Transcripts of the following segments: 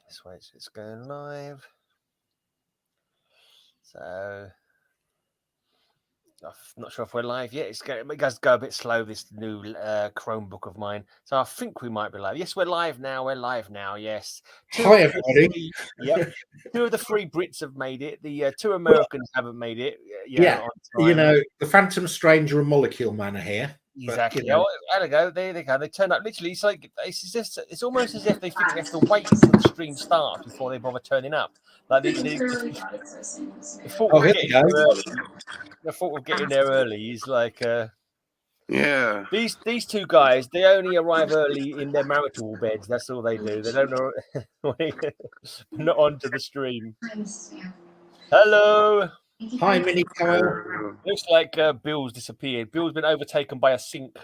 This way it's going live. So I'm not sure if we're live yet. It does go a bit slow, this new Chromebook of mine. So I think we might be live. Yes, we're live now. Yes. Hi, everybody. Yep. 2 of the 3 Brits have made it. The 2 Americans haven't made it. Yeah. The Phantom Stranger and Molecule Man are here. Exactly. But, there they go. There they go. They turn up. Literally, it's almost as if they think they have to wait until the stream starts before they bother turning up. Like they thought of getting there early is like yeah. These 2 guys, they only arrive early in their marital beds. That's all they do. They don't know not onto the stream. Hello. Hi, Mini Kal-El. Looks like Bill's disappeared. Bill's been overtaken by a sink.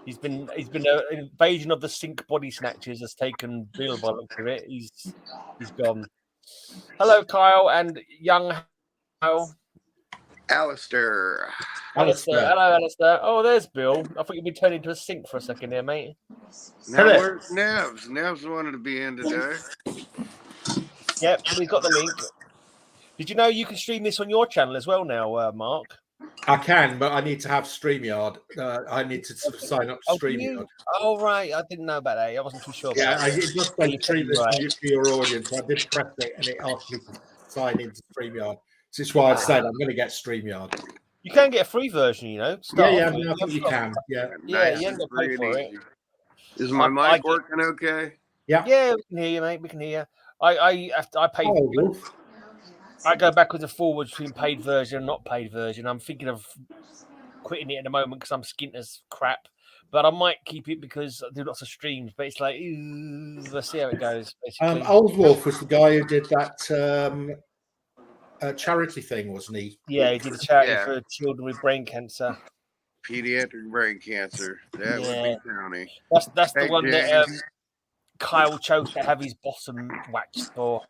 He's been an invasion of the sink body snatchers has taken Bill by the look of it. He's gone. Hello, Kyle and young Kyle. Alistair. Hello, Alistair. Oh, there's Bill. I thought you'd been turned into a sink for a second there, mate. Now where's Nevs? Nevs wanted to be in today. Yep, we've got the link. Did you know you can stream this on your channel as well now, Mark? I can, but I need to have StreamYard. I need to sign up to StreamYard. Oh, right. I didn't know about that. I wasn't too sure. It must say stream this to your audience. I did press it, and it asked me to sign into StreamYard. So that's why I said I'm going to get StreamYard. You can get a free version, you know. I think you can. Yeah, you end up paying for it. Is my mic working okay? Yeah. Yeah, we can hear you, mate. We can hear you. I paid. I go backwards and forwards between paid version and not paid version. I'm thinking of quitting it at the moment because I'm skint as crap. But I might keep it because I do lots of streams. But it's like, let's see how it goes. Oldroyd was the guy who did that charity thing, wasn't he? Yeah, he did a charity for children with brain cancer. Pediatric brain cancer. That would be county. That's the one that Kyle chose to have his bottom waxed for.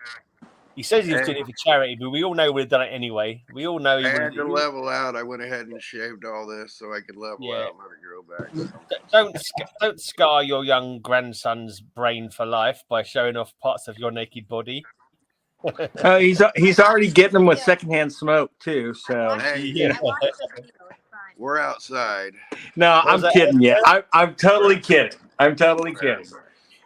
He says he was doing it for charity, but we all know we'd have done it anyway. We all know he had to level out. I went ahead and shaved all this so I could level out and let it grow back. Don't scar your young grandson's brain for life by showing off parts of your naked body. He's already getting them with secondhand smoke too. So we're outside. No, I'm kidding you. I'm totally kidding. I'm totally kidding.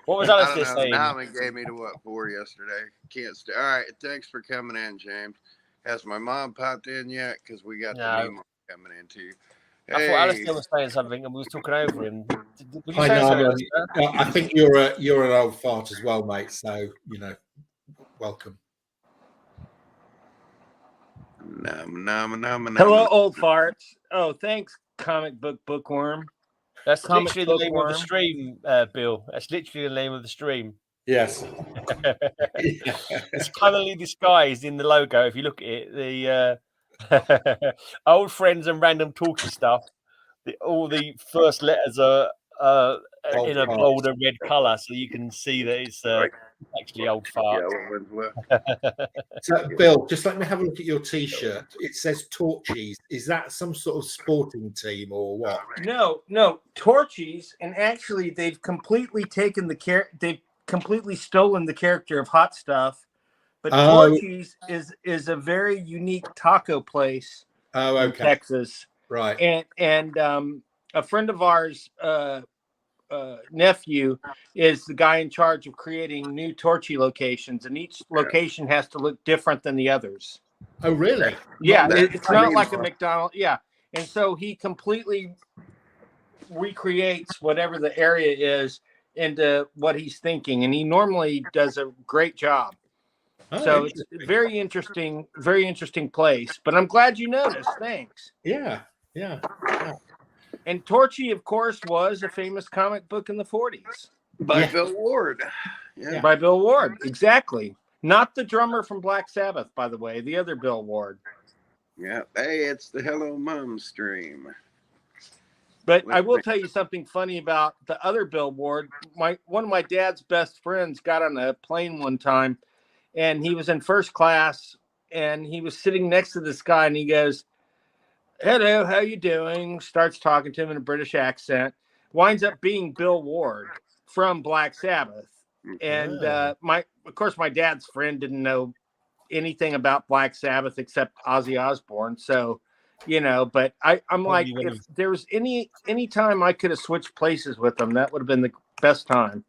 What was Alistair saying? Naaman gave me to 4 yesterday. Can't stay. All right. Thanks for coming in, James. Has my mom popped in yet? Because we got the new mom coming in too. Hey. I thought Alistair was saying something and we was talking over him. I think you're an old fart as well, mate. So welcome. Hello, old farts. Oh, thanks, comic book bookworm. That's literally the name of the stream, Bill. That's literally the name of the stream. Yes. It's cunningly disguised in the logo. If you look at it, the old friends and random talky stuff. All the first letters are in a bolder red color, so you can see that it's actually old fart. So, Bill, just let me have a look at your T-shirt. It says Torchies. Is that some sort of sporting team or what? No, Torchies, and actually they've completely taken they've completely stolen the character of Hot Stuff. But Torchies is a very unique taco place in Texas. Right. And a friend of ours, nephew, is the guy in charge of creating new Torchy locations, and each location has to look different than the others. Oh, really? Yeah, it's not like a McDonald's. Yeah, and so he completely recreates whatever the area is into what he's thinking, and he normally does a great job. So it's a very interesting place. But I'm glad you noticed. Thanks. Yeah. And Torchy, of course, was a famous comic book in the 40s. By Bill Ward. Yeah. By Bill Ward, exactly. Not the drummer from Black Sabbath, by the way, the other Bill Ward. Yeah. Hey, it's the Hello Mom stream. But I will tell you something funny about the other Bill Ward. One of my dad's best friends got on a plane one time, and he was in first class, and he was sitting next to this guy, and he goes, "Hello, how you doing?" Starts talking to him in a British accent. Winds up being Bill Ward from Black Sabbath. And of course, my dad's friend didn't know anything about Black Sabbath except Ozzy Osbourne. So, but I'm like, if there was any time I could have switched places with them, that would have been the best time.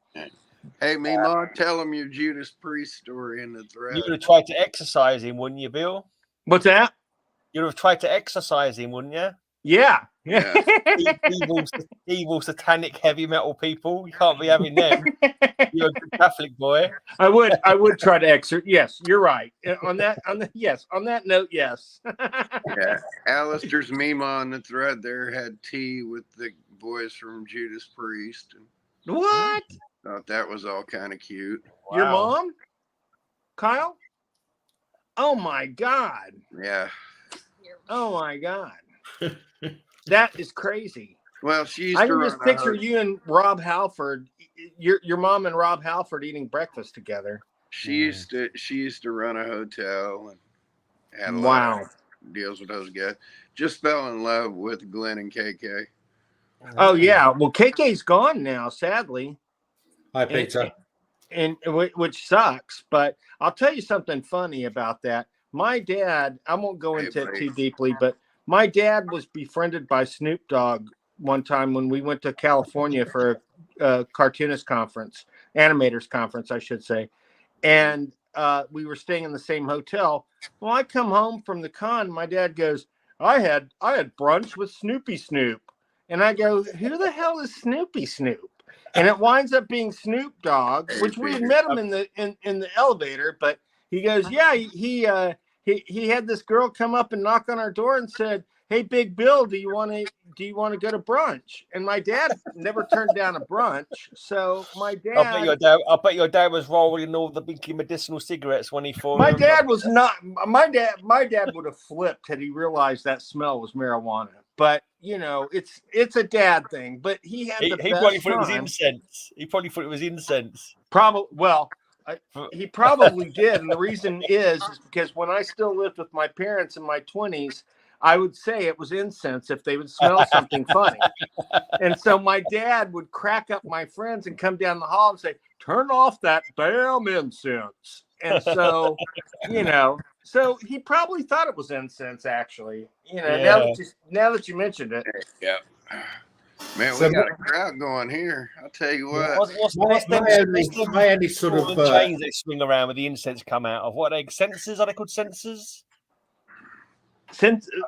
Hey, Mima, tell him your Judas Priest story in the thread. You would have tried to exercise him, wouldn't you, Bill? What's that? You would have tried to exercise him, wouldn't you? Yeah. evil, satanic, heavy metal people. You can't be having them. You're a good Catholic boy. I would try to exert. Yes, you're right. On that note, yes. Yeah. Alistair's meme on the thread there had tea with the boys from Judas Priest. What? Thought that was all kind of cute. Wow. Your mom? Kyle? Oh my God. Yeah. Oh my God. That is crazy. Well, I can just picture you and Rob Halford, your mom and Rob Halford eating breakfast together. She used to run a hotel and had a lot of deals with those guys. Just fell in love with Glenn and KK. Oh yeah, well KK's gone now, sadly. Hi, Peter. And which sucks, but I'll tell you something funny about that. My dad, I won't go into it too deeply, but my dad was befriended by Snoop Dogg one time when we went to California for a cartoonist conference, animators conference, I should say. And we were staying in the same hotel. Well, I come home from the con. My dad goes, I had brunch with Snoopy Snoop. And I go, who the hell is Snoopy Snoop? And it winds up being Snoop Dogg, which we had met him in the elevator. But he goes, yeah, he had this girl come up and knock on our door and said, hey, Big Bill, do you want to go to brunch? And my dad never turned down a brunch. So my dad, I bet your dad was rolling all the big medicinal cigarettes when he thought. My dad was not. My dad would have flipped had he realized that smell was marijuana. But it's a dad thing. But he had the best probably thought time. It was incense. He probably thought it was incense. Probably. Well, he probably did, and the reason is because when I still lived with my parents in my 20s, I would say it was incense if they would smell something funny. And so my dad would crack up my friends and come down the hall and say, turn off that damn incense. And so, so he probably thought it was incense, actually. Now that you mentioned it. Yeah. Man, we got a crowd going here. I'll tell you what. My only sort of chains they swing around with the incense come out of. What are they? Censers? Are they called censers?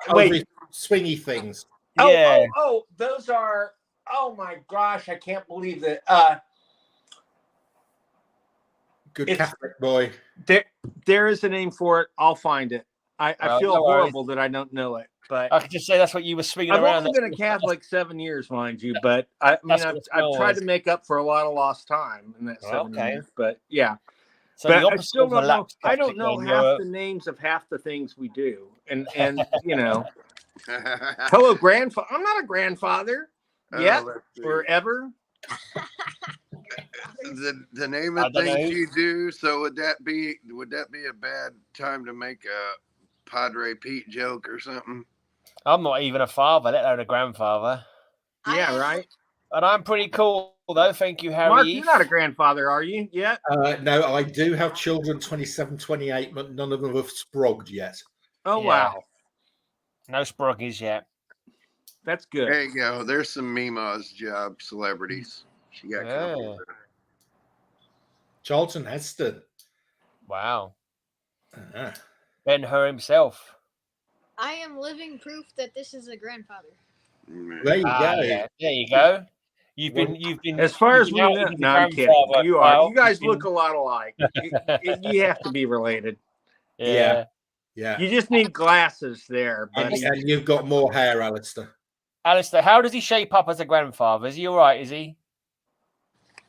Wait, swingy things. Oh, those are. Oh my gosh, I can't believe that. Good Catholic boy. There is a name for it. I'll find it. I feel horrible that I don't know it, but I could just say that's what you were swinging around. I've only been a Catholic 7 years, mind you, but I've tried to make up for a lot of lost time in that 7 years. But yeah. So but I still don't know. I don't know half the names of half the things we do, and hello, grandfather. I'm not a grandfather yet or ever. The name of things you do. So would that be a bad time to make a Padre Pete joke or something? I'm not even a father, let alone a grandfather. Yeah, right. And I'm pretty cool, though. Thank you, Harry. Mark, you're not a grandfather, are you, yet? No, I do have children, 27, 28, but none of them have sprogged yet. Oh, wow. No sproggies yet. That's good. There you go. There's some Mima's job celebrities. She got Charlton Heston. Wow. Ben-Hur himself. I am living proof that this is a grandfather. There you go. Yeah. There you go. You've been. As far as we know, no, I'm kidding. You are. You guys look a lot alike. You have to be related. Yeah. You just need glasses there, buddy. And you've got more hair, Alistair. Alistair, how does he shape up as a grandfather? Is he all right? Is he?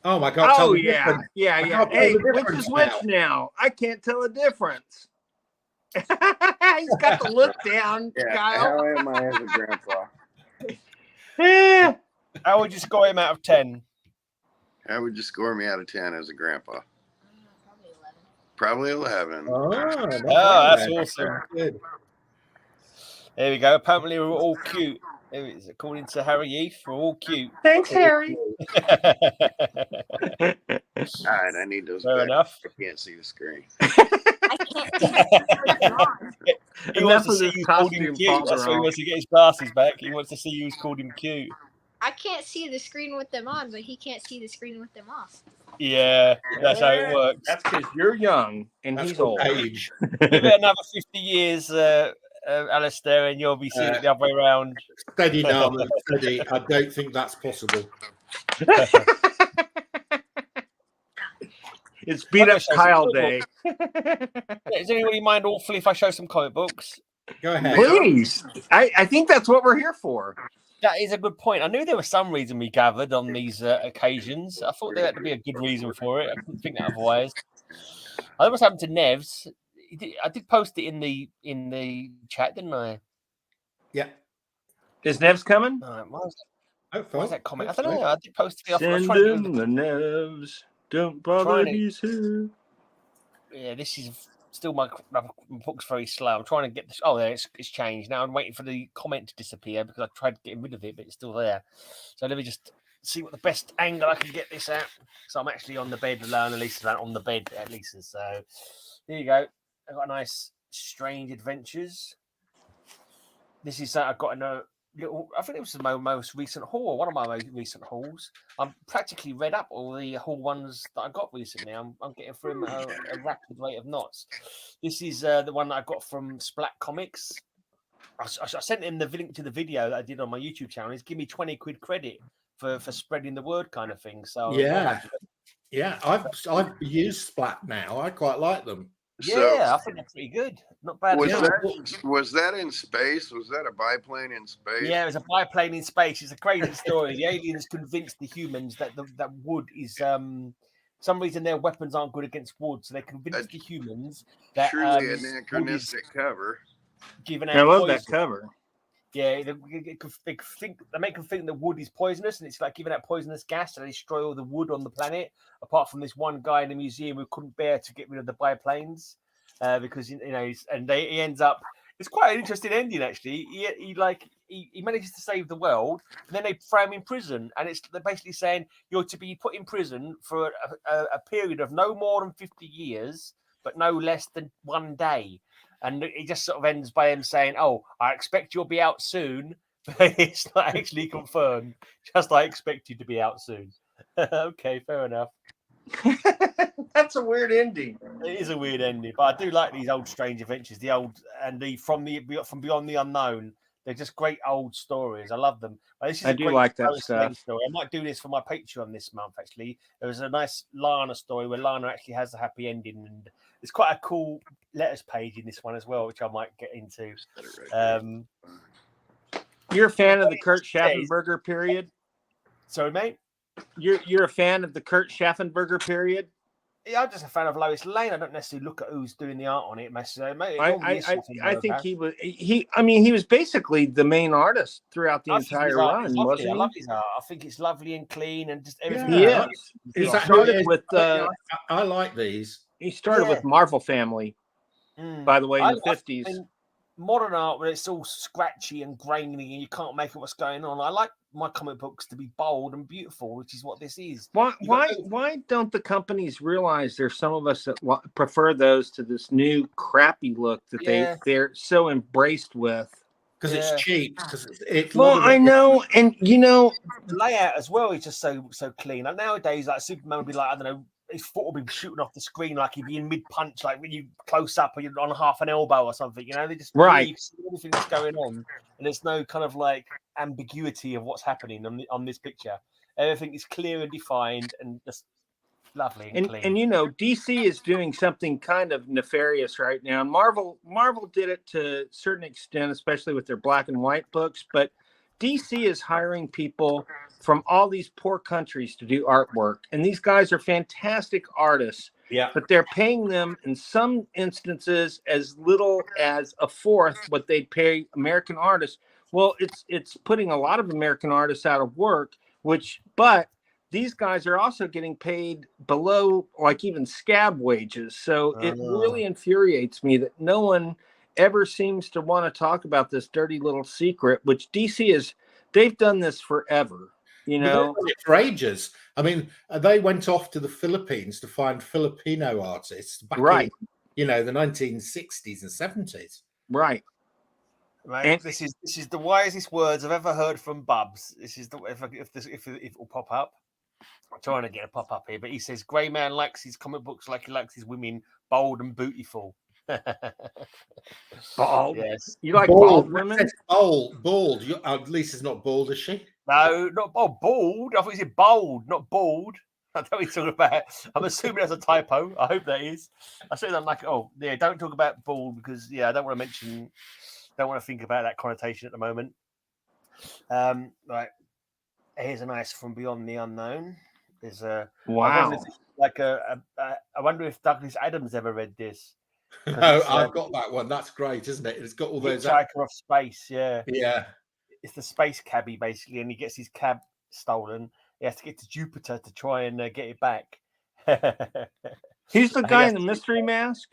Oh my God! Oh yeah. Hey, which is which now? I can't tell the difference. He's got the look down, Kyle. How am I as a grandpa? How would you score him out of 10? How would you score me out of 10 as a grandpa? Probably 11. Oh, that's awesome. Good. There we go. Apparently, we're all cute. According to Harry Heath, we're all cute. Thanks, Harry. All right, I need those. Fair enough. I can't see the screen. I can't see them on. He wants to see you called him cute. That's why he wants to get his glasses back. He wants to see you called him cute. I can't see the screen with them on, but he can't see the screen with them off. Yeah, that's how it works. That's because you're young and he's old. Age. Give it another 50 years, Alistair, and you'll be seeing it the other way around. Steady now, steady. I don't think that's possible. It's beat up Kyle Day. Does anybody mind awfully if I show some comic books? Go ahead. Please. I think that's what we're here for. That is a good point. I knew there was some reason we gathered on these occasions. I thought there had to be a good reason for it. I couldn't think that otherwise. I know what's happened to Nevs. I did post it in the chat, didn't I? Yeah. Is Nevs coming? Why's that comment? I don't know. I did post it. Send him the Nevs. Don't bother, he's here. Yeah, this is still my book's very slow. I'm trying to get this. Oh, there it's changed now. I'm waiting for the comment to disappear because I tried getting rid of it, but it's still there. So let me just see what the best angle I can get this at. So I'm actually on the bed alone. Lisa's on the bed at Lisa's. So there you go. I've got a nice Strange Adventures. This is I've got in a little. I think it was my most recent haul. One of my most recent hauls. I'm practically read up all the haul ones that I got recently. I'm getting through them at a rapid rate of knots. This is the one that I got from Splat Comics. I sent him the link to the video that I did on my YouTube channel. He's giving me 20 quid credit for spreading the word, kind of thing. So yeah, I've used Splat now. I quite like them. Yeah, I think they're pretty good. Not bad. Was that in space? Was that a biplane in space? Yeah, it was a biplane in space. It's a crazy story. The aliens convinced the humans that that wood is some reason their weapons aren't good against wood, so they convinced the humans that truly an anachronistic cover. I love that cover. Yeah, they make them think that wood is poisonous, and it's like giving out poisonous gas to destroy all the wood on the planet. Apart from this one guy in the museum who couldn't bear to get rid of the biplanes, because he ends up. It's quite an interesting ending, actually. He manages to save the world, and then they throw him in prison, and they're basically saying you're to be put in prison for a period of no more than 50 years, but no less than 1 day. And it just sort of ends by him saying, "Oh, I expect you'll be out soon." But it's not actually confirmed. Just I expect you to be out soon. Okay, fair enough. That's a weird ending. It is a weird ending, but I do like these old Strange Adventures. The old and from Beyond the Unknown. They're just great old stories. I love them. I do like that stuff. Story. I might do this for my Patreon this month, actually. There was a nice Lana story where Lana actually has a happy ending. And it's quite a cool letters page in this one as well, which I might get into. You're a fan of the Kurt Schaffenberger period? Sorry, mate? You're a fan of the Kurt Schaffenberger period? Yeah, I'm just a fan of Lois Lane. I don't necessarily look at who's doing the art on it. I think he was basically the main artist throughout the entire run, wasn't he? I love his art. I think it's lovely and clean and just everything. Yeah. He started with I like these. He started with Marvel Family, by the way, in the 50s. Modern art where it's all scratchy and grainy and you can't make out what's going on. I like my comic books to be bold and beautiful, which is what this is. Why don't the companies realize there's some of us that prefer those to this new crappy look that they're so embraced with? Because it's cheap. I know, and the layout as well is just so clean. Like nowadays, like Superman would be like, I don't know, his foot will be shooting off the screen like he'd be in mid-punch, like when you close up or you're on half an elbow or something, they just see everything that's going on, and there's no kind of like ambiguity of what's happening on this picture. Everything is clear and defined and just lovely and clean. And DC is doing something kind of nefarious right now. Marvel did it to a certain extent, especially with their black and white books, but DC is hiring people from all these poor countries to do artwork. And these guys are fantastic artists. Yeah. But they're paying them in some instances as little as a fourth what they'd pay American artists. Well, it's putting a lot of American artists out of work, but these guys are also getting paid below like even scab wages. So it really infuriates me that no one ever seems to want to talk about this dirty little secret, which DC they've done this forever. You know, for ages. I mean, they went off to the Philippines to find Filipino artists back in, the 1960s and 70s. Right. Right. And this is the wisest words I've ever heard from Bubs. This is the if it will pop up. I'm trying to get a pop up here, but he says Grey Man likes his comic books like he likes his women bold and beautiful. Bald. Yes. You like bald women? Bald. At least it's not bald, is she? No, not bald. I thought he said bold, not bald. I don't know what he's talking about. I'm assuming that's a typo. I hope that is. I certainly don't like. Oh, yeah, don't talk about bald because I don't want to think about that connotation at the moment. Right. Here's a nice from Beyond the Unknown. There's a wow. I wonder if Douglas Adams ever read this. No, I've got that one. That's great, isn't it? It's got all those. Hitchhiker of Space, yeah. Yeah. It's the space cabbie basically, and he gets his cab stolen. He has to get to Jupiter to try and get it back. He's the guy in the mystery mask.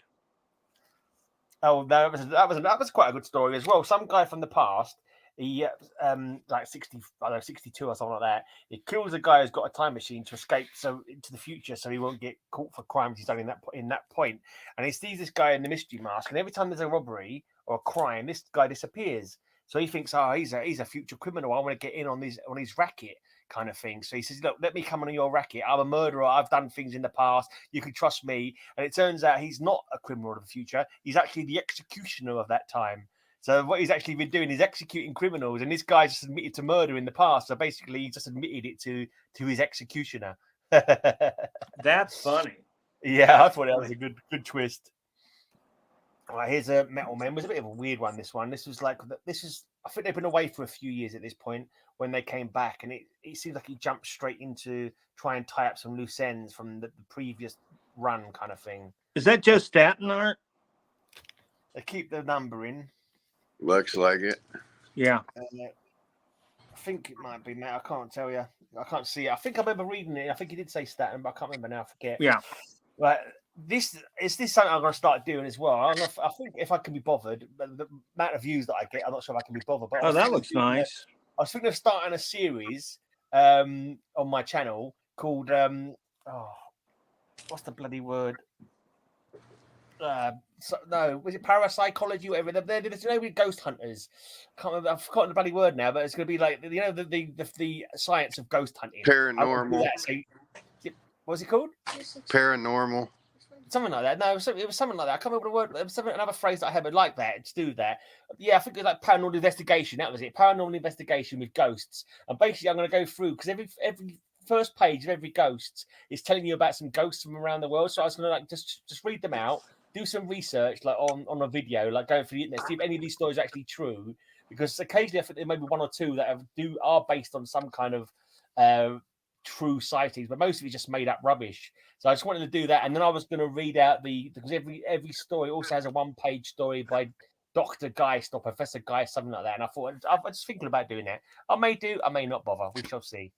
Oh, no, that was quite a good story as well. Some guy from the past. He like 62 or something like that. He kills a guy who's got a time machine to escape into the future, so he won't get caught for crimes he's done in that point. And he sees this guy in the mystery mask, and every time there's a robbery or a crime, this guy disappears. So he thinks, he's a future criminal. I want to get in on his racket kind of thing. So he says, look, let me come on your racket. I'm a murderer. I've done things in the past. You can trust me. And it turns out he's not a criminal of the future. He's actually the executioner of that time. So what he's actually been doing is executing criminals, and this guy just admitted to murder in the past. So basically, he just admitted it to his executioner. That's funny. Yeah, I thought that was a good twist. All right, here's a Metal Man. It was a bit of a weird one. This one. I think they've been away for a few years at this point. When they came back, and it seems like he jumped straight into try and tie up some loose ends from the previous run kind of thing. Is that Joe Staten art? They keep the number in. Looks like it. Yeah. I think it might be, Matt. I can't tell you. I can't see it. I think I remember reading it. I think he did say Staten, but I can't remember now. I forget. Yeah. But this something I'm going to start doing as well. I think if I can be bothered, the amount of views that I get, I'm not sure if I can be bothered. But that looks nice. I was thinking of starting a series on my channel called what's the bloody word? Was it parapsychology? Whatever. They're with ghost hunters. Can't remember. I've forgotten the bloody word now, but it's going to be like the science of ghost hunting. Paranormal. What's it called? Paranormal. Something like that. No, it was something like that. I can't remember the word. It was another phrase that I had like that to do that. Yeah, I think it was like paranormal investigation. That was it. Paranormal investigation with ghosts. And basically, I'm going to go through because every first page of every ghost is telling you about some ghosts from around the world. So I was going to just read them out, do some research like on a video, like going through the internet, see if any of these stories are actually true. Because occasionally, I think there may be one or two that are based on some kind of true sightings, but most of it's just made up rubbish. So I just wanted to do that, and then I was going to read out because every story also has a one-page story by Dr. Geist or Professor Geist, something like that. And I thought I was just thinking about doing that. I may do, I may not bother. We shall see.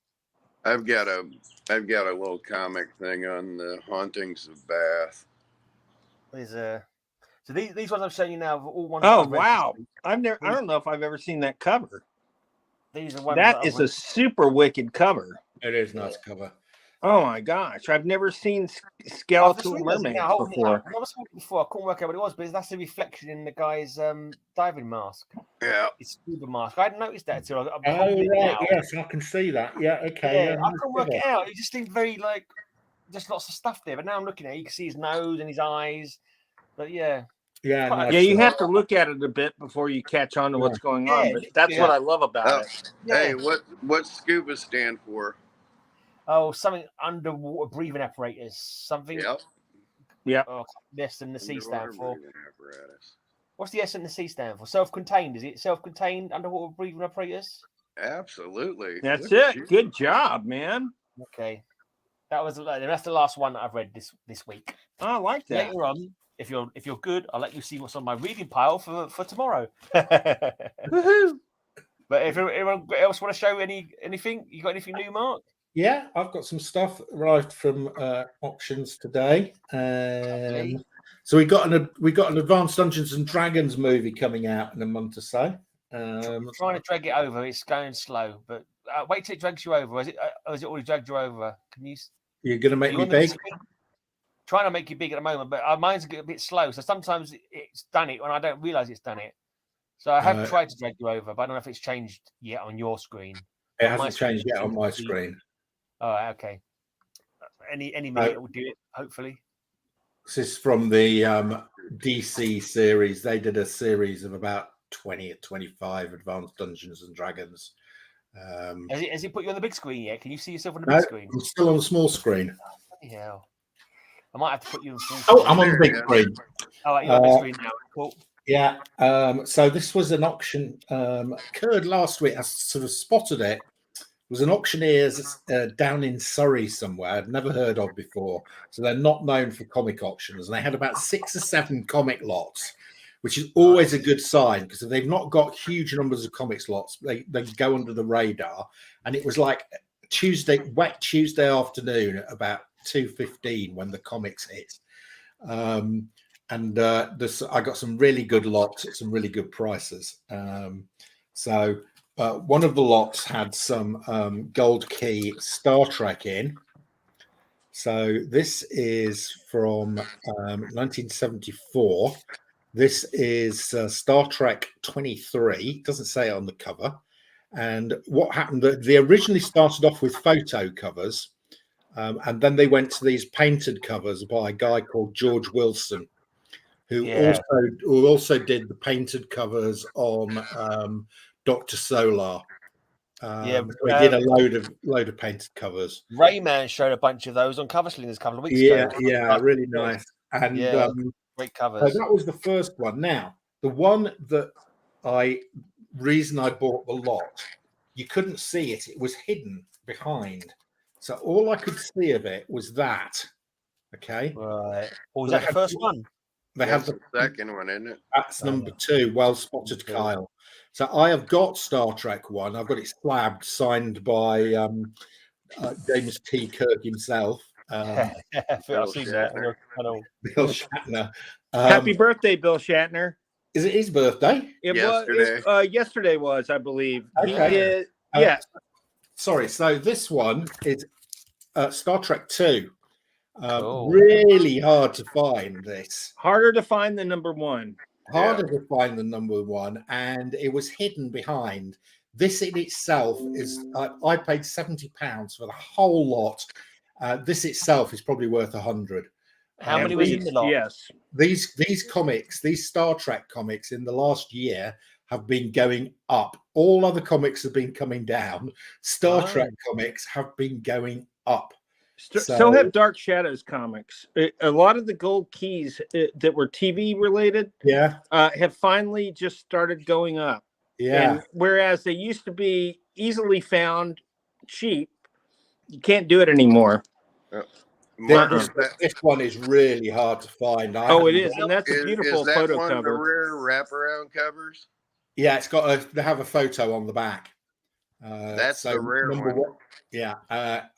I've got a little comic thing on the hauntings of Bath. So these ones I'm showing you now are all ones. Oh wow! I don't know if I've ever seen that cover. These are ones that is a super wicked cover. It is a nice cover. Oh my gosh! I've never seen skeletal mermaids before. I was holding before. I couldn't work out what it was, but that's a reflection in the guy's diving mask. Yeah, it's scuba mask. I hadn't noticed that until I right. Yes, I can see that. Yeah, okay. Yeah, I couldn't work it out. It just seemed very just lots of stuff there. But now I'm looking at it, you can see his nose and his eyes. But yeah. Yeah, you have to look at it a bit before you catch on to what's going on. But that's what I love about it. Yeah. Hey, what's scuba stand for? Oh, something underwater breathing apparatus. Something. Yep. Oh, the S and the C stand for. What's the S and the C stand for? Self-contained. Is it self-contained underwater breathing apparatus? Absolutely. That's it. Good job, man. Okay. That's the last one that I've read this week. Oh, I like that. Later on, if you're good, I'll let you see what's on my reading pile for tomorrow. Woohoo! But if anyone else want to show anything, you got anything new, Mark? Yeah, I've got some stuff arrived from auctions today. So we got an Advanced Dungeons and Dragons movie coming out in a month or so. I'm trying to drag it over. It's going slow, but wait till it drags you over. Has it already dragged you over? Can you? You're going to make me big? Trying to make you big at the moment, but mine's a bit slow. So sometimes it's done it when I don't realise it's done it. So I have tried to drag you over, but I don't know if it's changed yet on your screen. It hasn't changed yet on my screen. Oh, okay. Any minute will do it, hopefully. This is from the DC series. They did a series of about 20 or 25 Advanced Dungeons and Dragons. Has it put you on the big screen yet? Can you see yourself on the big screen? I'm still on the small screen. Yeah. I might have to put you in full screen. Oh, I'm on the big screen. Oh, you're on the big screen now. Cool. Yeah. So this was an auction occurred last week. I sort of spotted it. It was an auctioneer's down in Surrey somewhere. I'd never heard of before. So they're not known for comic auctions. And they had about 6 or 7 comic lots, which is always a good sign, because if they've not got huge numbers of comics lots, they go under the radar. And it was like wet Tuesday afternoon at about 2:15 when the comics hit. I got some really good lots at some really good prices. One of the lots had some gold key Star Trek in. So this is from 1974. This is Star Trek 23. It doesn't say it on the cover. And what happened, they originally started off with photo covers, and then they went to these painted covers by a guy called George Wilson, who also did the painted covers on Dr. Solar. We did a load of painted covers. Rayman showed a bunch of those on Cover Slingers a couple of weeks ago. Yeah, really nice. And great covers. So that was the first one. Now, the one that reason I bought the lot, you couldn't see it. It was hidden behind. So all I could see of it was that. Okay. Right. Or was that the first one? They have the second one, isn't it? That's number 2. Well spotted, Kyle. So I have got Star Trek 1. I've got it slabbed, signed by James T. Kirk himself. I've seen that. Bill Shatner. Happy birthday, Bill Shatner. Is it his birthday? Yesterday was, I believe. Okay. He did, yeah. Sorry. So this one is Star Trek 2. Really hard to find this. Harder to find than number 1. Harder to find than number 1, and it was hidden behind. This in itself is, I paid £70 for the whole lot. This itself is probably worth 100. How many was in the lot? Yes. These comics, these Star Trek comics in the last year have been going up. All other comics have been coming down. Star Trek comics have been going up. So have Dark Shadows comics. A lot of the gold keys that were TV related have finally just started going up. Yeah. And whereas they used to be easily found, cheap, you can't do it anymore. This one is really hard to find. It is, and that's a beautiful photo one cover. Of the rare wraparound covers. Yeah, it's got they have a photo on the back. That's the rare one. Yeah.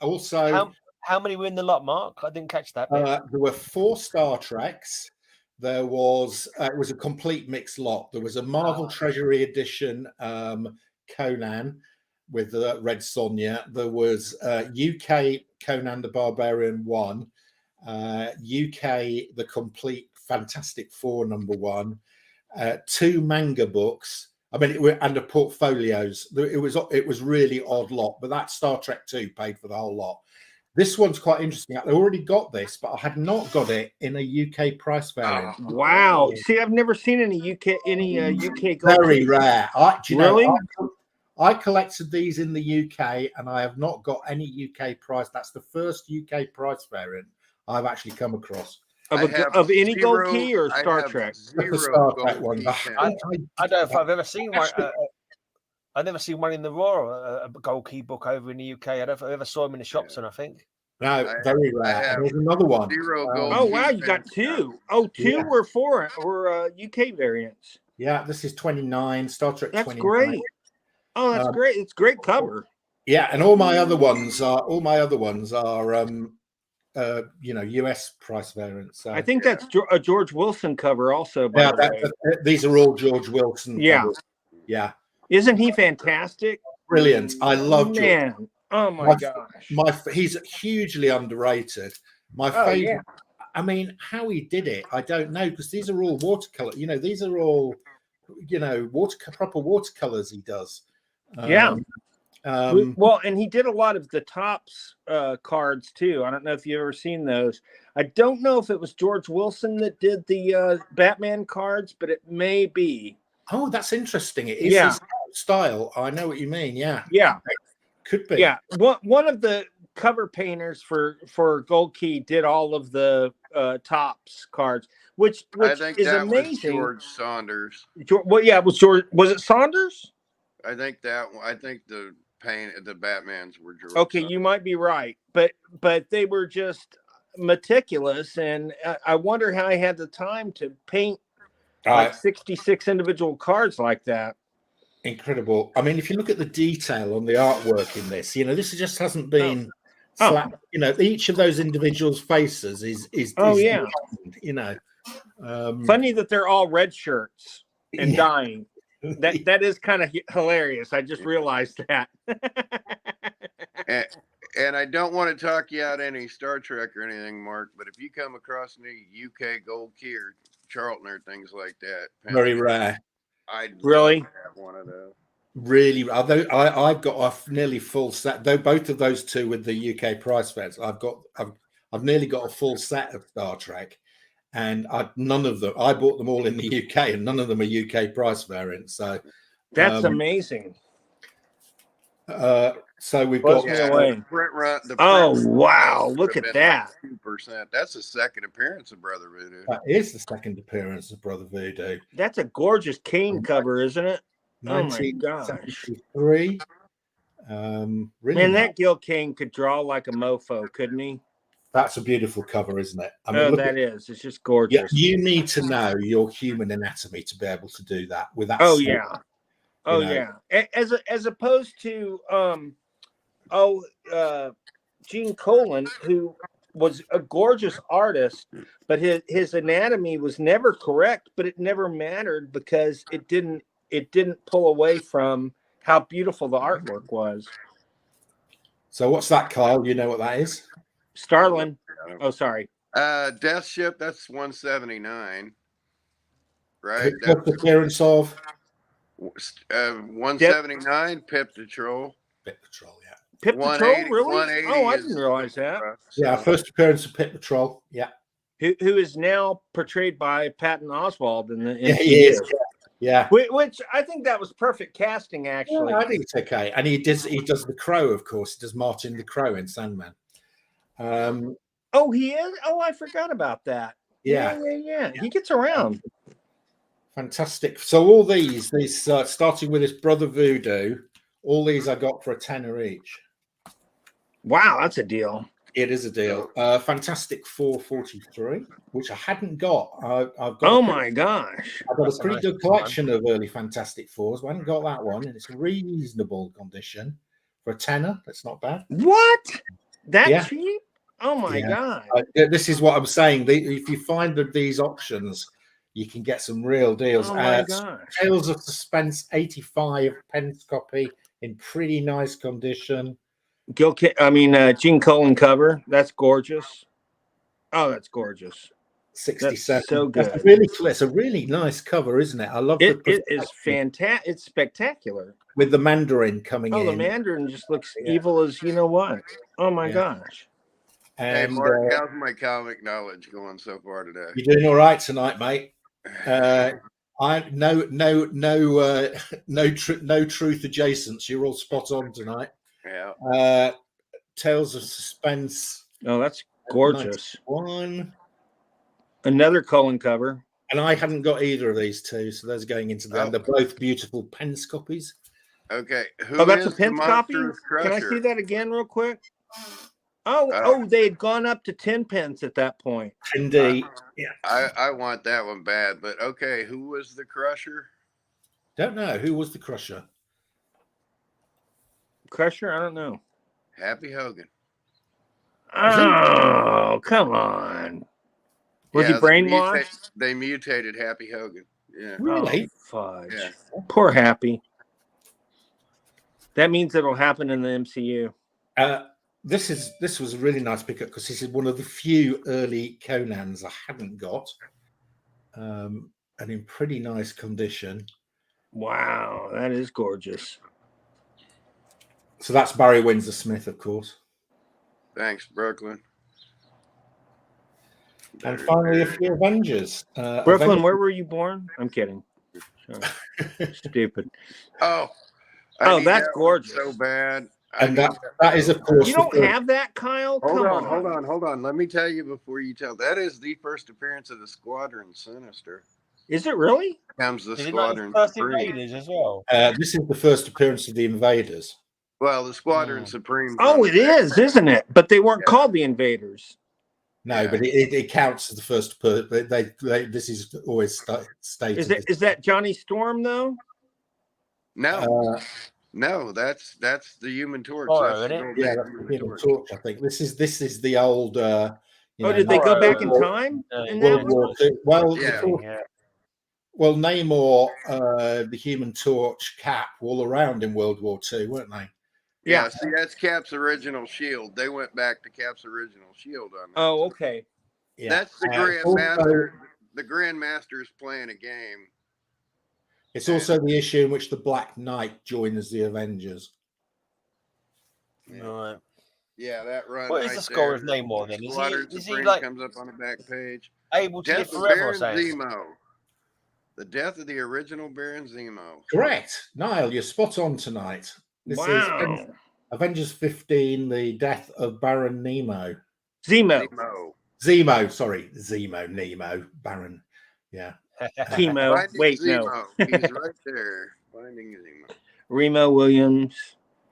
Also, how many were in the lot, Mark? I didn't catch that. There were 4 Star Treks. There was it was a complete mixed lot. There was a Marvel Treasury edition Conan with Red Sonja. There was UK Conan the Barbarian 1, UK the complete Fantastic Four number 1, 2 manga books. I mean, and the portfolios. It was really odd lot, but that Star Trek 2 paid for the whole lot. This one's quite interesting. I already got this, but I had not got it in a UK price variant. Wow! See, I've never seen any UK Very rare. Really? I collected these in the UK, and I have not got any UK price. That's the first UK price variant I've actually come across. Of any gold key or Star Trek? The Star Trek one. I don't know if I've ever seen one. I've never seen one in the Raw, a gold key book over in the UK. I don't know if I ever saw them in the shops, and I think. No, very rare. There's another one. Oh, wow, you got 2. Oh, 2 were UK variants. Yeah, this is 29, Star Trek 29. That's great. Oh, that's great. It's great cover. Yeah, and all my other ones are US price variants. So. I think that's a George Wilson cover also, by the way. These are all George Wilson covers. Yeah. Isn't he fantastic? brilliant. I love George. Man. Oh my gosh. He's hugely underrated. My favorite. Yeah. I mean, how he did it, I don't know, because these are all watercolor. These are all, proper watercolors he does. Yeah. Well, and he did a lot of the Topps cards too. I don't know if you've ever seen those. I don't know if it was George Wilson that did the Batman cards, but it may be. Oh, that's interesting. It is his style. I know what you mean. Yeah. Yeah. Could be. Yeah. One of the cover painters for Gold Key did all of the Topps cards, which I think is that amazing. was George Saunders. Well, yeah, it was George. Was it Saunders? I think the Batmans were George. Okay, Saunders. you might be right, but they were just meticulous, and I wonder how he had the time to paint like 66 individual cards like that. Incredible. I mean, if you look at the detail on the artwork in this, this just hasn't been slapped. Each of those individuals' faces is yeah. Funny Funny that they're all red shirts and dying. That is kind of hilarious. I just realized that. And I don't want to talk you out any Star Trek or anything, Mark, but if you come across any UK Gold Key or Charlton or things like that, very rare. I'd really have one of those. Really, although I've got a nearly full set. Though both of those two with the UK prize fairs, I've nearly got a full set of Star Trek, and none of them. I bought them all in the UK, and none of them are UK prize variants. So that's amazing. So we've got print run. Wow! Look at that. 2%. That's the second appearance of Brother Voodoo. That is the second appearance of Brother Voodoo. That's a gorgeous Kane cover, isn't it? Oh my gosh! Really Man, that Gil Kane could draw like a mofo, couldn't he? That's a beautiful cover, isn't it? I mean, it's just gorgeous. Yeah, you need to know your human anatomy to be able to do that with that. As opposed to Gene Colan, who was a gorgeous artist, but his anatomy was never correct, but it never mattered because it didn't pull away from how beautiful the artwork was. So what's that, Kyle? You know what that is? Starlin. Oh, sorry. Death Ship, that's 179. Right? What's the appearance of? 179, Pip Patrol. Pip Patrol, yeah. Pip Patrol, really? Oh, I didn't realize that. Yeah, first appearance of Pip Patrol, yeah. Who is now portrayed by Patton Oswalt in the he is. Yeah. Which I think that was perfect casting, actually. Yeah, I think it's okay. And he does the Crow, of course. He does Martin the Crow in Sandman. Oh, he is? Oh, I forgot about that. Yeah. He gets around. Fantastic. So all these starting with this Brother Voodoo, all these I got for a tenner each. Wow, that's a deal. It is a deal. Fantastic 443, which I hadn't got. I've got. Oh my gosh! I've got a pretty good collection of early Fantastic Fours. I haven't got that one, and it's a reasonable condition for a tenner. That's not bad. What? That cheap? Oh my god! This is what I'm saying. If you find these options, you can get some real deals. Oh my gosh! Tales of Suspense 85 pence copy in pretty nice condition. Gene Colan cover. That's gorgeous. Oh, that's gorgeous. 67. That's so good. It's a really nice cover, isn't it? I love it. It is fantastic. It's spectacular. With the Mandarin coming in. Oh, the Mandarin just looks evil as you know what. Oh my gosh. And hey, Mark, how's my comic knowledge going so far today? You're doing all right tonight, mate. No truth adjacents. You're all spot on tonight. Yeah. Tales of Suspense. Oh, that's gorgeous. 91. Another Colan cover. And I hadn't got either of these two, so those are going into them. They're both beautiful pens copies. Okay. That's a pen copy? Can I see that again real quick? Oh, they had gone up to 10 pence at that point. Indeed. Yeah. I want that one bad, but okay, who was the Crusher? Don't know. Who was the Crusher? Crusher? I don't know. Happy Hogan. Oh, come on. Was he brainwashed? They mutated Happy Hogan. Yeah. Really? Oh, fudge. Yeah. Poor Happy. That means it'll happen in the MCU. This was a really nice pickup because this is one of the few early Conans I hadn't got, and in pretty nice condition. Wow, that is gorgeous. So that's Barry Windsor Smith, of course. Thanks, Brooklyn. And finally, a few Avengers. Brooklyn, where were you born? I'm kidding. Stupid. Oh, that's gorgeous. So bad. And that is, of course. You don't have that, Kyle? Hold on. Let me tell you before you tell. That is the first appearance of the Squadron Sinister. Is it really? Comes the Is Squadron it not the first Supreme. Invaders as well? This is the first appearance of the Invaders. Well, the Squadron Supreme. Oh, it is, isn't it? But they weren't called the Invaders. No, but it counts as the first. This is always stated. Is that Johnny Storm though? No, no, that's the Human Torch. That's that's the Human Torch. I think this is the old. Did they go back in time? World War II. Well, yeah. Well, Namor, the Human Torch, Cap, all around in World War II, weren't they? Yeah, see, that's Cap's original shield. They went back to Cap's original shield on that. Oh, okay. Yeah. That's the Grandmaster. The Grandmaster is playing a game. It's also the issue in which the Black Knight joins the Avengers. Right. Yeah, that run. What is the score of Namor then? Is he like comes up on the back page? Able to live Death of forever or Baron something? Zemo. The death of the original Baron Zemo. Correct. Niall, you're spot on tonight. This is Avengers 15, the death of Baron Nemo. Zemo, Baron. Yeah. Chemo. Wait, Zemo. no. He's right there. Finding Zemo. Remo Williams.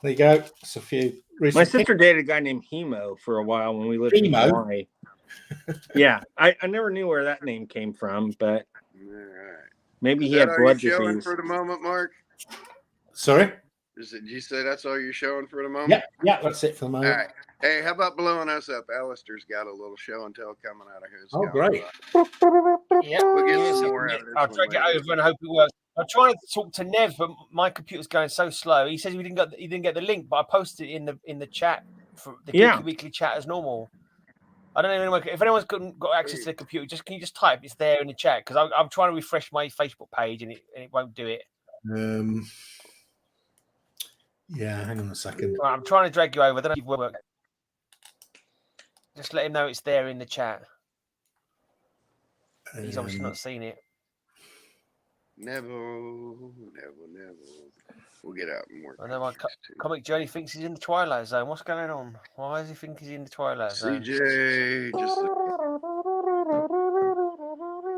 There you go. It's a few. My sister dated a guy named Hemo for a while when we lived in Hawaii. Yeah, I never knew where that name came from, but maybe he had blood disease. For the moment, Mark. Sorry. Did you say that's all you're showing for the moment? Yeah, that's it for the moment. All right. Hey, how about blowing us up? Alistair's got a little show and tell coming out of his. Oh, great. Yeah, we'll get some more out of this. I'll try to get over and I hope it works. I'm trying to talk to Nevs, but my computer's going so slow. He says he didn't get the link, but I posted it in the chat for the Geeky Weekly chat as normal. I don't know if anyone's got access to the computer. Can you just type it's there in the chat, because I'm trying to refresh my Facebook page and it won't do it. Yeah, hang on a second. Right, I'm trying to drag you over. I don't know if you've worked. Just let him know it's there in the chat. He's obviously not seen it. Never. We'll get out and work. I know my comic journey thinks he's in the Twilight Zone. What's going on? Why does he think he's in the Twilight Zone? CJ,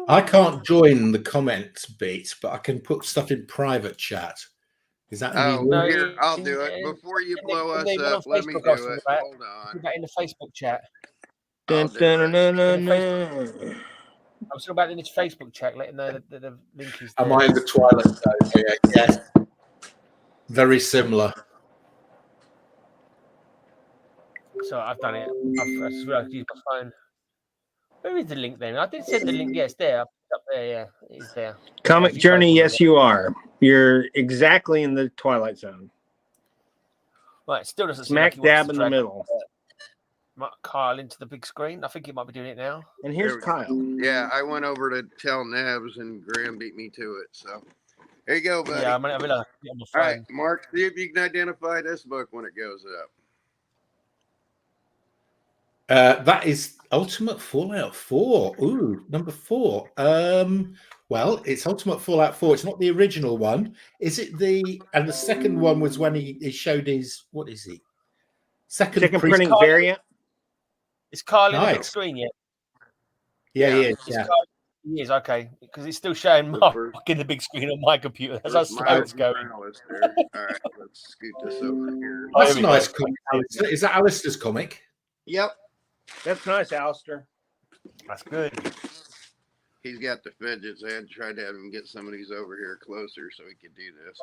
I can't join the comments bit, but I can put stuff in private chat. Is that? No, here, I'll do it. Before you blow us up, let me do it. Hold on. Put that in the Facebook chat. I was talking about in his Facebook chat, letting know that the link is there. Am I in the Twilight Zone here? Yes. Very similar. So I've done it. I just realised I used my phone. Where is the link then? I did send the link. Yes, there. Up there. Yeah, it's there. Comic Journey. Yes, you are. You're exactly in the Twilight Zone. Right. Still doesn't smack dab in the middle. Kyle into the big screen. I think he might be doing it now. And here's Kyle. Yeah, I went over to tell Nevs and Graham beat me to it. So here you go, buddy. Yeah, I realized on the phone. All right, Mark, see if you can identify this book when it goes up. That is Ultimate Fallout 4. Ooh, number 4. Well, it's Ultimate Fallout 4. It's not the original one. Is it and the second one was when he showed his, what is he? Second printing variant. Is Kyle in the big screen yet? Yeah, he is. Yeah. He is, okay. Because it's still showing Mark in the big screen on my computer. That's how slow it's going. All right, let's scoot this over here. That's a nice comic. Is that Alistair's comic? Yep. That's nice, Alistair. That's good. He's got the fidgets. I had tried to have him get some of these over here closer so he could do this.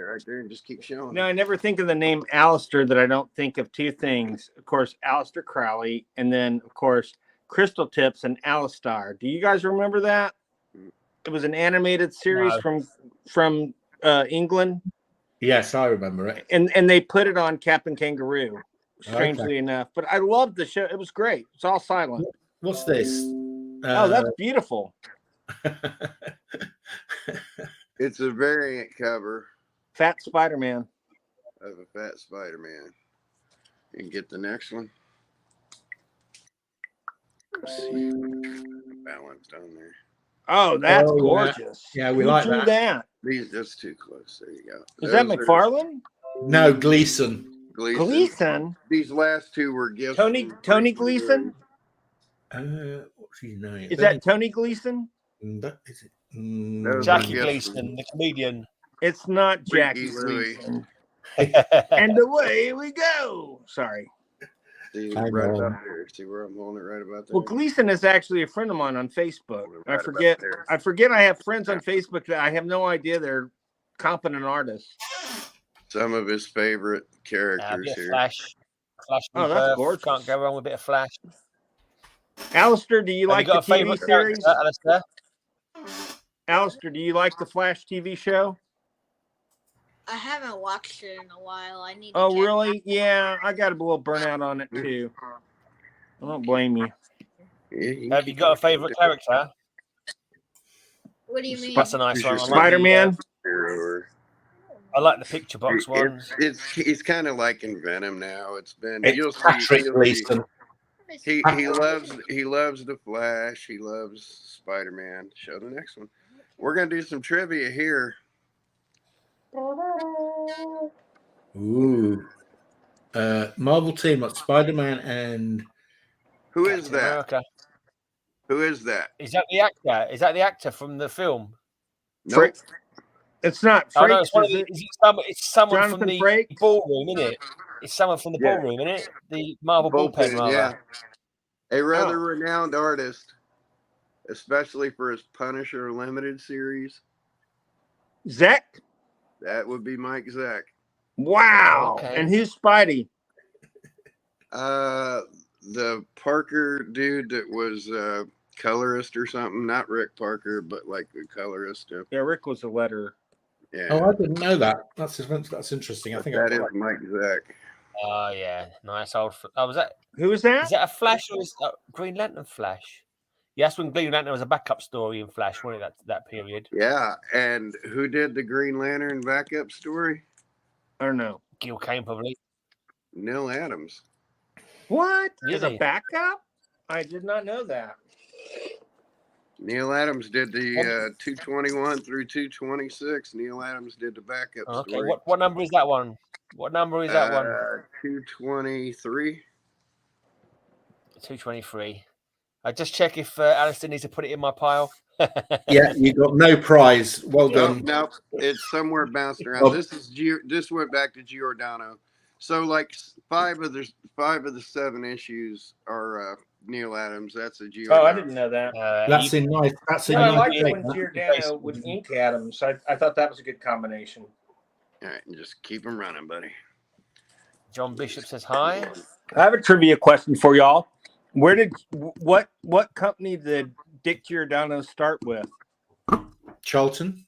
Right there, and just keep showing. No, I never think of the name Alistair that I don't think of two things. Of course, Alistair Crowley, and then, of course, Crystal Tips and Alistar. Do you guys remember that? It was an animated series from England. Yes, I remember it. And they put it on Captain Kangaroo, strangely enough. But I loved the show. It was great. It's all silent. What's this? Oh, that's beautiful. It's a variant cover Fat Spider-Man. of a fat Spider-Man. You can get the next one. Let's see. Balanced on there. Oh, that's gorgeous. Yeah, we Who like drew that. These just too close. There you go. Is that McFarlane? No, Gleason. Gleason. These last two were gifts. Tony Gleason. What's his name? Is that Tony Gleason? That is it. Jackie Gleason, the comedian. It's not Jackie Gleason. And away we go. Sorry. See, right about there. See where I'm holding it right about there. Well, Gleason is actually a friend of mine on Facebook. I forget I have friends on Facebook that I have no idea they're competent artists. Some of his favorite characters here. Flash. Oh, that's gorgeous. Can't go wrong with a bit of Flash. Alistair, do you like the TV series? Alistair? Alistair, do you like the Flash TV show? I haven't watched it in a while. I need. Oh, really? Yeah, I got a little burnout on it too. I don't blame you. Have you got a favorite character? What do you mean? That's a nice one. Spider-Man. I like the picture box ones. He's kind of like in Venom now. It's been. It's Patrick Gleason. He loves the Flash. He loves Spider-Man. Show the next one. We're gonna do some trivia here. Ooh. Marvel team up Spider-Man and who is that? America. Who is that? Is that the actor? Is that the actor from the film? Nope. It's not. Oh, no, it's someone Jonathan from the Frakes? ballroom, isn't it? It's someone from the ballroom, isn't it? The Marvel bullpen, rather. Yeah. A rather renowned artist, especially for his Punisher Limited series. Zach? That would be Mike Zeck. Wow. Okay. And who's Spidey? The Parker dude that was colorist or something. Not Rick Parker, but like the colorist. Yeah, Rick was a letterer. Yeah. Oh, I didn't know that. That's interesting. I think that is Mike Zeck. Oh, yeah. Nice old. Oh, was that? Who was that? Is that a Flash or is that Green Lantern Flash? Yeah, that's when Green Lantern was a backup story in Flash, wasn't it? That period. Yeah, and who did the Green Lantern backup story? I don't know. Gil Kane, probably. Neil Adams. What? As a Really? backup? I did not know that. Neil Adams did the 221 through 226. Neil Adams did the backup Okay, story. what number is that one? What number is that one? 223. 223. I just check if Alistair needs to put it in my pile. Yeah, you got no prize. Well done. No, it's somewhere bounced around. Oh. This went back to Giordano. So like five of the 7 issues are Neil Adams. That's a Giordano. Oh, I didn't know that. That's in nice. That's in I nice. like it when Giordano would ink Adams. I thought that was a good combination. All right, and just keep them running, buddy. John Bishop says hi. I have a trivia question for y'all. What company did Dick Giordano start with? Charlton.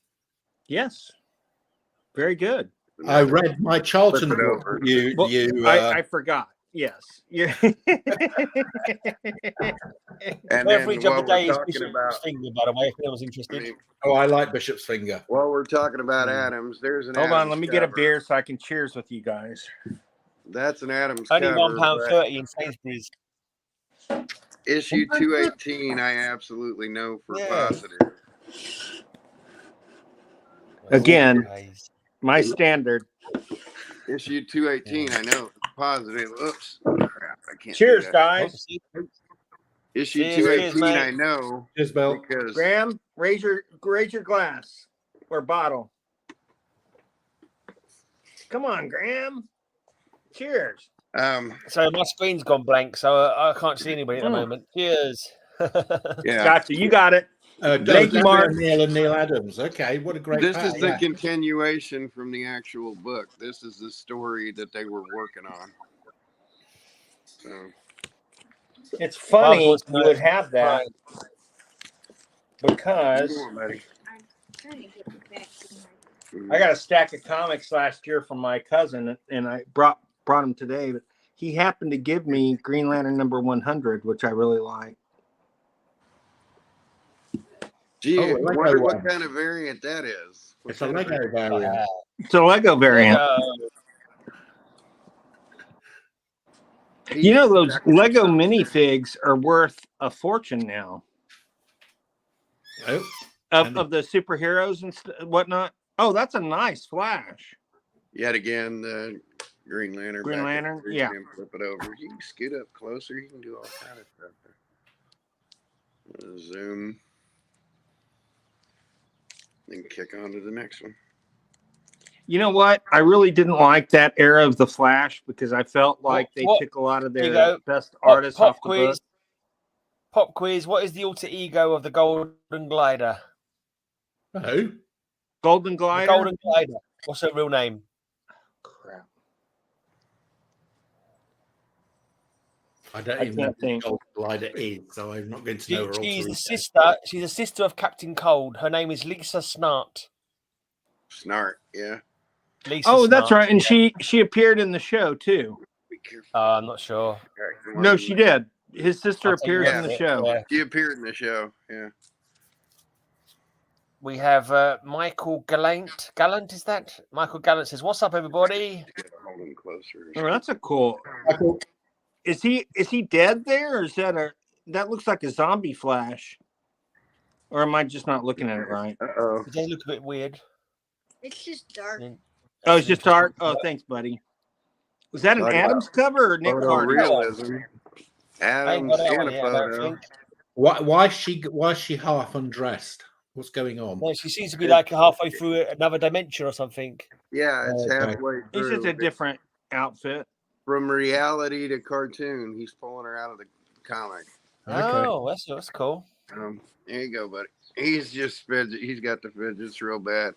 Yes. Very good. I read my Charlton Flip it book. over. I forgot. Yes. Yeah. And Every then job while of the day we're is talking Bishop's about, finger, by the way, if anyone's interested. I like Bishop's finger. while we're talking about Adams, there's an Hold on, Adams let me get a cover. beer so I can cheers with you guys. That's an Adams Only cover. £1.30 in Sainsbury's. Issue 218, I absolutely know for positive. Again, my standard. Issue 218, I know positive. Oops. Crap, I can't. Cheers, do that. guys. Issue Cheers, 218, mate. I know Cheers, Bill. because Graham, raise your glass or bottle. Come on, Graham. Cheers. So my screen's gone blank, so I can't see anybody at the moment. Cheers. yeah. Gotcha. You got it. Thank you, Mark. Neil Adams. Okay, what a great. This is the yeah. continuation from the actual book. This is the story that they were working on. So It's funny Well, you would have that because come on, buddy. I'm trying to get back to my I got a stack of comics last year from my cousin, and I brought them today. But he happened to give me Green Lantern number 100, which I really like. Gee, I wonder what kind of variant that is. It's a Lego variant. It's a Lego variant. You know, those Lego minifigs are worth a fortune now. Oh. Of the superheroes and whatnot. Oh, that's a nice Flash. Yet again, the Green Lantern. Green Lantern, yeah. Flip it over. You can scoot up closer. You can do all kind of stuff there. Zoom. Then kick on to the next one. You know what? I really didn't like that era of the Flash because I felt like they took a lot of their best artists off the book. Pop quiz. What is the alter ego of the Golden Glider? Who? Golden Glider? The Golden Glider. What's her real name? Crap. I don't even know what the Golden Glider is, so I'm not going to know her. She's the sister. She's a sister of Captain Cold. Her name is Lisa Snart. Snart, yeah. Lisa Snart. That's right. And she appeared in the show too. I'm not sure. No, she did. His sister appears in the show. Yeah. She appeared in the show. Yeah. We have Michael Gallant. Gallant, is that? Michael Gallant says, "What's up, everybody?" Hold him closer. Oh, that's a cool. Is he dead there, or is that looks like a zombie Flash? Or am I just not looking at it right? Uh-oh. They look a bit weird. It's just dark. Oh, it's just dark. Oh, thanks, buddy. Was that an Adams cover or Nick Carter? Realism. Adams in a photo. Why is she half undressed? What's going on? No, she seems to be like halfway through another dimension or something. Yeah, it's halfway through. It's just a different outfit. From reality to cartoon, he's pulling her out of the comic. Oh, that's cool. There you go, buddy. He's just fidget. He's got the fidgets real bad.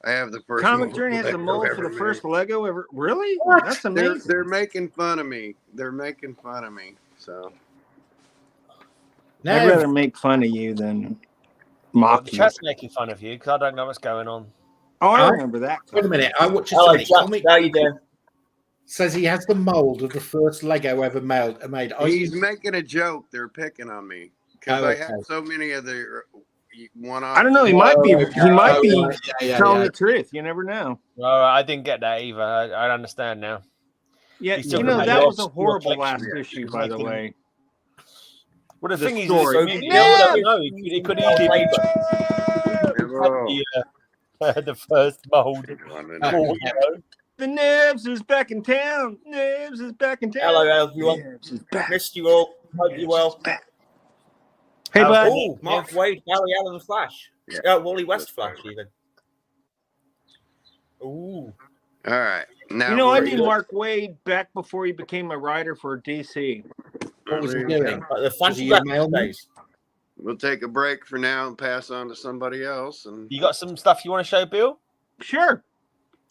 I have the first Comic Journey has the mold for the first Lego ever. Really? What? That's amazing. They're making fun of me. So I'd rather make fun of you than mock you. Chat's making fun of you because I don't know what's going on. Oh, I remember that. Wait a minute. I watched How you doing? Says he has the mold of the first Lego ever made. He's making a joke. They're picking on me because I have so many of the one-off. I don't know. He might be telling the truth. You never know. Well, I didn't get that either. I understand now. Yeah, that was a horrible last issue, by the way. Well, the thing is, he could easily the first mold. The Nevs is back in town. Nevs is back in town. Hello, everyone. Missed you all. Hope you're well. Hey, bud. Oh, Mark Wade, Barry Allen Flash. Yeah, Wally West Flash, even. Ooh. All right. Now, I knew Mark Wade back before he became a writer for DC. What was he doing? The Fancy Black days. We'll take a break for now and pass on to somebody else. And you got some stuff you want to show, Bill? Sure.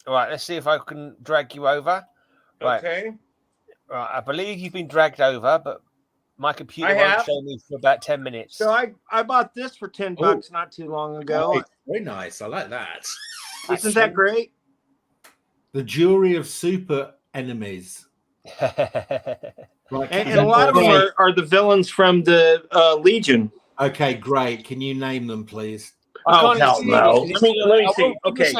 All right, let's see if I can drag you over. Right. Okay. Right, I believe you've been dragged over, but my computer won't show me for about 10 minutes. So I bought this for $10 not too long ago. Oh, very nice. I like that. Isn't that great? The Jury of Super Enemies. And a lot of them are the villains from the Legion. Okay, great. Can you name them, please? Oh, hell no. Let me see. Okay.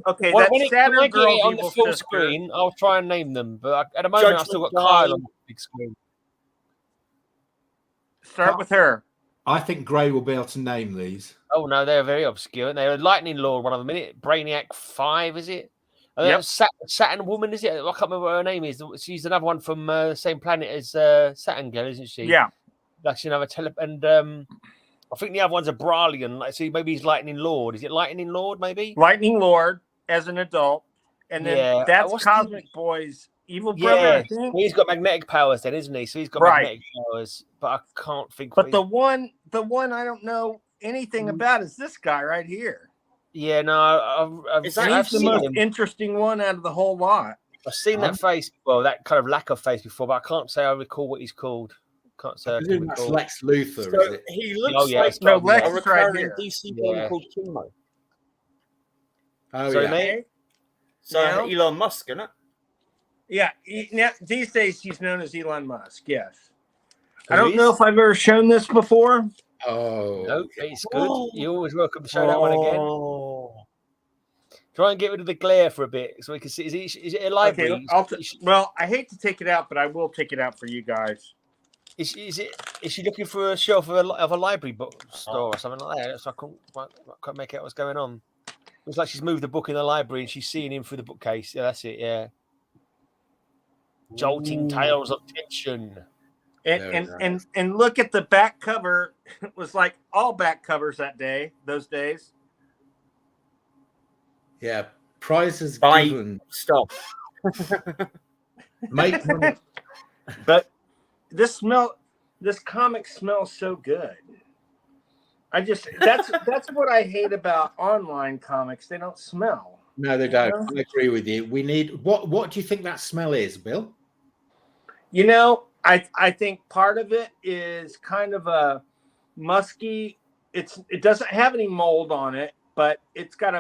Okay, when that's Saturn I Girl on the full screen, I'll try and name them. But at the moment, I've still got Kyle on the big screen. Start with her. I think Gray will be able to name these. Oh, no, they're very obscure. They're Lightning Lord, one of them, isn't it? Brainiac 5, is it? Yep. Saturn Woman, is it? I can't remember what her name is. She's another one from the same planet as Saturn Girl, isn't she? Yeah. That's another and I think the other one's a Bralian. Like, see, maybe he's Lightning Lord. Is it Lightning Lord, maybe? Lightning Lord as an adult. And then that's Cosmic Boy's evil brother, I think. Well, he's got magnetic powers then, isn't he? So he's got magnetic powers. But I can't think. But the one I don't know anything about is this guy right here. Yeah, no, he's the most interesting one out of the whole lot. I've seen that face, that kind of lack of face before, but I can't say I recall what he's called. Can't say. That's Lex Luthor. So is it? He looks like Lex a recurring right DC villain called Chemo. Oh, Sorry, yeah. mate. So Now? Elon Musk, isn't it? Yeah, now, these days he's known as Elon Musk. Yes. I Who don't know is? if I've ever shown this before. Oh, No, it's good. You're always welcome to show that one again. Oh. Try and get rid of the glare for a bit so we can see. Is it a library? Okay, well, I hate to take it out, but I will take it out for you guys. Is she looking for a shelf of a library bookstore or something like that? So I couldn't make out what's going on. Looks like she's moved the book in the library and she's seeing him through the bookcase. Yeah, that's it. Yeah. Jolting tales of tension. And look at the back cover. It was like all back covers those days. yeah. Prizes Buy given. stuff. Make money. But this comic smells so good. That's what I hate about online comics. They don't smell. No, they don't. I agree with you. We need what do you think that smell is, Bill? You know, I think part of it is kind of a musky. It doesn't have any mold on it, but it's got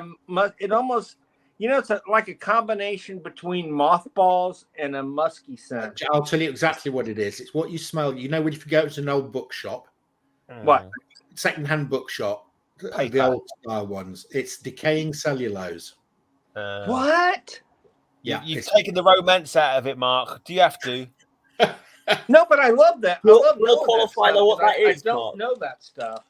it almost, it's like a combination between mothballs and a musky scent. I'll tell you exactly what it is. It's what you smell. You know, when you go to an old bookshop, What? Second-hand bookshop, Paper. the old style ones. It's decaying cellulose. What? Yeah, You've taken the romance out of it, Mark. Do you have to? No, but I love that. We'll knowing qualify that stuff, what that is, I don't Mark. know that stuff.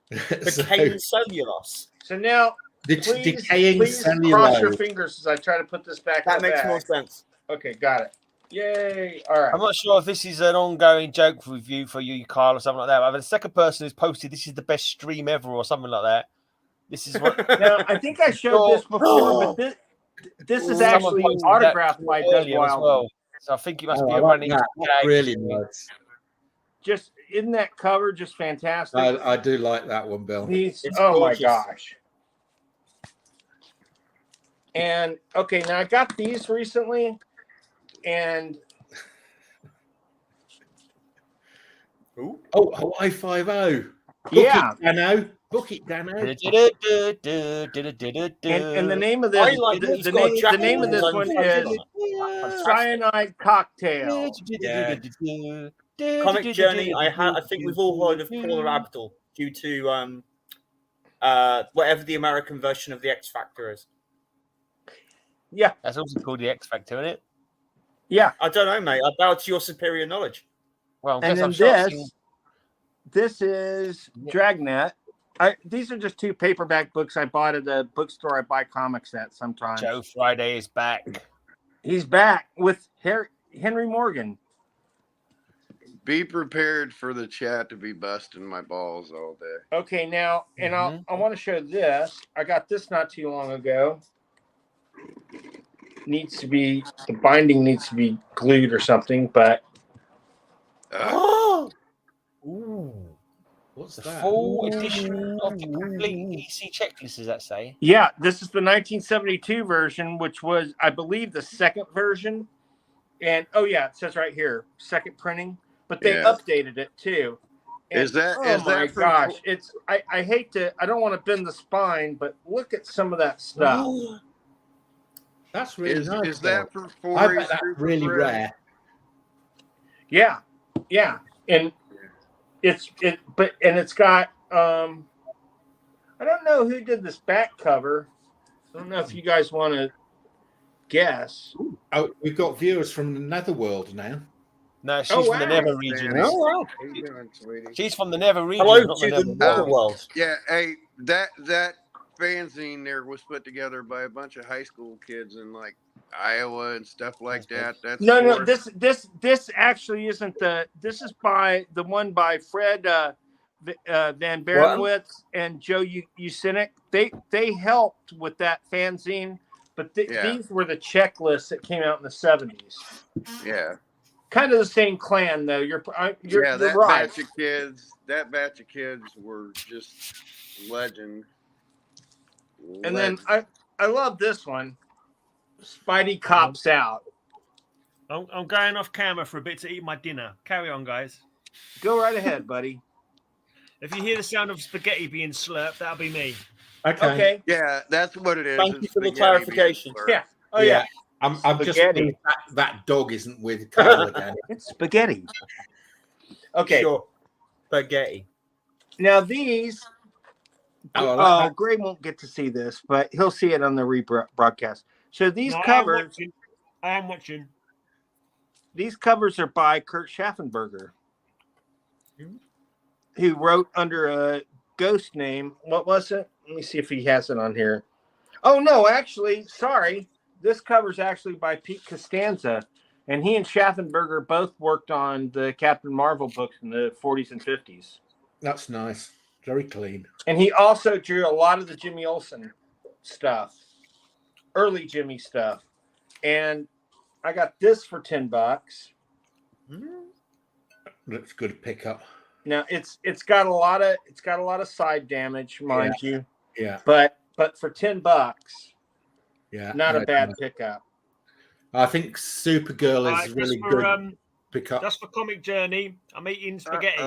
Decaying cellulose. So now, decaying please cellulose. cross your fingers as I try to put this back. That in the makes bag. more sense. Okay, got it. Yay! All right. I'm not sure if this is an ongoing joke review for you, Kyle, or something like that. But the second person who's posted this is the best stream ever, or something like that. This is what. Now, I think I showed this before, but this is actually autographed by Doug earlier as Wilder. well. So I think it must be I a like running. that. That's really nice. Just isn't that cover just fantastic? I do like that one, Bill. It's oh gorgeous. my gosh! And okay, now I got these recently, and Oh, Hawaii 5-0. yeah, Book it, Dano. and the name of this, I like that he's got a the jacket name of with this his own one photos is on it. Cyanide Cocktail. Comic Journey. I think we've all heard of Paula Abdul due to whatever the American version of the X Factor is. Yeah, That's also called the X Factor, isn't it? yeah. I don't know, mate. I bow to your superior knowledge. Well, And then this is Dragnet. These are just two paperback books I bought at the bookstore I buy comics at sometimes. Joe Friday is back. He's back with Henry Morgan. Be prepared for the chat to be busting my balls all day. Okay, now, and I want to show this. I got this not too long ago. The binding needs to be glued or something, but Ooh. What's The that? full edition of the complete EC checklist, does that say? yeah, this is the 1972 version, which was, I believe, the second version. And it says right here, second printing, but they updated it too. And, Is that my gosh, it's I hate to, I don't want to bend the spine, but look at some of that stuff. That's really nice. Is that for I bet that's really rare. Yeah, and it's got I don't know who did this back cover. I don't know if you guys want to guess. Oh, we've got viewers from the Netherworld now. No, she's from the Nether region. Oh, wow. How you doing, sweetie? She's from the Nether region. Hello not to the the Nether world. Netherworld. Yeah, hey, that fanzine there was put together by a bunch of high school kids in like Iowa and stuff like that. That's No. This actually isn't this is by the one by Fred Van Berenwitz and Joe Ucinic. They helped with that fanzine, but these were the checklists that came out in the 70s. Yeah. Kind of the same clan though. You're that right. That batch of kids were just legend. And then I love this one. Spidey Cops Out. I'm going off camera for a bit to eat my dinner. Carry on, guys. Go right ahead, buddy. If you hear the sound of spaghetti being slurped, that'll be me. Okay. Yeah, that's what it is. Thank It's you for the spaghetti being clarification. slurped. Yeah. Oh yeah. I'm just Spaghetti. pleased that dog isn't with Kal-El again. It's spaghetti. Okay. Sure. Spaghetti. Now these. Oh, Gray won't get to see this, but he'll see it on the rebroadcast. So these No, covers. I am watching. These covers are by Kurt Schaffenberger, who wrote under a ghost name. What was it? Let me see if he has it on here. Oh, no, actually, sorry. This cover's actually by Pete Costanza, and he and Schaffenberger both worked on the Captain Marvel books in the 40s and 50s. that's nice. Very clean. And he also drew a lot of the Jimmy Olsen stuff, early Jimmy stuff. And I got this for $10. Looks good pickup. Now it's got a lot of side damage, mind you. Yeah. But for $10, Yeah. not a bad pickup. I think Supergirl is really good pickup. Just for Comic Journey, I'm eating spaghetti.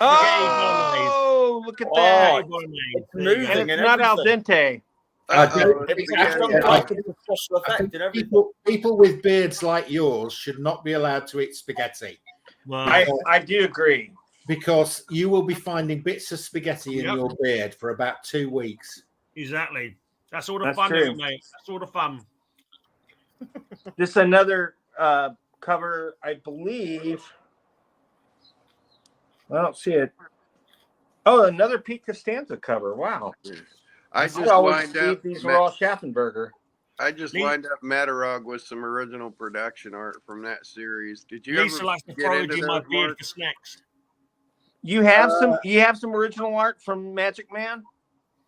Oh, look at that! It's moving And it's and not al everything. dente. People with beards like yours should not be allowed to eat spaghetti. Well, I do agree. Because you will be finding bits of spaghetti in your beard for about 2 weeks. Exactly. That's all the That's fun, true. mate. That's all the fun. This is another cover, I believe. I don't see it. Oh, another Pete Costanza cover. Wow. I I just always lined believe up. these were all Schaffenberger. I just lined up Metarog with some original production art from that series. Did you Lisa ever likes to get forage into in my those, beard Mark? for snacks. You have some original art from Magic Man?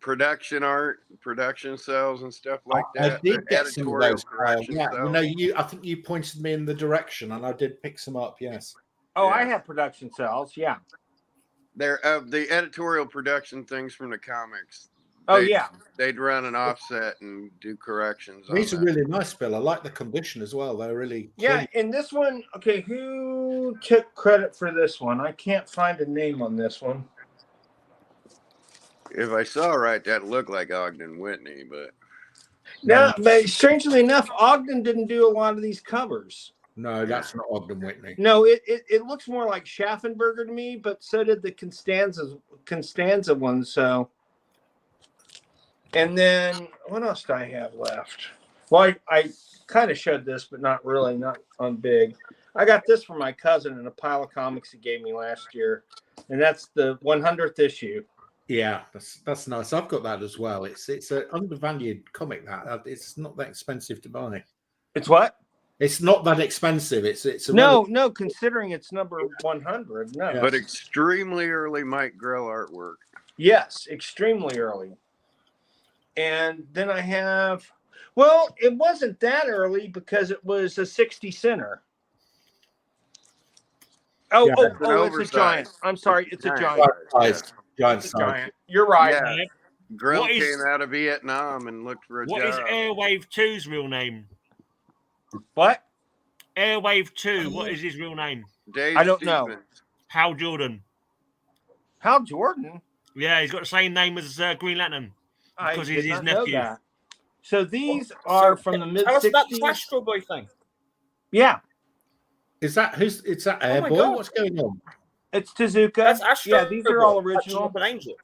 Production art, production cells, and stuff like that. I did get some of Editorial those. correction Yeah, cells. I think you pointed me in the direction, and I did pick some up. Yes. Oh, Yeah. I have production cells. Yeah. They're the editorial production things from the comics. Oh, yeah. They'd run an offset and do corrections. These are on that. really nice, Bill. I like the condition as well. They're really Yeah, and this one, okay, who took credit for this one? I can't find a name on this one. If I saw right, that looked like Ogden Whitney, but Now, but strangely enough, Ogden didn't do a lot of these covers. No, that's not Ogden Whitney. No, it looks more like Schaffenberger to me, but so did the Constanza one. So, and then what else do I have left? Well, I kind of showed this, but not really, not on big. I got this from my cousin in a pile of comics he gave me last year, and that's the 100th issue. Yeah, that's nice. I've got that as well. It's an undervalued comic. That it's not that expensive to buy. It's what? It's not that expensive. It's a No, considering it's number 100. No, but extremely early Mike Grell artwork. Yes, extremely early. And then I have, well, it wasn't that early because it was a 60 center. Oh, Yeah. It's a giant. I'm sorry, it's a giant. Giant It's a size. giant. You're right. Yeah. Grell What is- came out of Vietnam and looked for a What job. is Airwave 2's real name? What? Airwave 2, what is his real name? Dave I don't know. Stevens. Hal Jordan. Hal Jordan? Yeah, he's got the same name as Green Lantern. Because he's did his not know nephew. that. So these are from the mid Tell us about the 60s. Flash Strawberry thing. Yeah, Is that my Airboy? God. What's going on? it's Tezuka. That's Astro. Yeah, these are all Boy, touching original. up an angel.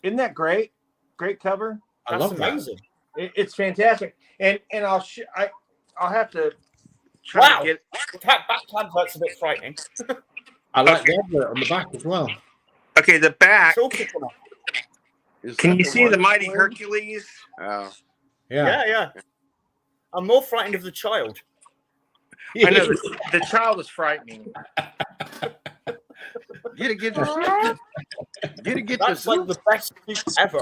Isn't that great? Great cover. I That's love that. amazing. It's fantastic. And I'll have to try Wow. to get. That back advert's a bit frightening. I like the advert on the back as well. Okay, the back. It's all kicking off. Is Can that you the see the one mighty twin? Hercules? Oh. Yeah. Yeah. I'm more frightened of the child. I know the child is frightening. Get the That's like the best suit ever.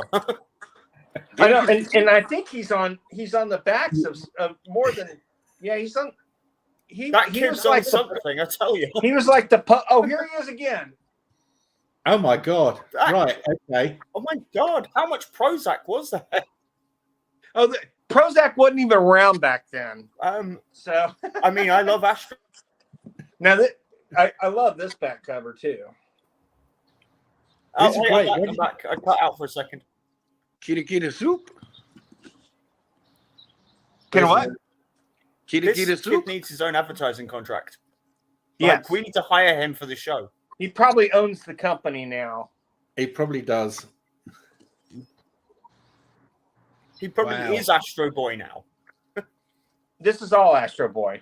I know, and I think he's on the backs of more than he's on. That he kid's was on like something, I tell you. he was like the oh, here he is again. Oh my God! That- Right. Okay. Oh my God, how much Prozac was there? Oh, the Prozac wasn't even around back then. So I mean, I love Astro. now I love this back cover too. It's great. I'm back. I cut out for a second. Kita soup. Can what? This Kita kid soup. needs his own advertising contract. Yes. Like, we need to hire him for the show. He probably owns the company now. He probably does. He probably is Astro Boy now. This is all Astro Boy.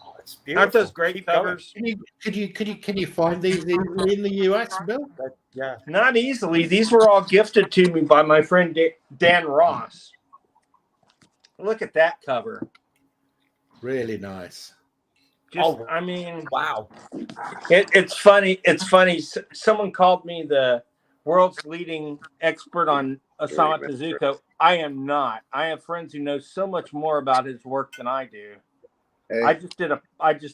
Oh, it's beautiful. Aren't those great Keep going. covers? Can you find these easily in the US, Bill? Yeah. Not easily. These were all gifted to me by my friend Dan Ross. Look at that cover. Really nice. Just, I mean, wow. It's funny. It's funny. Someone called me the world's leading expert on Osamu Tezuka. I am not. I have friends who know so much more about his work than I do. Hey. I just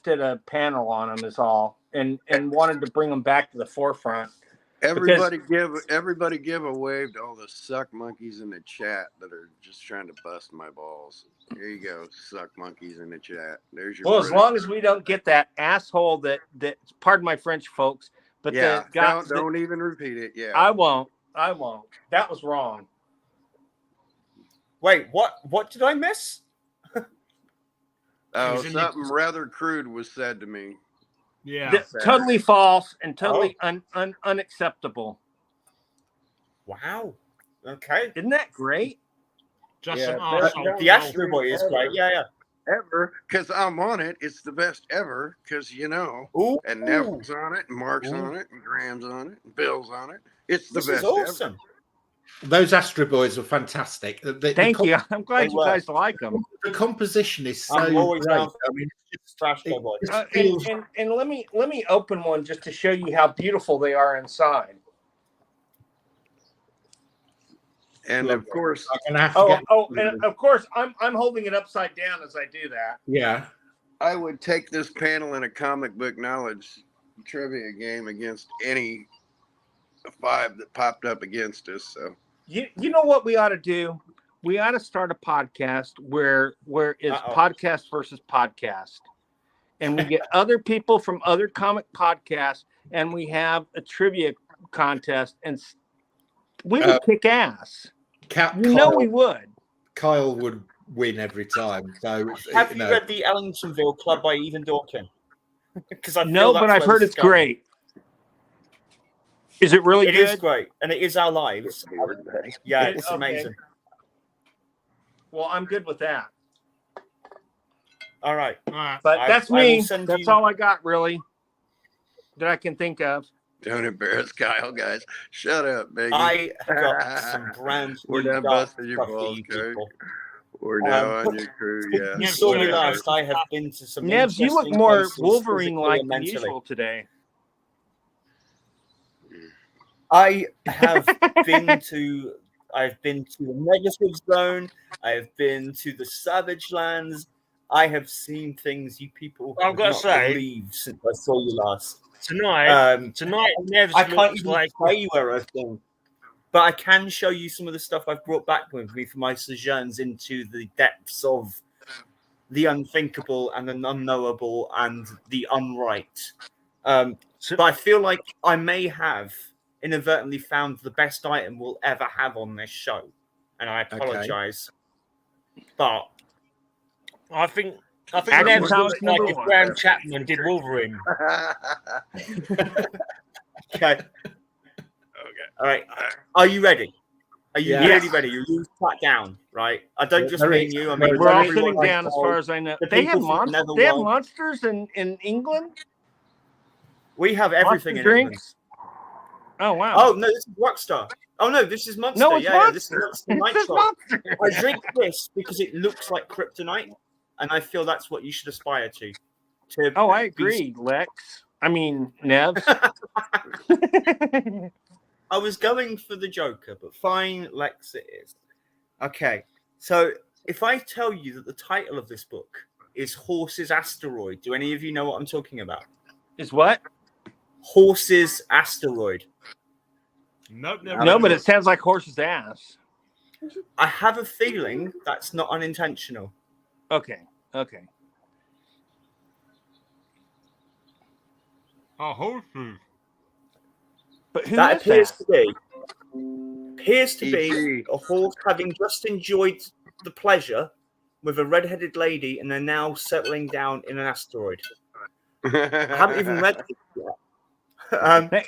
did a panel on him is all, and wanted to bring him back to the forefront. Everybody give a wave to all the suck monkeys in the chat that are just trying to bust my balls. Here you go, suck monkeys in the chat. There's your. Well, as long as we don't get that asshole that pardon my French, folks, but yeah, don't even repeat it. Yeah, I won't. That was wrong. Wait, what did I miss? Oh, something rather crude was said to me. Yeah, totally false and totally unacceptable. Wow. Okay. Isn't that great? Just Yeah, an arsehole. The Astro Boy is great. Yeah. Ever, because I'm on it. It's the best ever, because Ooh. and Nev's on it, and Mark's on it, and Graham's on it, and Bill's on it. It's the This best is awesome. ever. Those Astro Boys were fantastic. Thank you. I'm glad you guys like them. The composition is so I'm always great. down for I mean, Astro Boy. And let me open one just to show you how beautiful they are inside. And of course, and of course, I'm holding it upside down as I do that. Yeah, I would take this panel in a comic book knowledge trivia game against any 5 that popped up against us. So you know what we ought to do? We ought to start a podcast where it's podcast versus podcast, and we get other people from other comic podcasts, and we have a trivia contest, and we would kick ass. We would. Kyle would win every time. So have you read the Ellingtonville Club by Ethan Dawkins? Because but I've heard it's great. Is it really good? It is great, and it is our lives. Yeah, it's amazing. Well, I'm good with that. All right. But that's me. That's all I got, really, that I can think of. Don't embarrass Kyle, guys. Shut up, baby. I got some brand new. We're done busting your balls, Coach. We're now on your crew, yeah. You saw me last. I have been to some. Nevs, you look more Wolverine-like than usual today. I have been to. I've been to the Negative Zone. I have been to the Savage Lands. I have seen things you people I've got to say, believe since I saw you last. Tonight, Nevs I can't even like say where I've been, but I can show you some of the stuff I've brought back with me for my sojourns into the depths of the unthinkable and the unknowable and the unright. But I feel like I may have inadvertently found the best item we'll ever have on this show, and I apologize. Okay. But I think Nevs looks like if Graham Chapman did Wolverine. Okay. All right. Are you ready? Are you really ready? You're sat down, right? I don't just mean you. I mean we're all sitting down, as far as I know. They have monsters. They have monsters in England. We have everything in England. Oh wow! Oh no, this is Rockstar. Oh no, this is Monster. No, it's Monster. This is Monster. I drink this because it looks like kryptonite, and I feel that's what you should aspire to. I agree, Lex. I mean, Nevs. I was going for the Joker, but fine, Lex it is. Okay, so if I tell you that the title of this book is Horse's Asteroid, do any of you know what I'm talking about? Is what? Horse's Asteroid. Nope, no, but it sounds like horse's ass. I have a feeling that's not unintentional. Okay. Oh, horses. But who That is appears that? to be a horse having just enjoyed the pleasure with a red-headed lady, and they're now settling down in an asteroid. I haven't even read it yet.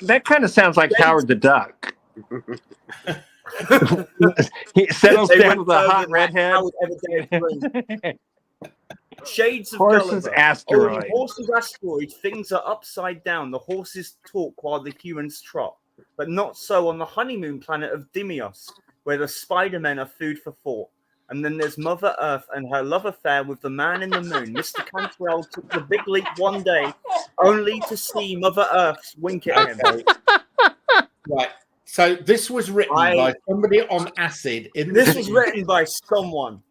That kind of sounds like Howard the Duck. He settles They down went with a further hot than redhead. Howard ever dared. Shades of Horses Gulliver. asteroid. On Horses asteroid, things are upside down. The horses talk while the humans trot, but not so on the honeymoon planet of Dimios, where the Spider-Men are food for thought. And then there's Mother Earth and her love affair with the man in the moon. Mr. Cantrell took the big leap one day, only to see Mother Earth wink at him. Right. So this was written by somebody on acid. This was written by someone.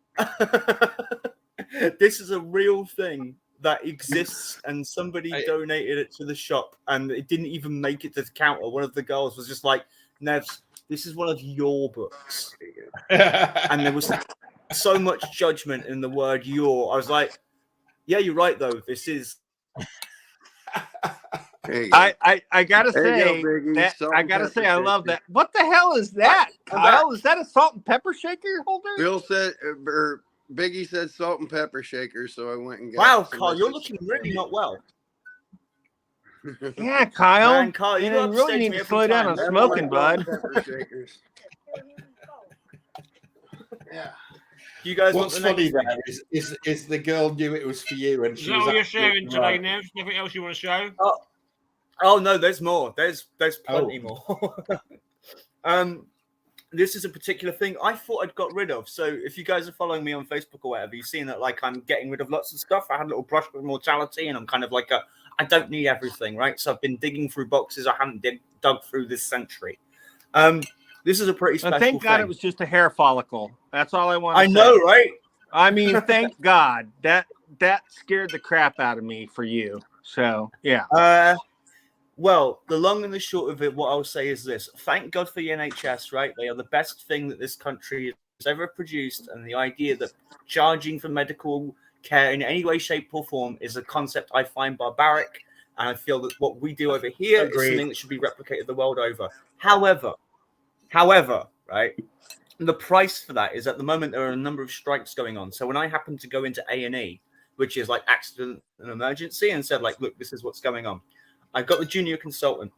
This is a real thing that exists, and somebody donated it to the shop, and it didn't even make it to the counter. One of the girls was just like, Nevs, this is one of your books. And there was so much judgment in the word your. I was like, yeah, you're right, though. This is. I gotta say that I love that. What the hell is that, Kyle? Is that a salt and pepper shaker holder? Bill said, or Biggie said salt and pepper shaker, so I went and got. Wow, Kyle, you're looking really not well. Yeah, Kyle. Man, Kyle, you really need to slow down on smoking, bud. Yeah. You guys What's want the funny next there is the girl knew it was for you, and she Is that was all you're absolutely sharing today, right. Nevs? Nothing else you want to show? Oh no, there's more. There's plenty more. This is a particular thing I thought I'd got rid of. So if you guys are following me on Facebook or whatever, you've seen that like I'm getting rid of lots of stuff. I had a little brush with mortality, and I'm kind of like I don't need everything, right? So I've been digging through boxes I haven't dug through this century. This is a pretty special Thank God thing. it was just a hair follicle. That's all I want to say. I know, right? I mean, thank God. That scared the crap out of me for you. So, yeah. Well, the long and the short of it, what I'll say is this. Thank God for the NHS, right? They are the best thing that this country has ever produced. And the idea that charging for medical care in any way, shape, or form is a concept I find barbaric. And I feel that what we do over here is something that should be replicated the world over. However, right, the price for that is at the moment there are a number of strikes going on. So when I happen to go into A&E, which is like accident and emergency, and said like, look, this is what's going on. I got the junior consultant,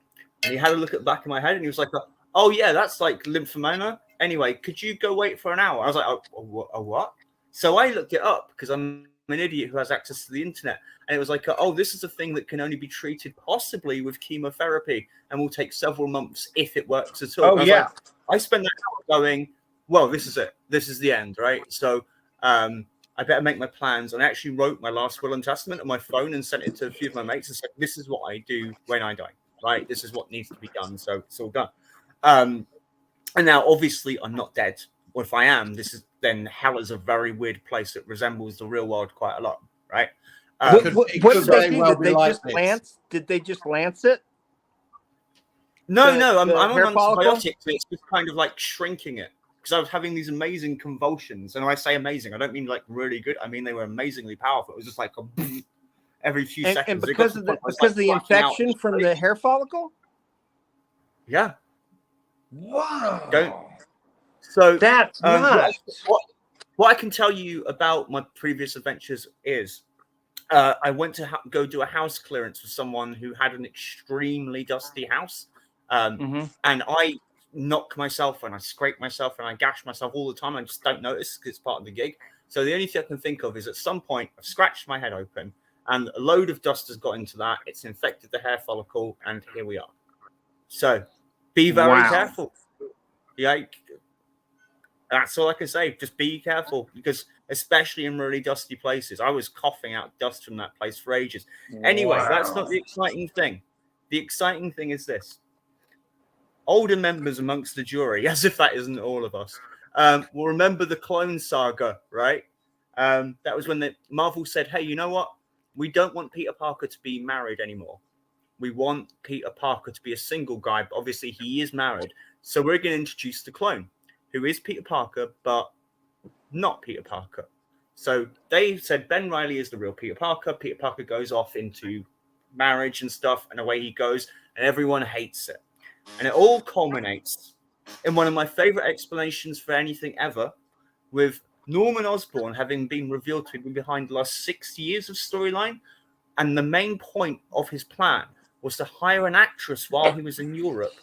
and he had a look at the back of my head, and he was like, oh yeah, that's like lymphoma. Anyway, could you go wait for an hour? I was like, oh what? So I looked it up because I'm an idiot who has access to the internet. And it was like, oh, this is a thing that can only be treated possibly with chemotherapy and will take several months if it works at all. Oh, yeah. Like, I spent that hour going, well, this is it. This is the end, right? So I better make my plans. And I actually wrote my last will and testament on my phone and sent it to a few of my mates and said, this is what I do when I die, right? This is what needs to be done. So it's all done. And now, obviously, I'm not dead. Or if I am, then hell is a very weird place that resembles the real world quite a lot, right? What did they do? Did they just lance it? No, I'm on hair follicle? antibiotics. It's just kind of like shrinking it because I was having these amazing convulsions. And when I say amazing, I don't mean like really good. I mean they were amazingly powerful. It was just like every few seconds. And because of the infection from the hair follicle? Yeah. Wow. So that's nuts. What I can tell you about my previous adventures is I went to go do a house clearance for someone who had an extremely dusty house. And I knock myself and I scrape myself and I gash myself all the time. I just don't notice because it's part of the gig. So the only thing I can think of is at some point I've scratched my head open and a load of dust has got into that. It's infected the hair follicle and here we are. So be very careful. Yeah. That's all I can say. Just be careful because especially in really dusty places. I was coughing out dust from that place for ages. Anyway, that's not the exciting thing. The exciting thing is this. Older members amongst the jury, as if that isn't all of us, will remember the Clone Saga, right? That was when Marvel said, hey, you know what? We don't want Peter Parker to be married anymore. We want Peter Parker to be a single guy, but obviously he is married. So we're going to introduce the clone, who is Peter Parker, but not Peter Parker. So they said Ben Reilly is the real Peter Parker. Peter Parker goes off into marriage and stuff, and away he goes, and everyone hates it. And it all culminates in one of my favorite explanations for anything ever, with Norman Osborn having been revealed to be behind the last 6 years of storyline. And the main point of his plan was to hire an actress while he was in Europe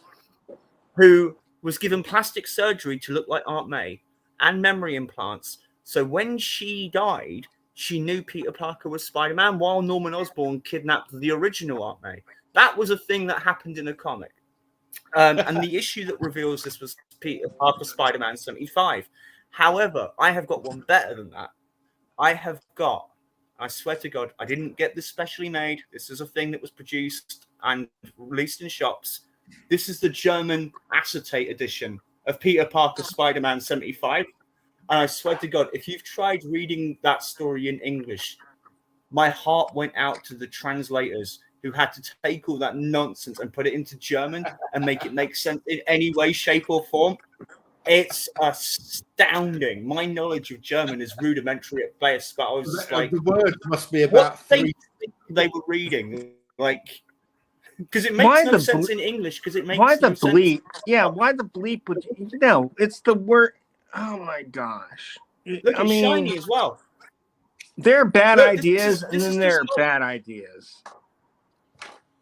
who was given plastic surgery to look like Aunt May and memory implants. So when she died, she knew Peter Parker was Spider-Man while Norman Osborn kidnapped the original Aunt May. That was a thing that happened in a comic. And the issue that reveals this was Peter Parker Spider-Man 75. However, I have got one better than that. I swear to God, I didn't get this specially made. This is a thing that was produced and released in shops. This is the German acetate edition of Peter Parker Spider-Man 75. And I swear to God, if you've tried reading that story in English, my heart went out to the translators who had to take all that nonsense and put it into German and make it make sense in any way, shape, or form. It's astounding. My knowledge of German is rudimentary at best, but I was just like, the word must be about three. They were reading, like, because it makes no sense in English. Because it makes why the no bleep? sense. Yeah, why the bleep would? No, it's the word. Oh my gosh! Look, it's shiny as well. There are bad Look, ideas, and then there are bad ideas.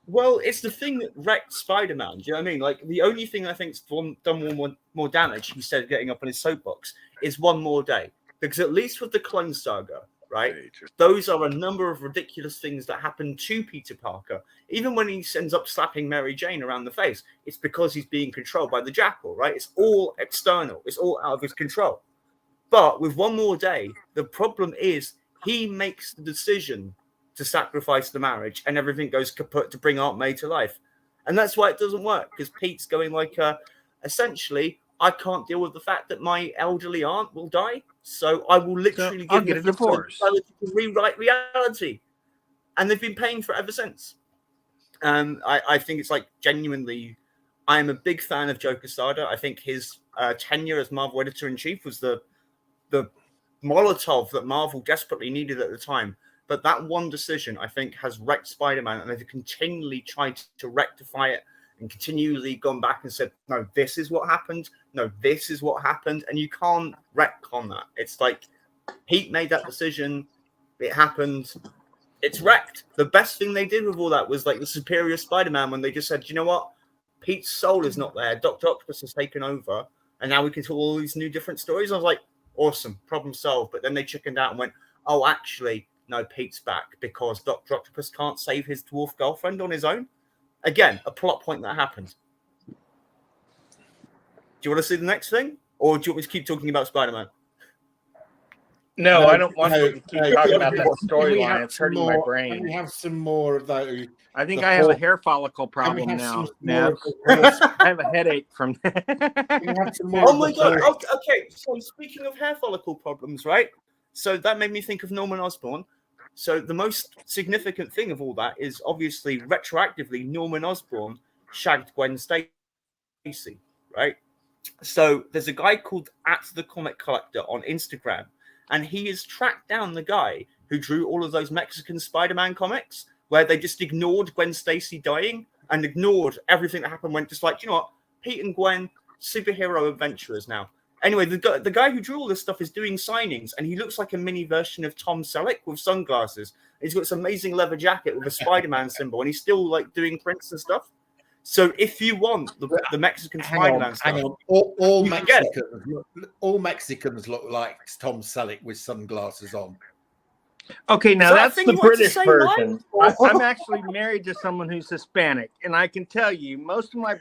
Well, it's the thing that wrecked Spider-Man. Do you know what I mean? Like, the only thing I think's done more damage, instead of getting up on his soapbox, is One More Day. Because at least with the Clone Saga, right, those are a number of ridiculous things that happen to Peter Parker. Even when he ends up slapping Mary Jane around the face, it's because he's being controlled by the Jackal, right? It's all external. It's all out of his control. But with One More Day, the problem is he makes the decision to sacrifice the marriage, and everything goes kaput to bring Aunt May to life. And that's why it doesn't work, because Pete's going like, essentially, I can't deal with the fact that my elderly aunt will die, so I will literally I'll get a divorce to rewrite reality. And they've been paying for it ever since. I think it's like, genuinely, I am a big fan of Joe Quesada. I think his tenure as Marvel editor-in-chief was the Molotov that Marvel desperately needed at the time. But that one decision, I think, has wrecked Spider-Man, and they've continually tried to rectify it and continually gone back and said, no, this is what happened. No, this is what happened. And you can't retcon that. It's like, Pete made that decision. It happened. It's wrecked. The best thing they did with all that was like the Superior Spider-Man, when they just said, you know what? Pete's soul is not there. Dr. Octopus has taken over. And now we can tell all these new different stories. I was like, awesome, problem solved. But then they chickened out and went, oh, actually, no, Pete's back because Dr. Octopus can't save his dwarf girlfriend on his own. Again, a plot point that happened. Do you want to see the next thing? Or do you want me to keep talking about Spider-Man? No, I don't want to keep talking about that storyline. It's hurting my brain. Can we have some more of those? I think I have a hair follicle problem now. I have a headache from that. Oh my God. Okay, so speaking of hair follicle problems, right? So that made me think of Norman Osborn. So the most significant thing of all that is obviously retroactively Norman Osborn shagged Gwen Stacy, right? So there's a guy called @thecomic_collector on Instagram, and he has tracked down the guy who drew all of those Mexican Spider-Man comics where they just ignored Gwen Stacy dying and ignored everything that happened. Went just like, you know what, Pete and Gwen, superhero adventurers now. Anyway, the guy who drew all this stuff is doing signings, and he looks like a mini version of Tom Selleck with sunglasses. He's got this amazing leather jacket with a Spider-Man symbol, and he's still like doing prints and stuff. So if you want the Mexican Spider-Man stuff, all Mexicans look like Tom Selleck with sunglasses on. Okay, now that's the British version. I'm actually married to someone who's Hispanic, and I can tell you, most of my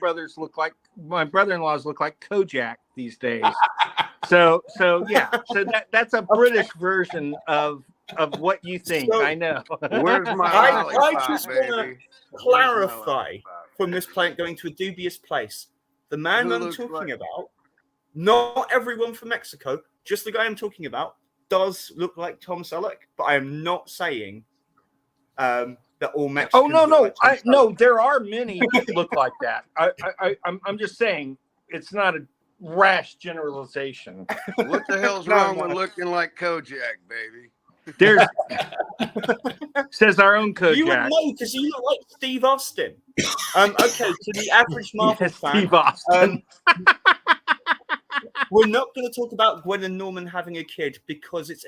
my brother-in-laws look like Kojak these days. So yeah, so that's a British version of what you think. So, I know. Where's my I just want to clarify from this point going to a dubious place. The man I'm talking about, not everyone from Mexico, just the guy I'm talking about, does look like Tom Selleck, but I am not saying that all Mexicans. Oh no, there are many that look like that. I'm just saying it's not a rash generalization. What the hell's wrong with looking like Kojak, baby? There's says our own Kojak. You would know because you look like Steve Austin. Okay, to the average Marvel fan, Steve Austin. We're not going to talk about Gwen and Norman having a kid because it's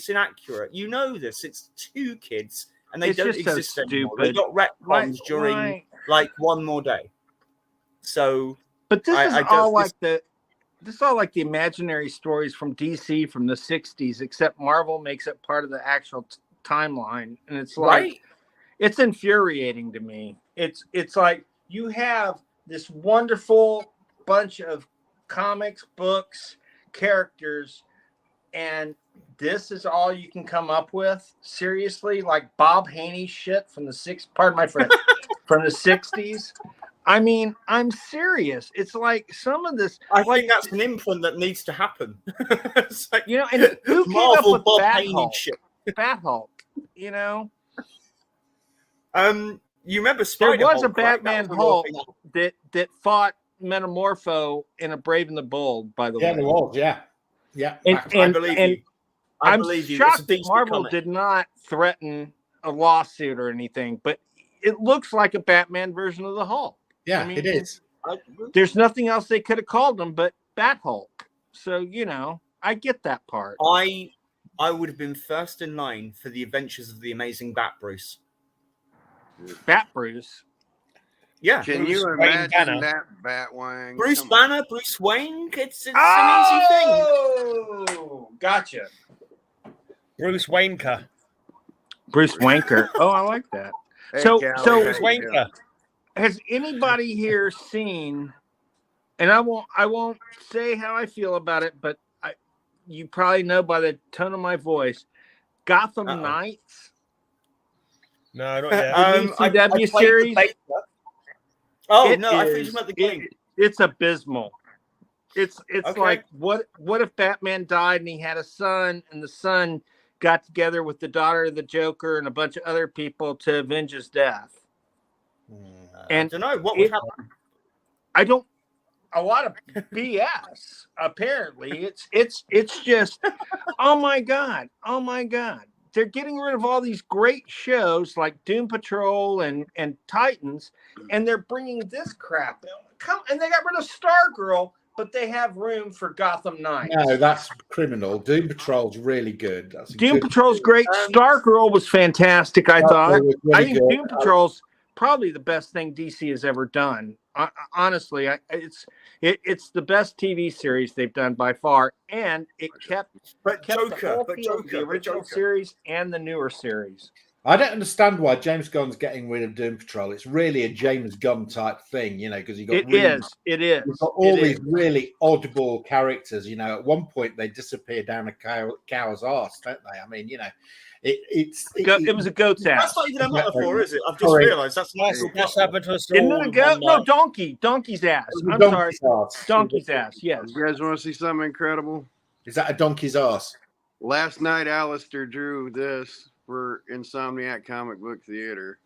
inaccurate. You know this. It's 2 kids, and they don't exist anymore. They got retcons during like one more day. So, but this is all like the imaginary stories from DC from the '60s, except Marvel makes it part of the actual timeline, and it's like it's infuriating to me. It's like you have this wonderful bunch of comics, books, characters, and this is all you can come up with? Seriously? Like Bob Haney shit from the pardon my French, from the 60s? I mean, I'm serious. It's like some of this. I think that's an imprint that needs to happen. It's like, you know, and who came up with Bob Bat Haney Hulk? shit. Bat Hulk, you know? You remember Spider There was Hulk, a Batman right? Hulk that fought Metamorpho in A Brave and the Bold, by the way. Yeah, there was. Yeah. I believe you. I I'm believe you. shocked It's a that decent Marvel comic. did not threaten a lawsuit or anything, but it looks like a Batman version of the Hulk. Yeah, I mean, it is. There's nothing else they could have called him but Bat Hulk. So, you know, I get that part. I would have been first in line for the Adventures of the Amazing Bat Bruce. Bat Bruce. Yeah. Can Bruce you Wayne imagine Banner. that Batwang? Bruce Come on. Banner, Bruce Wayne. It's an easy thing. Oh, gotcha. Bruce Wayneker. Bruce Wanker. Oh, I like that. Hey, So- Cal, so- how Bruce you doing? Wayneker. Has anybody here seen, and I won't say how I feel about it, but you probably know by the tone of my voice, Gotham Knights? No, not yet. The ECW played the series? beta. Oh It no, I is- thought you meant the game. It's abysmal. It's Okay. like what if Batman died and he had a son, and the son got together with the daughter of the Joker and a bunch of other people to avenge his death? And I don't know what would it- happen. I don't. A lot of BS. Apparently, it's just. Oh my god! They're getting rid of all these great shows like Doom Patrol and Titans, and they're bringing this crap. And they got rid of Stargirl, but they have room for Gotham Knights. No, that's criminal. Doom Patrol's really good. That's a Doom good- Patrol's great. Stargirl was fantastic. I thought. Stargirl was really I think good. Doom Patrol's probably the best thing DC has ever done. Honestly, it's the best TV series they've done by far, and it kept the whole feel of the original series and the newer series. I don't understand why James Gunn's getting rid of Doom Patrol. It's really a James Gunn type thing, you know, because you got It is. You've got all these really oddball characters. You know, at one point they disappear down a cow's arse, don't they? I mean, you know, it was a goat's ass. That's not even a metaphor, is it? I've just Sorry. realised that's not. That's happened to us Isn't all. it a goat? No, donkey's ass. I'm sorry, donkey's ass. Yes. You guys want to see something incredible? Is that a donkey's arse? Last night, Alistair drew this for Insomniac Comic Book Theater.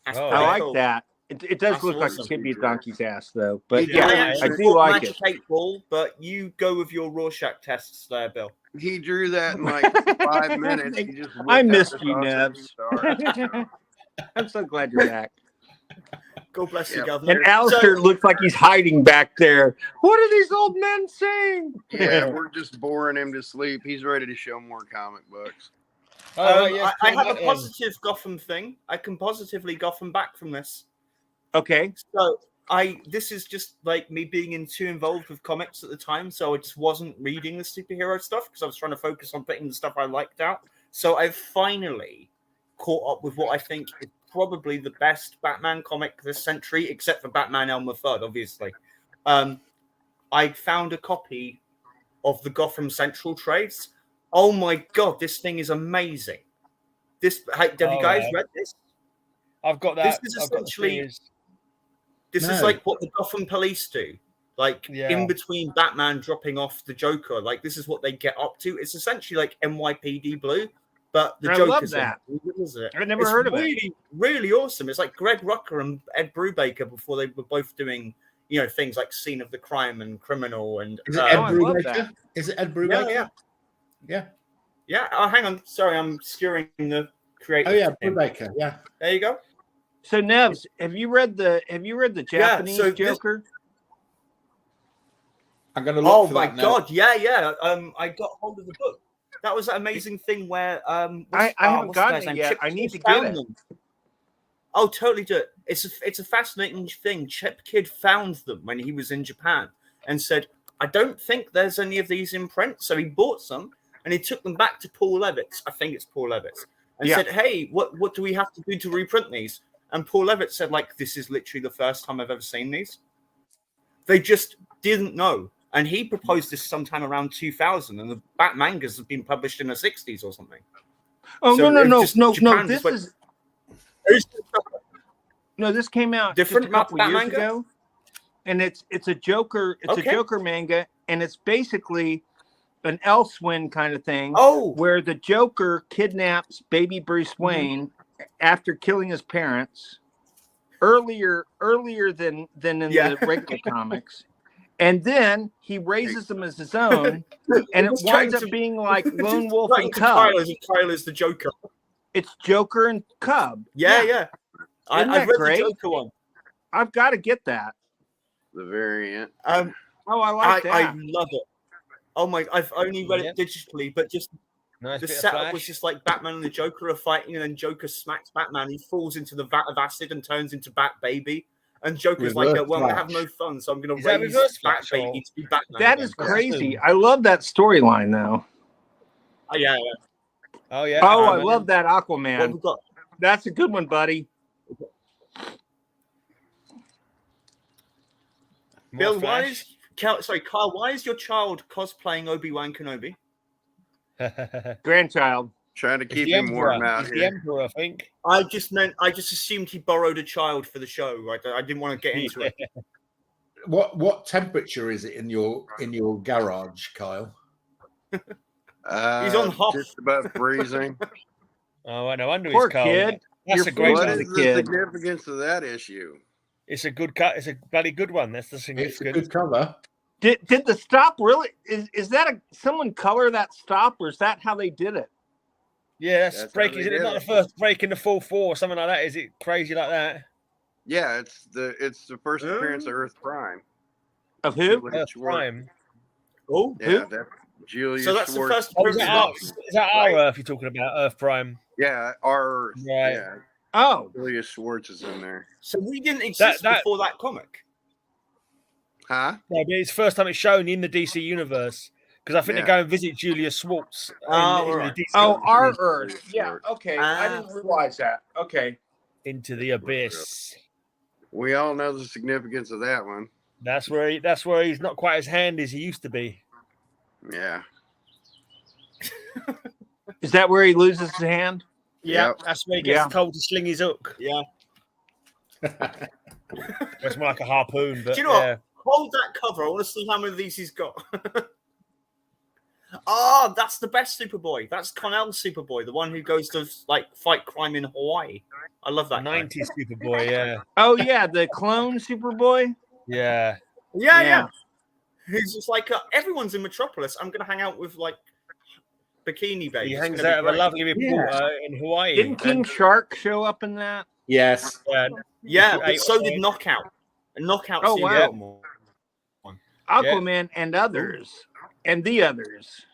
Oh, I like cool. that. It does That's look like awesome. it could be a donkey's ass, though. But Yeah, yeah, I it's do like Magic it. 8-Ball, but you go with your Rorschach tests there, Bill. He drew that in like 5 minutes. He just whipped I out missed this you, awesome Nevs. star. I'm so glad you're back. God bless you, Yep. Governor. And Alistair looks like he's hiding back there. What are these old men saying? Yeah, we're just boring him to sleep. He's ready to show more comic books. I have a positive Gotham thing. I can positively Gotham back from this. Okay. So this is just like me being too involved with comics at the time, so I just wasn't reading the superhero stuff because I was trying to focus on putting the stuff I liked out. So I've finally caught up with what I think is probably the best Batman comic this century, except for Batman Elmer Fudd, obviously. I found a copy of the Gotham Central trades. Oh my god, this thing is amazing. Have you guys read this? I've got that. This is I've got the essentially series. This is like what the Gotham police do. Like in between Batman dropping off the Joker, like this is what they get up to. It's essentially like NYPD Blue, but the I Joker's love that. it? I've never heard of it. Really, really awesome. It's like Greg Rucka and Ed Brubaker before they were both doing, you know, things like Scene of the Crime and Criminal and Is it Ed I love Brubaker? that. Is it Ed Brubaker? Yeah. Yeah. Oh, hang on. Sorry, I'm skewing the creative. Oh yeah, name. Brubaker. Yeah. There you go. So Nevs, have you read the Japanese so Joker? I'm going to look Oh for my that now. god, yeah. I got hold of the book. That was that amazing thing where I haven't gotten it yet. I need to get it. Them. Oh, totally do it. It's a fascinating thing. Chip Kid found them when he was in Japan and said, "I don't think there's any of these in print." So he bought some and he took them back to Paul Levitz. I think it's Paul Levitz, and said, "Hey, what do we have to do to reprint these?" And Paul Levitz said, "Like, this is literally the first time I've ever seen these." They just didn't know. And he proposed this sometime around 2000, and the back mangas have been published in the 60s or something. Oh, So no! Japan This went, is this came out different just a couple years manga? ago, and it's a Joker. It's Okay. a Joker manga, and it's basically an Elsewin kind of thing. Oh, where the Joker kidnaps baby Bruce Wayne after killing his parents earlier than in the regular comics. And then he raises them as his own, and it winds up being like Lone Wolf and Cub. Kyle is the Joker. It's Joker and Cub. Yeah. Isn't I've that read great? the Joker one. I've got to get that. The variant. Oh, I like that. I love it. Oh my! I've only read it digitally, but just Nice the bit of setup Flash. was just like Batman and the Joker are fighting, and then Joker smacks Batman. He falls into the vat of acid and turns into Bat Baby. And Joker's Reverse like, well, I have Flash. no fun, so I'm going Is to that raise Reverse Bat Flash Baby to be Batman. That again. is crazy. I love that storyline, though. Oh, yeah. Oh yeah. Oh, I remember. love that What Aquaman. we got? That's a good one, buddy. More Bill, Flash. Kyle, why is your child cosplaying Obi-Wan Kenobi? Grandchild. Trying to He's keep the him warm Emperor. out He's the here. Emperor, I think. I just assumed he borrowed a child for the show. Right? I didn't want to get into it. What temperature is it in your garage, Kyle? He's on Hoth. Just about freezing. Oh, no wonder Poor he's cold. kid. That's You're a great What one. is the the kid. significance of that issue? It's a good cut. It's a bloody good one. That's the It's a significance. good cover. Did the stop really? Is that someone color that stop, or is that how they did it? Yeah, that's That's break. how Is they it did not it. the first break in the full four or something like that? Is it crazy like that? Yeah, it's the first appearance of Earth Prime. Of who? Earth Prime. Oh, Yeah, that's Julius so that's Schwartz. the first Oh, is appearance. that our Earth you're talking about? Earth Prime. Yeah, our Earth. Right. Yeah, Oh, Julius Schwartz is in there. So we didn't exist That- before that comic. Huh? No, but it's the first time it's shown in the DC universe because I think Yeah. they go and visit Julius Schwartz. Right. DC our universe. Earth. Yeah. Okay. I didn't realize that. Okay. Into the abyss. We all know the significance of that one. That's where he's not quite as handy as he used to be. Yeah. Is that where he loses his hand? Yeah, Yep. that's where he gets Yeah. told to sling his hook. Yeah. It's more like a harpoon, but Do you know what? yeah. Hold that cover. I want to see how many of these he's got. Oh, that's the best Superboy. That's Kal-El Superboy, the one who goes to like fight crime in Hawaii. I love that. guy. 90s Superboy, yeah. Oh yeah, the clone Superboy. Yeah. Yeah. He's just like everyone's in Metropolis. I'm gonna hang out with like bikini babies. He It's hangs gonna be out of a great. lovely reporter in Hawaii. Didn't King Shark show up in that? Yes. Yeah, Hey, but so did Knockout. And Knockout. Oh, seemed wow. a lot more. Aquaman and others. And the others.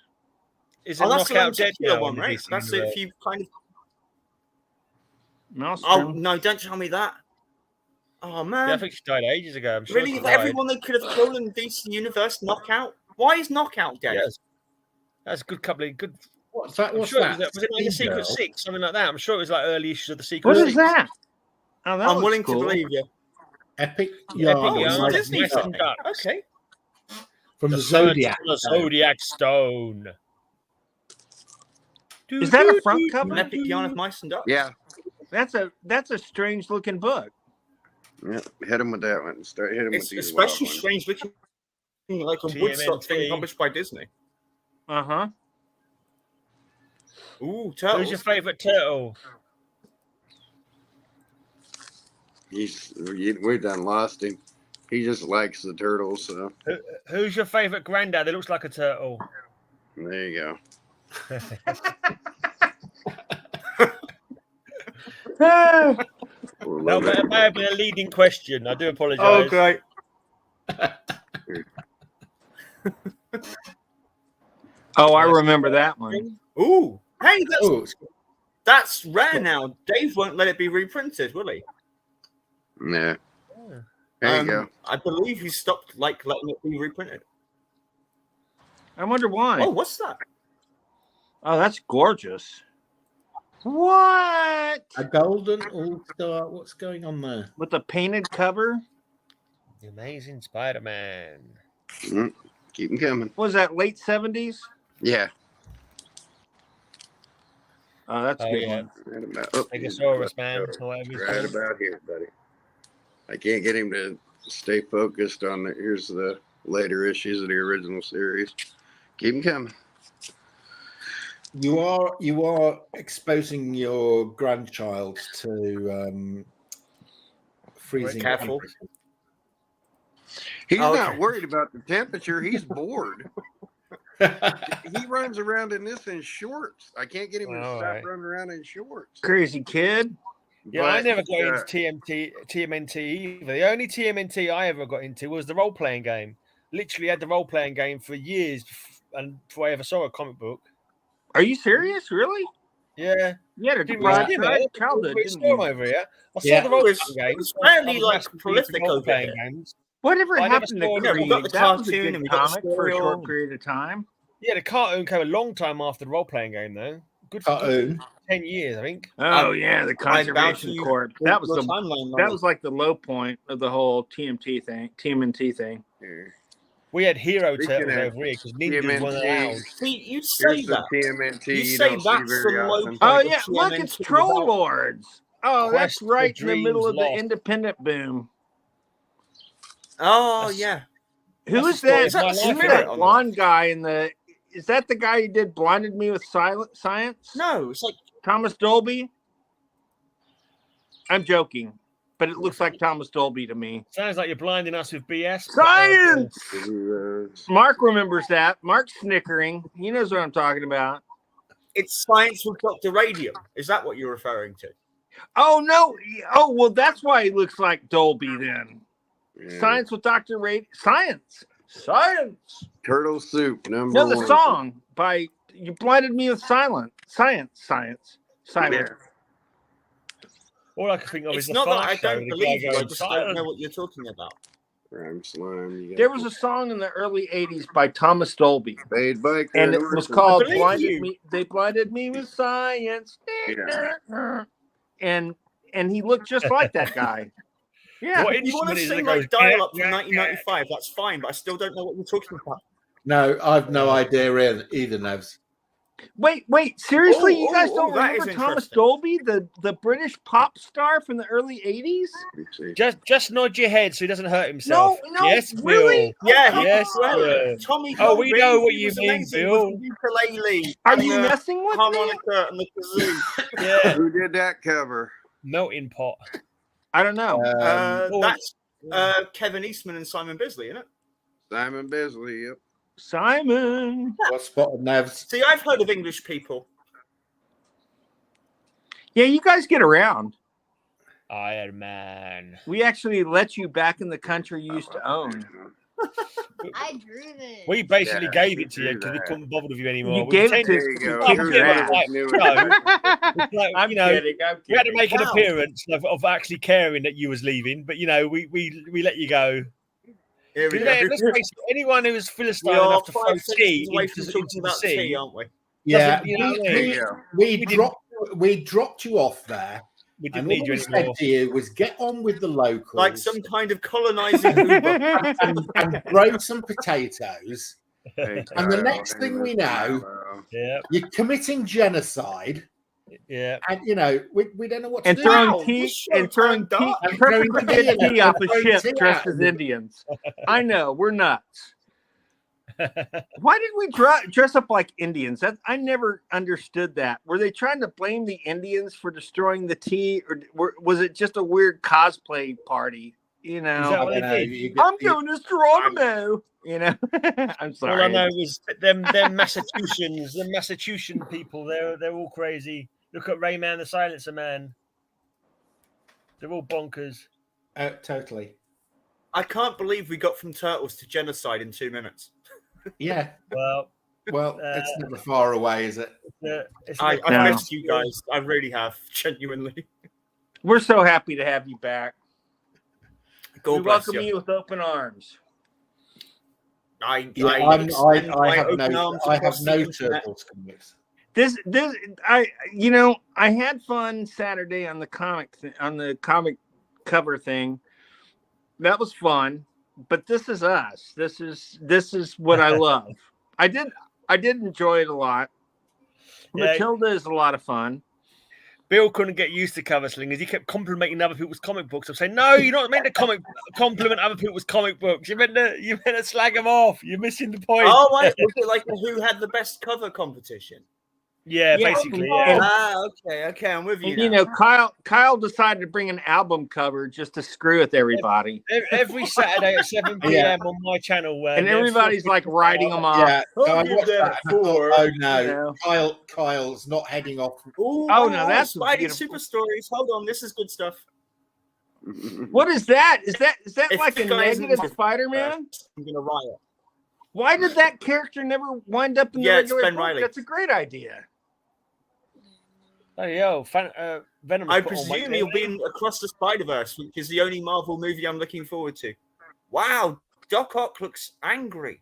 Is Oh, it that's the Knockout dead lenticular now one, in the right? DC That's universe? if you kind of. Oh Nostrum. no! Don't tell me that. Oh man! Yeah, I think she died ages ago. I'm sure Really, she died. everyone they could have killed in the DC universe, Knockout. Why is Knockout dead? Yes. That's a good couple of good. What's that? I'm What's sure that? was it like the Secret Girl? Six, something like that? I'm sure it was like early issues of the Secret What Six. is that? Oh, that I'm looks willing cool. to believe you. Epic Epic Yarn. Yarn, it's Mice Disney and Mice and Ducks. Ducks. Okay. From the Search Zodiac. for the Zodiac Stone. Is that a front cover? An epic yarn of mice and ducks. Yeah. That's a strange looking book. Yeah. Hit him with that one. Hit him It's with these especially wild ones. strange looking, like a Woodstock thing TMNT. published by Disney. Uh-huh. Ooh, Who's turtles. your favourite turtle? We done lost him. He just likes the turtles, so Who's your favourite granddad that looks like a turtle? there you go. That may have been a leading question. I do apologise. Oh, great. Oh, I remember that one. Ooh, hey, that's rare now. Dave won't let it be reprinted, will he? Nah. There you go. I believe he stopped letting it be reprinted. I wonder why. Oh, what's that? Oh, that's gorgeous. What? A golden all-star. What's going on there? With a painted cover? The Amazing Spider-Man. Keep them coming. Was that late 70s? Yeah. Oh, that's a good Yeah. one. Right about, Stegosaurus, man. Or whatever it's right called. about here, buddy. I can't get him to stay focused on the. Here's the later issues of the original series. Keep them coming. You are exposing your grandchild to freezing. Careful. He's Okay. not worried about the temperature. He's bored. He runs around in this in shorts. I can't get him to stop running around in shorts. Crazy kid. Yeah, I never got into TMNT either. The only TMNT I ever got into was the role-playing game. Literally had the role-playing game for years, and before I ever saw a comic book. Are you serious? Really? Yeah. You had a Didn't bright we see that? childhood, We didn't saw you? them over here. I saw Yeah. the role-playing It's games. fairly, I'm like, massively prolific into role-playing over here. games. Whatever I never happened saw to it. Yeah, Creed? we've got the That was a cartoon good and we've got the comic for a story short on. period of time. Yeah, the cartoon came a long time after the role-playing game, though. Good for Cartoon. 10 years, I think. Oh yeah, the Conservation you Corps. That was your the timeline, that was like the low point of the whole TMT thing. We had hero Speaking turtles of over here because ninjas weren't TMNT, allowed. See, you say Here's the that. TMNT You you say don't that's see very the low often. point. Oh of yeah, look, it's TMNT Troll without- Lords. Oh, that's Quest for right in the middle Dreams of the Lost. independent boom. Oh, That's- yeah. Who That's is the story that? of my life, Isn't isn't that it? blonde guy in the? Is that the guy who did Blinded Me with Science? No, it's like Thomas Dolby. I'm joking, but it looks like Thomas Dolby to me. Sounds like you're blinding us with BS. Science. Heroes. Mark remembers that. Mark's snickering. He knows what I'm talking about. it's science with Dr. Radium. Is that what you're referring to? Oh no! Oh well, that's why he looks like Dolby then. Yeah. Science with Dr. Ray. Science. Turtle Soup, number No, the one. song by You Blinded Me with Science. Yeah. All I can think of It's is the not that Fart I Show, don't the believe guy you. I going, just don't "Silence." know what you're talking about. Rhyme Slime. You got There was a song in the early '80s by Thomas Dolby, Spade Biker and it was called believe "Blinded you. Me." They blinded me with science, Yeah. and he looked just like that guy. Yeah. What If you want instrument to is it sing that like goes, dial up "Yeah, from yeah, 1995, that's fine, but I still don't know what you're talking about. No, I've no idea either, Nevs. Wait, seriously, you guys Oh, don't that is remember Thomas interesting. Dolby, the British pop star from the early '80s? Just nod your head so he doesn't hurt himself. No, Yes, really? Bill. Yeah, Yes, well, Bill. Tommy Oh, we Dolby, know what he you was mean, amazing Bill. with the ukulele Are and you the messing with me? harmonica and the kazoo. Yeah, Who did that cover? melting pot. I don't know. That's Kevin Eastman and Simon Bisley, isn't it? Simon Bisley. Yep. Simon. Well spotted, Nevs. See, I've heard of English people. Yeah, you guys get around. Iron Man. We actually let you back in the country you used to own. I drew this. We basically Yeah, gave we it to you drew because we that. couldn't bother with you anymore. You We gave it pretended- There you to go. Oh, Here's yeah, what like, was new. no. Like, I'm you know, kidding. we had to make an Wow. appearance of actually caring that you was leaving, but you know, we let you go. Here we Yeah, go. let's face it, anyone who is We Philistine are enough to throw 5 tea seconds away into from the talking about sea, tea, aren't we? Yeah, you know what I mean? There you go. we didn't- dropped you off there, we and didn't all need you we said anymore. to you was get on with the locals, Like some kind of colonizing Uber. and grow some potatoes. Hey, And the Kyle, next thing we know- Hello. Yeah, You're committing genocide, yeah. and you know we don't know what to And do. throwing Wow, tea this show and throwing turned tea, dark. And perfectly throwing good tea tea off a throwing ship tea dressed out. as Indians. I know, we're nuts. Why did we dress up like Indians? I never understood that. Were they trying to blame the Indians for destroying the tea, or was it just a weird cosplay party? You Is know, that what I they don't know, did? you get- I'm going to Geronimo. You know, I'm sorry. All I know is them Massachusetts people. They're all crazy. Look at Rayman the Silencer Man. They're all bonkers. Totally. I can't believe we got from turtles to genocide in 2 minutes. Yeah. Well, it's never far away, is it? I've missed you guys. I really have, genuinely. We're so happy to have you back. God we bless welcome you with open arms. I have no turtles comics. I had fun Saturday on the comic cover thing. That was fun, but this is us. This is what I love. I did enjoy it a lot. Yeah. Matilda is a lot of fun. Bill couldn't get used to cover slingers. He kept complimenting other people's comic books. I'm saying, no, you're not meant to compliment other people's comic books. You're meant to slag them off. You're missing the point. Oh, right. Was it like who had the best cover competition? Yeah, basically. Yeah. Okay, I'm with you. And, you know, Kyle decided to bring an album cover just to screw with everybody. Every Saturday at 7 p.m. on my channel, and everybody's like writing them off. Yeah, I watched that before. Oh no, you know. Kyle's not heading off. Oh no, that's Spidey Super Stories. Hold on, this is good stuff. What is that? Is that If like a guys negative in- Spider-Man? I'm gonna riot. Why did that character never wind up in the Yeah, it's regular Ben book? Reilly. That's a great idea. Oh, yo, Venom. I presume he'll be in Across the Spider-Verse, which is the only Marvel movie I'm looking forward to. Wow, Doc Ock looks angry.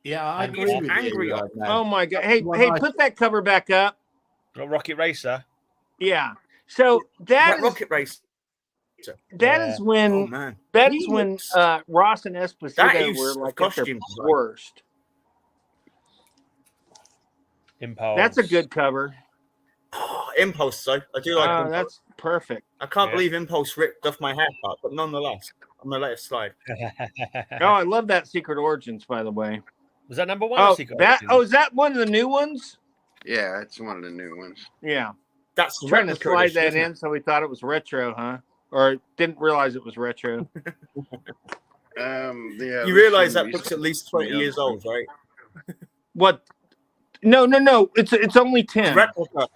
Yeah, I He's agree with angry. you. Oh my god! Hey, put that cover back up. Rocket Racer. Yeah. So that Rocket Race. is when Oh man, that is when Ross and That Esposito use were of like at their costumes, right? worst. Impulse. That's a good cover. Oh, Impulse, though. I do like Impulse. That's perfect. I can't believe Impulse ripped off my haircut, but nonetheless, I'm gonna let it slide. Oh, I love that Secret Origins, by the way. Was that number one? Oh, Secret is that one of the new ones? Yeah, it's one of the new ones. Yeah. That's the Trying to replica slide edition, that isn't in, so we thought it was retro, huh? Or didn't realize it was retro. Yeah. You realize that book's at least 20 years old, right? What? No. It's only 10. Replica.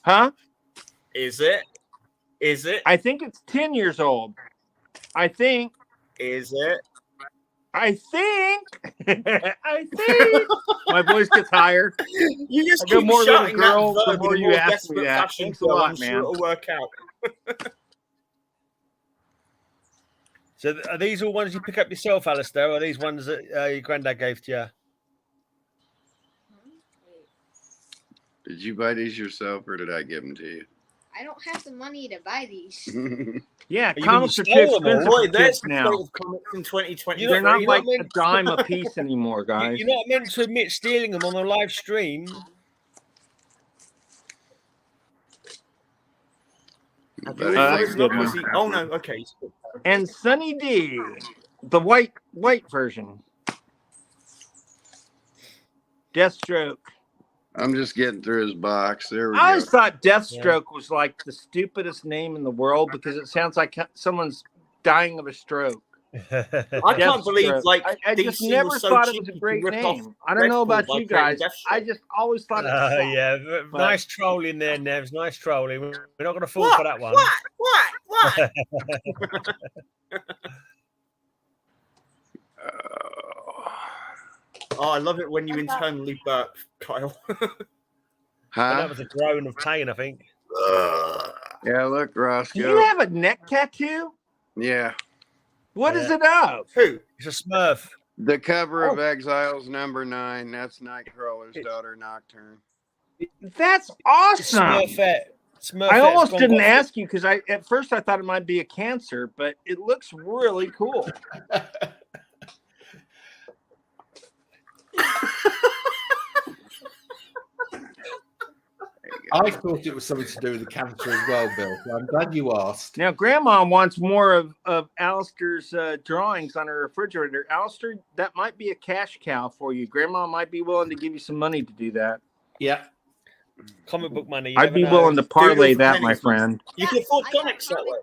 Huh? Is it? I think it's 10 years old. I think. Is it? I think. My voice gets higher. You just I go keep more than a shouting girl, that the verb more in a you more ask me desperate that. fashion, Thanks a Phil. lot, I'm sure man. it'll work out. So are these all ones you pick up yourself, Alistair, or are these ones that your granddad gave to you? Did you buy these yourself, or did I give them to you? I don't have the money to buy these. Yeah, You comics are too stole them all. expensive Boy, for there's kids the now. state of comics in 2020. They're not you're like not a meant- dime a piece anymore, guys. You're not meant to admit stealing them on a live stream. That's a good one. Oh no, okay. And Sunny D, the white version. Deathstroke. I'm just getting through his box. There we I always go. thought Deathstroke was like the stupidest name in the world because it sounds like someone's dying of a stroke. I can't believe I just DC never was so thought it cheap was a to great rip off name. I don't know Red Bull about by you creating guys. Deathstroke. I just always thought it was sad. Yeah, But- nice trolling there, Nevs. Nice trolling. We're not going to fall for that one. What? Oh, I love it when you internally burp, Kyle. And that Huh? was a groan of pain, I think. Yeah, look, Do you Roscoe. have a neck tattoo? Yeah. What is Yeah. it of? Who? It's a Smurf. The cover of Exiles #9. That's Nightcrawler's daughter, Nocturne. That's It's awesome. Smurfette. Smurfette's I almost gone didn't off- ask you because at first I thought it might be a cancer, but it looks really cool. I thought it was something to do with the cancer as well, Bill. So I'm glad you asked. Now, Grandma wants more of Alistair's drawings on her refrigerator. Alistair, that might be a cash cow for you. Grandma might be willing to give you some money to do that. Yeah. Comic book money. you I'd never be know. willing to parlay for that, my pennies. friend. You can afford I got comics that way.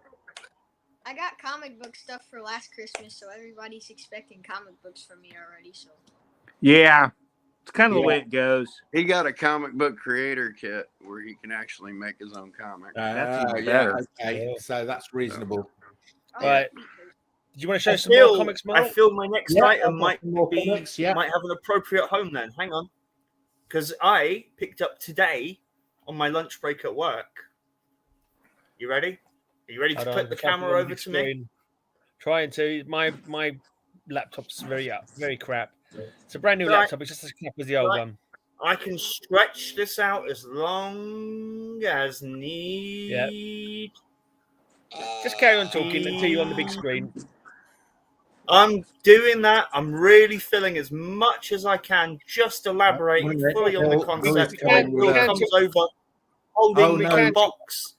I got comic book stuff for last Christmas, so everybody's expecting comic books from me already. So. Yeah, it's kind of the way it goes. He got a comic book creator kit where he can actually make his own comic. That's even better. Okay, Yeah. so that's reasonable. Right. Do you want to show some more comics, Mark? I feel my next item might comics, might have an appropriate home then. Hang on. Because I picked up today on my lunch break at work. You ready? Are you ready to put the camera over to me? Trying to. My laptop's very crap. It's a brand new laptop. It's just as crap as the old one. I can stretch this out as long as need. Just carry on talking until you're on the big screen. I'm doing that. I'm really filling as much as I can, just elaborating fully on the concept. Will comes over holding the box.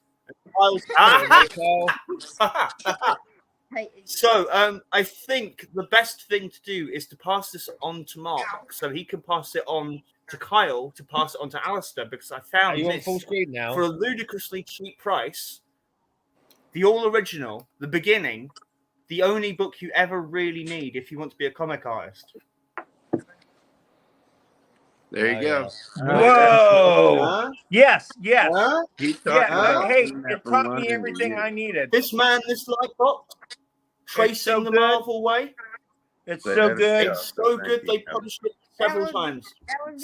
So I think the best thing to do is to pass this on to Mark so he can pass it on to Kyle to pass it on to Alistair, because I found this full screen now for a ludicrously cheap price. The all original, the beginning, the only book you ever really need if you want to be a comic artist. There you go. Whoa! Yes. He Hey, it taught me everything I needed. This light box, tracing the Marvel way. It's so good. It's so good. They published it several times.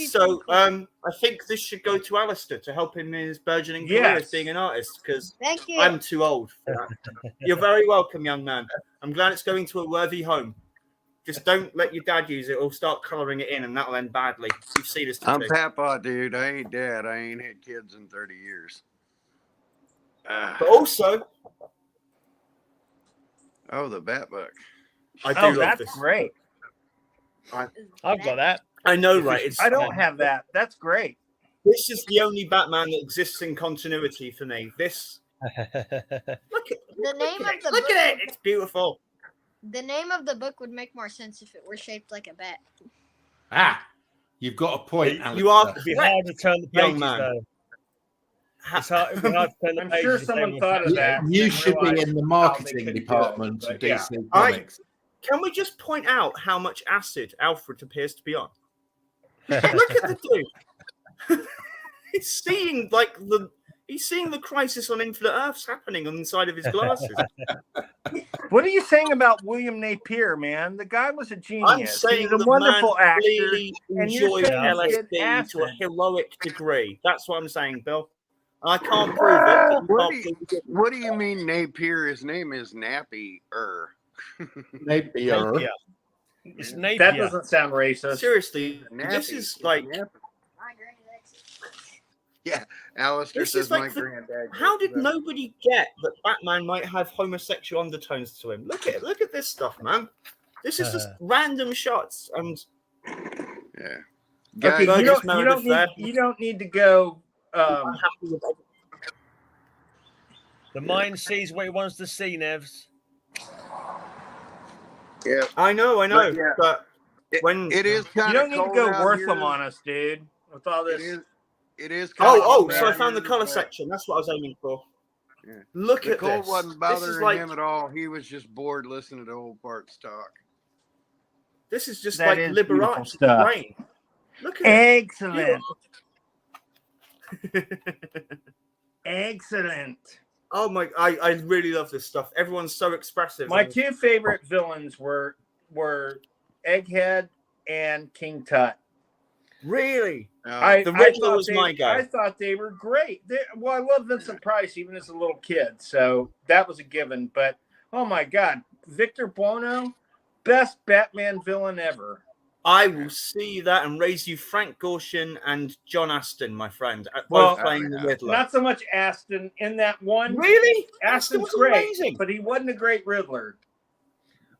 So I think this should go to Alistair to help him in his burgeoning career as being an artist, because I'm too old for that. You're very welcome, young man. I'm glad it's going to a worthy home. Just don't let your dad use it or start colouring it in, and that'll end badly. You've seen this. I'm Papa, dude. I ain't dad. I ain't had kids in 30 years. But also... Oh, the Bat book. I do love this. Great. I've got that. I know, right? I don't have that. That's great. This is the only Batman that exists in continuity for me. This... Look at it. It's beautiful. The name of the book would make more sense if it were shaped like a bat. You've got a point, Alex. You are It'd be hard to turn the pages, though. It's hard to turn the pages. I'm sure someone thought of that. You should be in the marketing department of DC Comics. Can we just point out how much acid Alfred appears to be on? Look at the dude. He's seeing the crisis on Infinite Earths happening on the side of his glasses. What are you saying about William Napier, man? The guy was a genius. I'm saying he's a wonderful actor. Really enjoyed LSD to a heroic degree. That's what I'm saying, Bill. I can't prove it. What do you mean Napier? His name is Napier. Napier. It's Napier. That doesn't sound racist. Seriously, this is like... Yeah, Alistair says my granddad. How did nobody get that Batman might have homosexual undertones to him? Look at this stuff, man. This is just random shots and Okay, you don't need to go. I'm happy with it. The mind sees what it wants to see, Nevs. Yeah, I know, but when it is, you don't need to go Wortham on us, dude. With all this. It is. So I found the color section. That's what I was aiming for. Yeah. Look at cold this. Wasn't bothering him at all. He was just bored listening to old parts talk. This is just like Liberace's brain. Look at Excellent. Excellent. Oh my! I really love this stuff. Everyone's so expressive. My two favorite villains were Egghead and King Tut. Really? The Riddler was my guy. I thought they were great. I love Vincent Price even as a little kid, so that was a given. But oh my God, Victor Buono, best Batman villain ever. I will see that and raise you Frank Gorshin and John Aston, my friend, both playing the Riddler. Not so much Aston in that one. Really? Aston's great, but he wasn't a great Riddler.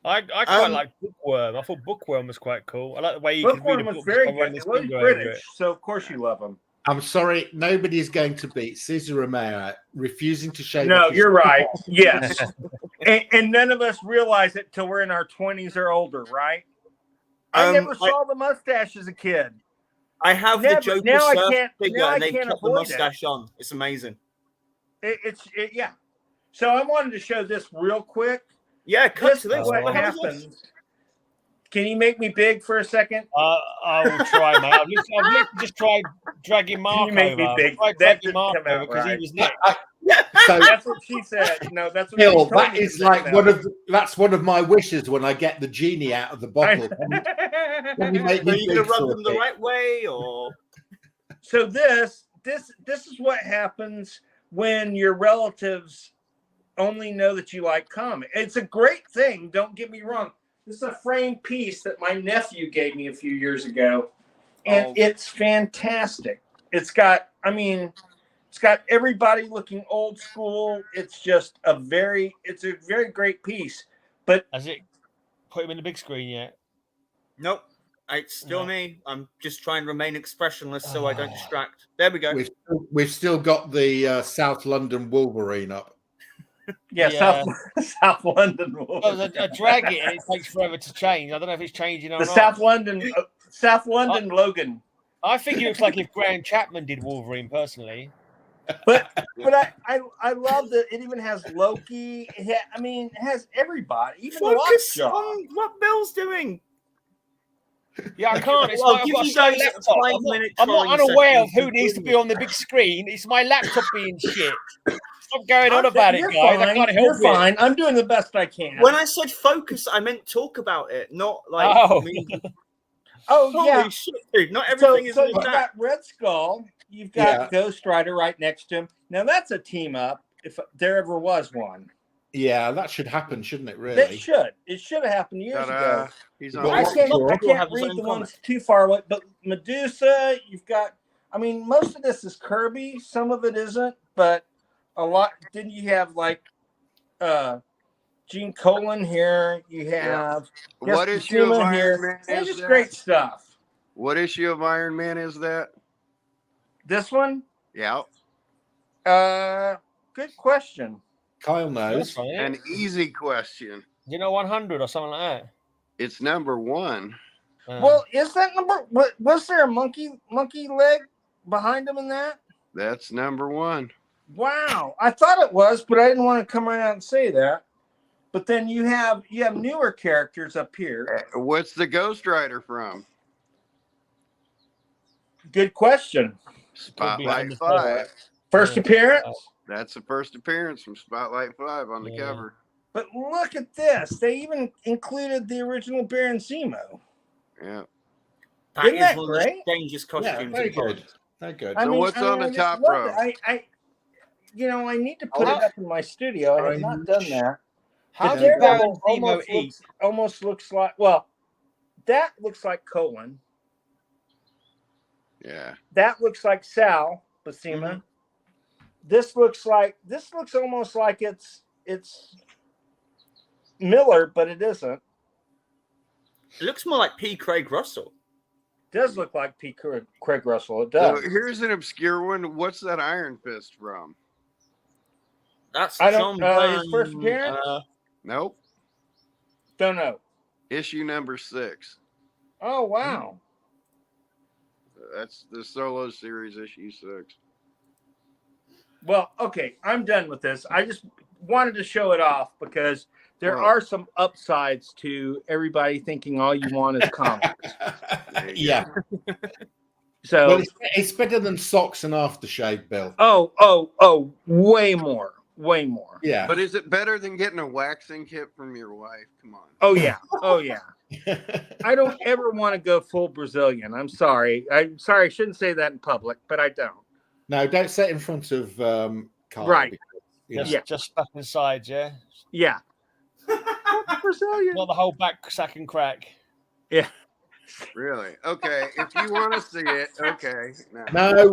I quite like Bookworm. I thought Bookworm was quite cool. I like the way you could read a book. Was very good. He was British, so of course you love him. I'm sorry, nobody is going to beat Cesar Romero refusing to shave. No, you're right. Yes, and none of us realize it till we're in our 20s or older, right? I never saw the mustache as a kid. I have the Joker surf figure, and they kept the mustache on. It's amazing. Yeah. So I wanted to show this real quick. Yeah, cut This to is this. what What the hell is this? happens. Can you make me big for a second? I will try, mate. I've literally just tried dragging Mark you make over. me big? I tried That dragging didn't Mark come out over because right. he was next. So That's what she said. No, that's what Bill, she told that me is to like say, that's one of my wishes when I get the genie out of the bottle. Can you make Are me you going big to rub for them the it? right way, or? So this is what happens when your relatives only know that you like comic. It's a great thing. Don't get me wrong. This is a framed piece that my nephew gave me a few years ago, and it's fantastic. It's got everybody looking old school. It's just a very great piece. But Has it put him in the big screen yet? Nope. It's still No. me. I'm just trying to remain expressionless so I don't distract. There we go. We've still got the South London Wolverine up. yeah. South London. I drag it and it takes forever to change. I don't know if it's changing or The not. South London Logan. I think it looks like if Graham Chapman did Wolverine personally. But I love that it even has Loki. It has everybody. Even Focus Lockjaw. on what Bill's doing. Yeah, I can't. It's Well, my, I've give got a you slow guys laptop. 5 I'm minutes not trolling unaware of session who to needs to do be on the big screen. It's my laptop being shit. Stop going on about it, You're guys. I fine. can't help You're it. fine. I'm doing the best I can. When I said focus, I meant talk about it, not like. Oh. Oh yeah. Holy shit, dude! Not everything is So all you've that. got Red Skull. You've got Ghost Rider right next to him. Now that's a team up, if there ever was one. Yeah, that should happen, shouldn't it? Really? It should. It should have happened years ago. He's But on. I what- can't read the ones too far away, but Medusa, you've got. Most of this is Kirby. Some of it isn't, but a lot. Didn't you have like Gene Colan here? You have What issue of Basuma Iron here. Man It's is just that? great stuff. What issue of Iron Man is that? This one? Yeah, Good question. Kyle That's knows. funny. an easy question. You know, 100 or something like It's number 1. that. Well, is that number? Was there a monkey leg behind him in that? That's number 1. Wow, I thought it was, but I didn't want to come right out and say that. But then you have newer characters up here. What's the Ghost Rider from? Good question. Spotlight 5. First appearance. That's the first appearance from Spotlight 5 on the cover. But look at this. They even included the original Baron Zemo. Yeah. That Isn't is that one of the great? strangest Yeah, costumes. very in comics. good. Very good. So what's on the I just top love row? it. I need to put it up in my studio. I have not done that. How The did Baron Daredevil Zemo almost looks like, well, that looks like Colin. Yeah. That looks like Sal Buscema. This looks almost like it's Miller, but it isn't. It looks more like P. Craig Russell. It does look like P. Craig Russell. It So does. here's an obscure one. What's that Iron Fist from? That's I don't. John His first appearance? Nope. Don't know. Issue number 6. Oh wow. That's the solo series, issue 6. Well, okay, I'm done with this. I just wanted to show it off because there are some upsides to everybody thinking all you want is comics. Yeah. So Well, it's better than socks and aftershave, Bill. oh, way more. Yeah. But is it better than getting a waxing kit from your wife? Come on. Oh yeah. I don't ever want to go full Brazilian. I'm sorry. I shouldn't say that in public, but I don't. No, don't say it in front of Carl. Right. Because, Just stuck inside, yeah? Yeah. Brazilian. Not the whole back sack and crack. Yeah. Really? Okay. If you want to see it, okay. No.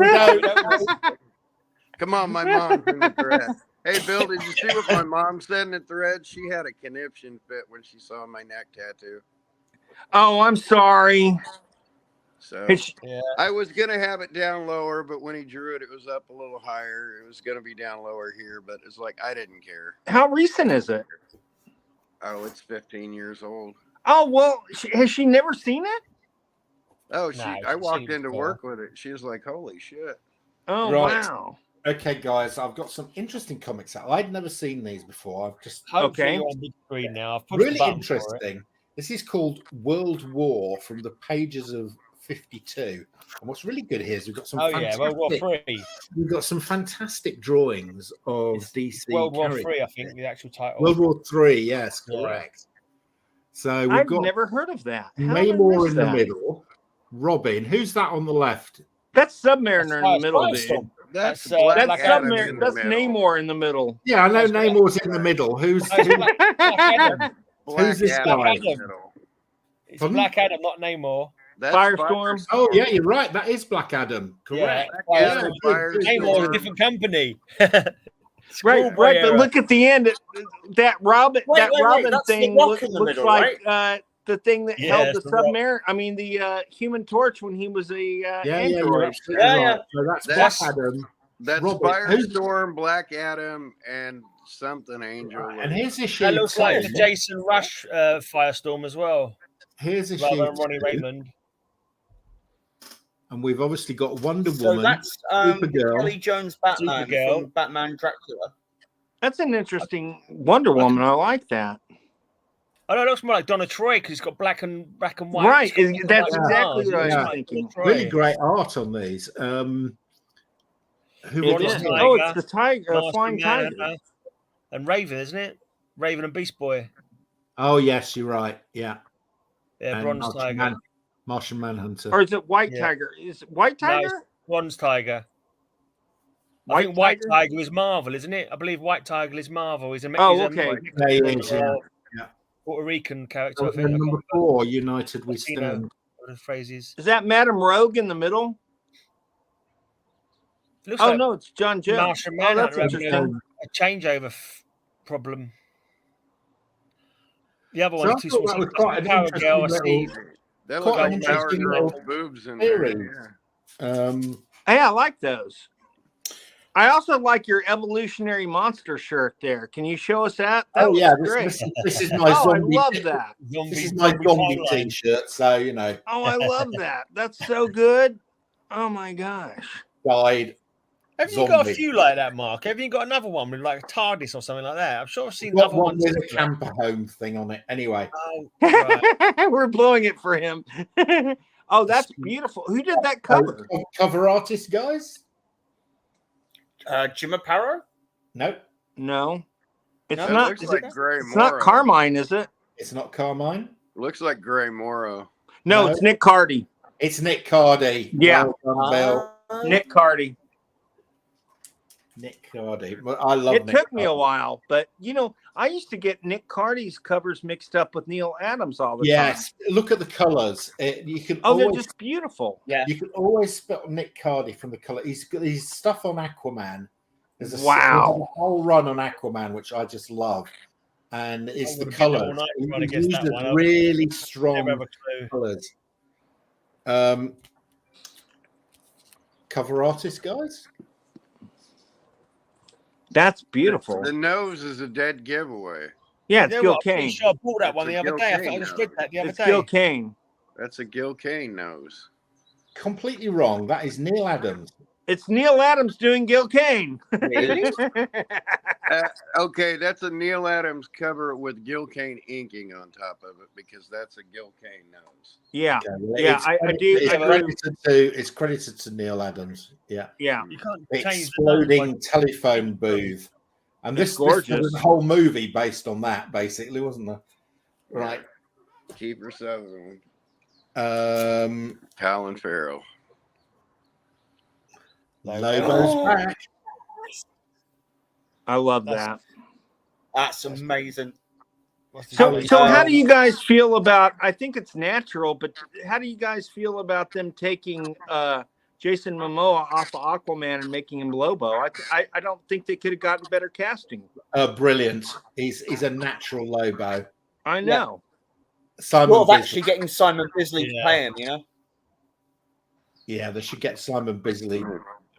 Come on, my mom's in the thread. Hey, Bill, did you see what my mom said in the thread? She had a conniption fit when she saw my neck tattoo. Oh, I'm sorry. So Yeah. I was going to have it down lower, but when he drew it, it was up a little higher. It was going to be down lower here, but it's like I didn't care. How recent is it? Oh, it's 15 years old. Oh, well, has she never seen it? Oh, Nah, I she's walked seen it into before. work with it. She was like, holy shit. Oh, Right. wow. Okay, guys, I've got some interesting comics out. I'd never seen these before. I've just Hopefully you're on big screen now. I've pushed really the button for it. interesting. This is called World War from the pages of 52. And what's really good here is we've got some World War Three. We've got some fantastic drawings of DC World War characters. Three, I think the actual title. World War Three, yes, Yeah. correct. So we've I've got never heard of that. How did I Namor miss in the that? middle. Robin, who's that on the left? That's Submariner in the middle, dude. Firestorm. That's That's, Black That's Adam in Submariner. the That's middle. Namor in the middle. Yeah, I know That's Namor's in the middle. Who's Black Adam. Black this Adam guy? in the middle. It's Pardon? Black Adam, not Namor. That's Firestorm. Oh yeah, you're right. That is Black Adam. Yeah, Correct. Adam, good, Firestorm. Namor is a different company. Right, Schoolboy right. But era. look at the end. That Robin, Wait, that wait, wait, Robin that's the thing rock in the looks middle, like the thing that Yeah, held it's the the rock. Submariner. I mean, the Human Torch when he was a Yeah, you're android. absolutely Yeah, right. yeah. So that's That's- Black Adam. That's Robert, who's- Firestorm, Black Adam, and something Angel. And here's issue That looks like 10. the Jason Rush Firestorm as well, Here's issue rather than Ronnie 2. Raymond. And we've obviously got Wonder So Woman. that's Supergirl. Kelly Jones Batman Supergirl. from Batman Dracula. That's an interesting Wonder Woman. I like that. Oh no, it looks more like Donna Troy because it's got black and white. Right, It's got that's black exactly bars. what I was Yeah. thinking. Troy. Really great art on these. Who It won is. it? Tiger, Oh, it's the tiger, Master flying Man, tiger. and Raven, isn't it? Raven and Beast Boy. Oh yes, you're right. Yeah. Yeah, And Bronze Martian Tiger. Martian Manhunter. Or is it White Yeah. Tiger? Is it White No, Tiger? it's Bronze Tiger. I White think White Tiger? Tiger is Marvel, isn't it? I believe White Tiger is Marvel. He's a Oh, he's a okay. Yeah, he is, yeah. Yeah. Puerto Rican character. I And think. number 4, United We Latino. Stand. What the phrase is. Is that Madame Rogue in the middle? It looks Oh like no, it's John Jones. Martian Oh, that's Manhunter having interesting. a changeover problem. The other So one, I thought that was quite an Power interesting Girl. I see. little- That Quite looks an like Power interesting Girl's little boobs in theory. there. Hey, I like those. I also like your evolutionary monster shirt there. Can you show us that? That Oh yeah, looks great. this is my Oh, I zombie. love that. This is my zombie timeline. T-shirt. So you know, Oh, I love that. That's so good. Oh my gosh. died. Have you got a Zombie. few like that, Mark? Have you got another one with like a TARDIS or something like that? I'm sure I've seen Got other one ones. with a camper home thing on it. Anyway, Oh, right. We're blowing it for him. Oh, that's beautiful. Who did that cover? cover artist guys. Jim Aparo? No, No. It's That not looks is like it, Gray it's not Morrow. Carmine, is it? it's not Carmine. Looks like Gray Morrow. No, No. it's Nick Cardy. It's Nick Cardy. Yeah. Well done, Bill. Nick Cardy. Nick Cardy. Well, I love. It Nick took me a Cardy. while, but you know, I used to get Nick Cardy's covers mixed up with Neil Adams all the time. Yes, look at the colours. You can Oh, they're always just beautiful. Yeah. you can always spot Nick Cardy from the colour. He's got his stuff on Aquaman. There's a Wow. whole run on Aquaman, which I just love, and it's the would've been all colours. night He trying to guess used that the one. really Never strong have a clue. colours. Cover artist, guys. That's beautiful. The nose is a dead giveaway. Yeah, it's You know Gil what? I'm pretty Kane. sure I bought that That's one a the other Gil day. I think I Kane just now. read that the other It's day. Gil Kane. That's a Gil Kane nose. Completely wrong. That is Neil Adams. It's Neil Adams doing Gil Kane. Really? Okay, that's a Neil Adams cover with Gil Kane inking on top of it because that's a Gil Kane nose. Yeah, Okay, well, Yeah, it's I credited- do- It's I do. it's credited to Neil Adams. Yeah. yeah. You can't change the name. Exploding telephone booth. And It's this was gorgeous. a whole movie based on that, basically, wasn't there? Right. Kiefer Sutherland, Um, Colin Farrell. Lobo's back. I love That's- that. That's amazing. What's the So, name? so how do you guys feel about? I think it's natural, but how do you guys feel about them taking Jason Momoa off of Aquaman and making him Lobo? I don't think they could have gotten better casting. Brilliant. He's a natural Lobo. I know. Simon Well, Bisley. actually getting Simon Bisley to Yeah. play him, you know? Yeah, they should get Simon Bisley.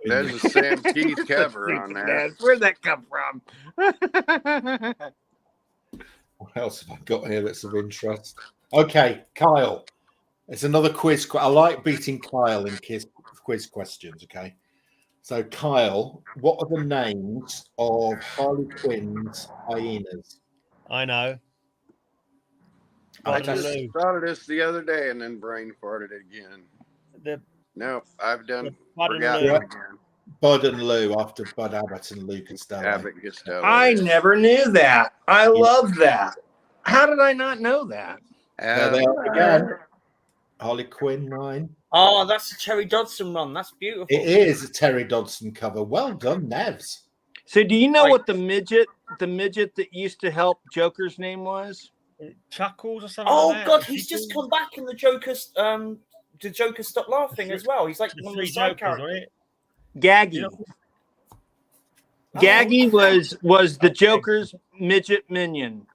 There's a Sam Keith cover on there. Where'd that come from? What else have I got here that's of interest? Okay, Kyle. It's another quiz. I like beating Kyle in quiz questions. Okay. So, Kyle, what are the names of Harley Quinn's hyenas? I know. I Bud and just Lou. thought of this the other day and then brain farted again. The Nope, I've done Bud and forgotten Lou. it again. Bud and Lou, after Bud Abbott and Lou Costello. Abbott Costello. I never knew that. I love that. How did I not know that? There they are again. Harley Quinn 9. Oh, that's a Terry Dodson run. That's beautiful. It is a Terry Dodson cover. Well done, Nevs. So do you know Like- what the midget that used to help Joker's name was? Chuckles or something. Oh like that. God, he's just come back in the Joker's. The Joker Stop Laughing as well. He's like The one of the three side Jokers, characters. right? Gaggy. You know- Gaggy was the Joker's midget minion.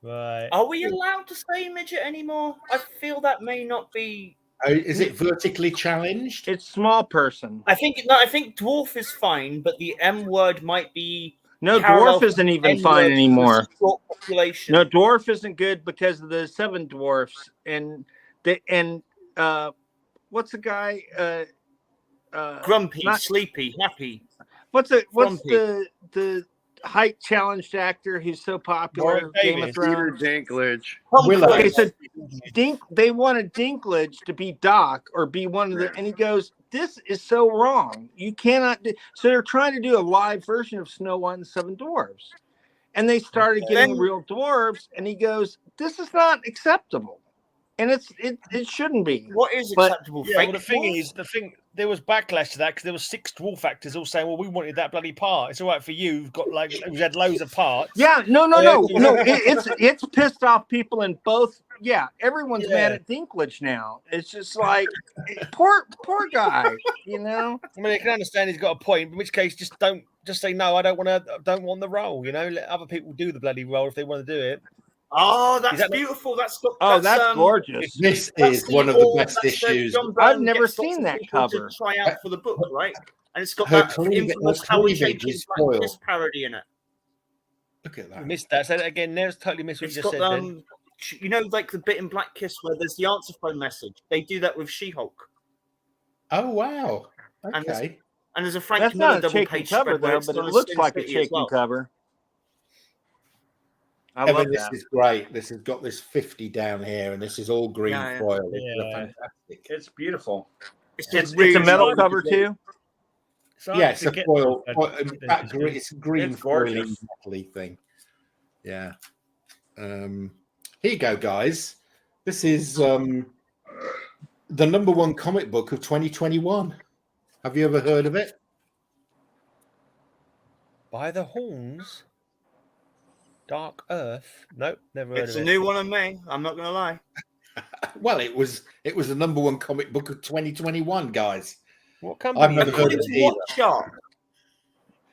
Right. Are we allowed to say midget anymore? I feel that may not be. Is it vertically challenged? It's small person. I think dwarf is fine, but the M word might be. No, parallel dwarf isn't even N fine word for anymore. short population. No, dwarf isn't good because of the 7 dwarfs and what's the guy? Grumpy, not- sleepy, happy. What's Grumpy. the height challenged actor who's so popular? Warwick Game of Davis. Thrones. Peter Dinklage. Willow. Okay, so they wanted Dinklage to be Doc or be one of the, and he goes, "This is so wrong. You cannot do." So they're trying to do a live version of Snow White and 7 Dwarfs, and they started getting Then- real dwarves, and he goes, "This is not acceptable, and it shouldn't be." What is But- acceptable? Yeah, Fake well, the thing dwarf? is, there was backlash to that because there was 6 dwarf actors all saying, "Well, we wanted that bloody part. It's all right for you. You've got like we had loads of parts." Yeah, no. It's pissed off people in both. Yeah, everyone's Yeah. mad at Dinklage now. It's just like poor guy, you know. I mean, I can understand he's got a point. In which case, just say no. I don't want the role. You know, let other people do the bloody role if they want to do it. Oh, that's Is that the- beautiful. That's That's gorgeous. This That's is one of the best that's issues. John Byrne I've never gets lots seen of that people to cover. Try out for the book, right? And it's got Her that cleavage- infamous her Howard cleavage Jenkins is Black foiled. Kiss parody in it. Look at I that. missed that. Say that again. Nev's totally missed what It's you just got said. Then. you know, like the bit in Black Kiss where there's the answer phone message. They do that with She-Hulk, Oh, wow. And this- Okay. and there's a Frank That's Miller not a double shaking page cover spread where though, it's but it done as looks Sin like a City as shaking well. cover. I Evan, love this that. is great. This has got this 50 down here, and this is all green Yeah, yeah. foil. It's Yeah. fantastic. It's beautiful. It's It's really a metal hard cover to too. So Yeah, I it's a forget- foil. I- In fact, it's a green It's foil gorgeous. metally thing. Yeah. Here you go, guys. This is the #1 comic book of 2021. Have you ever heard of it? By the Horns. Dark Earth. Nope, never heard It's of a it. new one on me. I'm not going to lie. Well, it was the #1 comic book of 2021, guys. What company? I've never is it? heard According of to it what either. chart?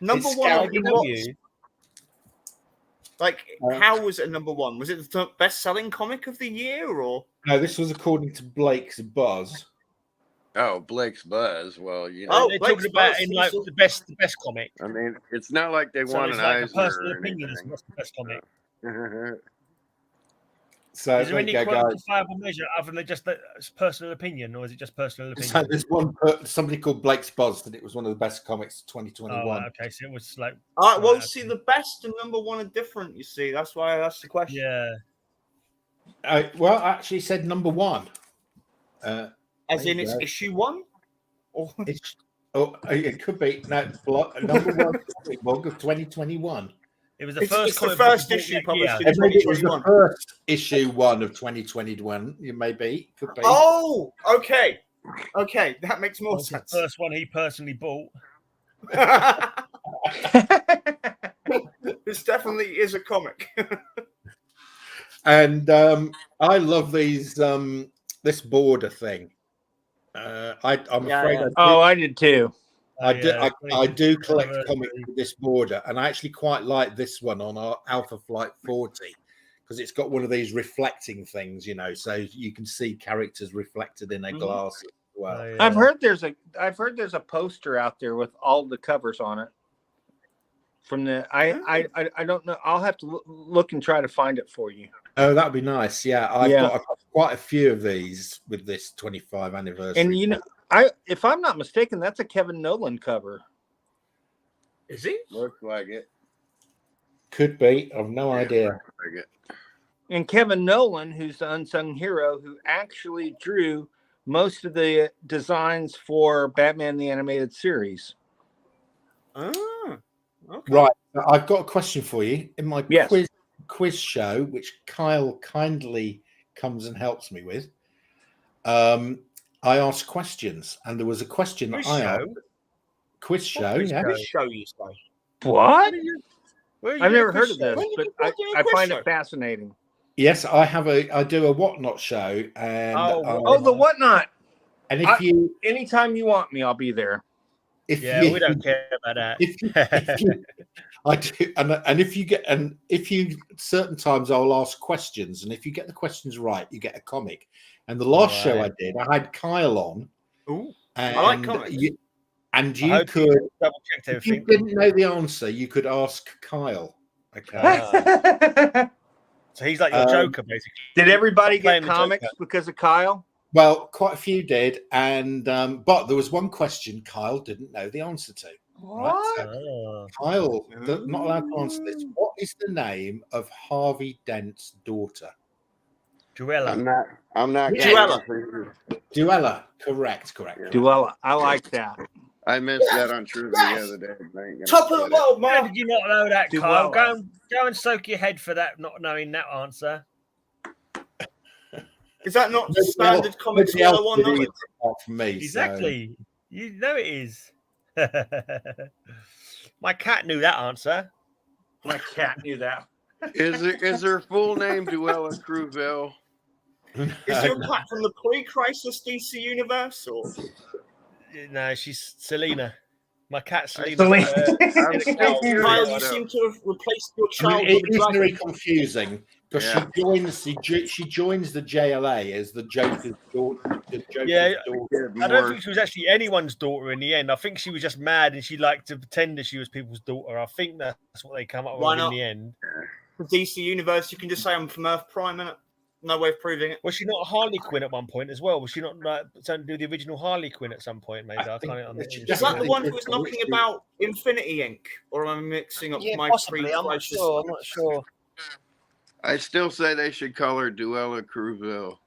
Number It's one on Scout what? IDW. Like, how was it #1? Was it the best-selling comic of the year, or? No, this was according to Blake's Buzz. Oh, Blake's Buzz. Well, Oh, They're Blake's talking about Buzz, in like also- the best comic. I mean, it's not like they So won it's an like a Eisner personal or opinion. It's anything. not the best comic. So Is there there you any go, guys. quantifiable measure other than just personal opinion, or is it just personal So opinion? there's somebody called Blake's Buzz that it was one of the best comics of 2021. Oh, okay, so it was like Well, Right, see, okay. the best and #1 are different. You see, that's why I asked the question. yeah. Well, I actually said #1. As There in, you it's go. issue 1. Or It could be #1 comic book of 2021. It was the It's first the comic first book issue that published year. in- And maybe it was the 2021. first issue 1 of 2021. You maybe could be. Oh, okay, that makes more It was the sense. first one he personally bought. This definitely is a comic. And I love these this border thing. I'm Yeah, afraid yeah. I did too. I do. yeah, I do collect anniversary. comics with this border, and I actually quite like this one on our Alpha Flight 40 because it's got one of these reflecting things, you know, so you can see characters reflected in their Mhm. glasses as well. Oh, yeah. I've heard there's a poster out there with all the covers on it. From the I don't know. I'll have to look and try to find it for you. Oh, that'd be nice. Yeah, I've Yeah. got quite a few of these with this 25 anniversary. And you know, If I'm not mistaken, that's a Kevin Nolan cover. Is he? Looks like it. Could be. I've no idea. Looks like it. And Kevin Nolan, who's the unsung hero, who actually drew most of the designs for Batman the Animated Series. Ah, okay. Right. I've got a question for you. In my Yes. quiz show, which Kyle kindly comes and helps me with, I asked questions, and there was a question that I asked. Quiz show, yeah. Quiz show, you say? What? I've never heard of show? this, but I find it fascinating. Yes, I do a whatnot show, and the whatnot. And if you anytime you want me, I'll be there. If yeah, you, we don't care about that. I do, and if you certain times I'll ask questions, and if you get the questions right, you get a comic. And the last show I did, I had Kyle on. Ooh, and I like comics. You I could, double checked if you everything. didn't know the answer, you could ask Kyle. Okay. So he's like your Joker, basically. Did everybody Stop playing get the comics Joker. because of Kyle? Well, quite a few did, and but there was one question Kyle didn't know the answer to. Right? Oh. Kyle, not allowed to answer this. What is the name of Harvey Dent's daughter? Duella. I'm not. Duella. Duella. Correct. Duella. I like that. I missed that on Trivia the other day. Top of the world, How man. did you not know that, Duella. Kyle? Go and soak your head for that, not knowing that answer. Is that not standard comics Nobody else 101 did knowledge? either, apart from me. Exactly. You know it is. My cat knew that answer. My cat knew that. Is her full name Duella Cruville? Is your cat from the pre-crisis DC universe, or No, she's Selena. My cat Selena. Selena. Kyle, you seem to have replaced your child It with a is dragon. very confusing because she joins the JLA as the Joker's daughter. Yeah, daughter. I don't think she was actually anyone's daughter in the end. I think she was just mad and she liked to pretend that she was people's daughter. I think that's what they come up Why with not? in the end. The DC universe, you can just say I'm from Earth Prime, innit? No way of proving it. Was she not a Harley Quinn at one point as well? Was she not like something to do with the original Harley Quinn at some point? Maybe I can't. Is that the one who was knocking about Infinity Inc? Or am I mixing up my possibly. I'm not pre-crisis? sure. I'm not sure. I still say they should call her Duella Cruville.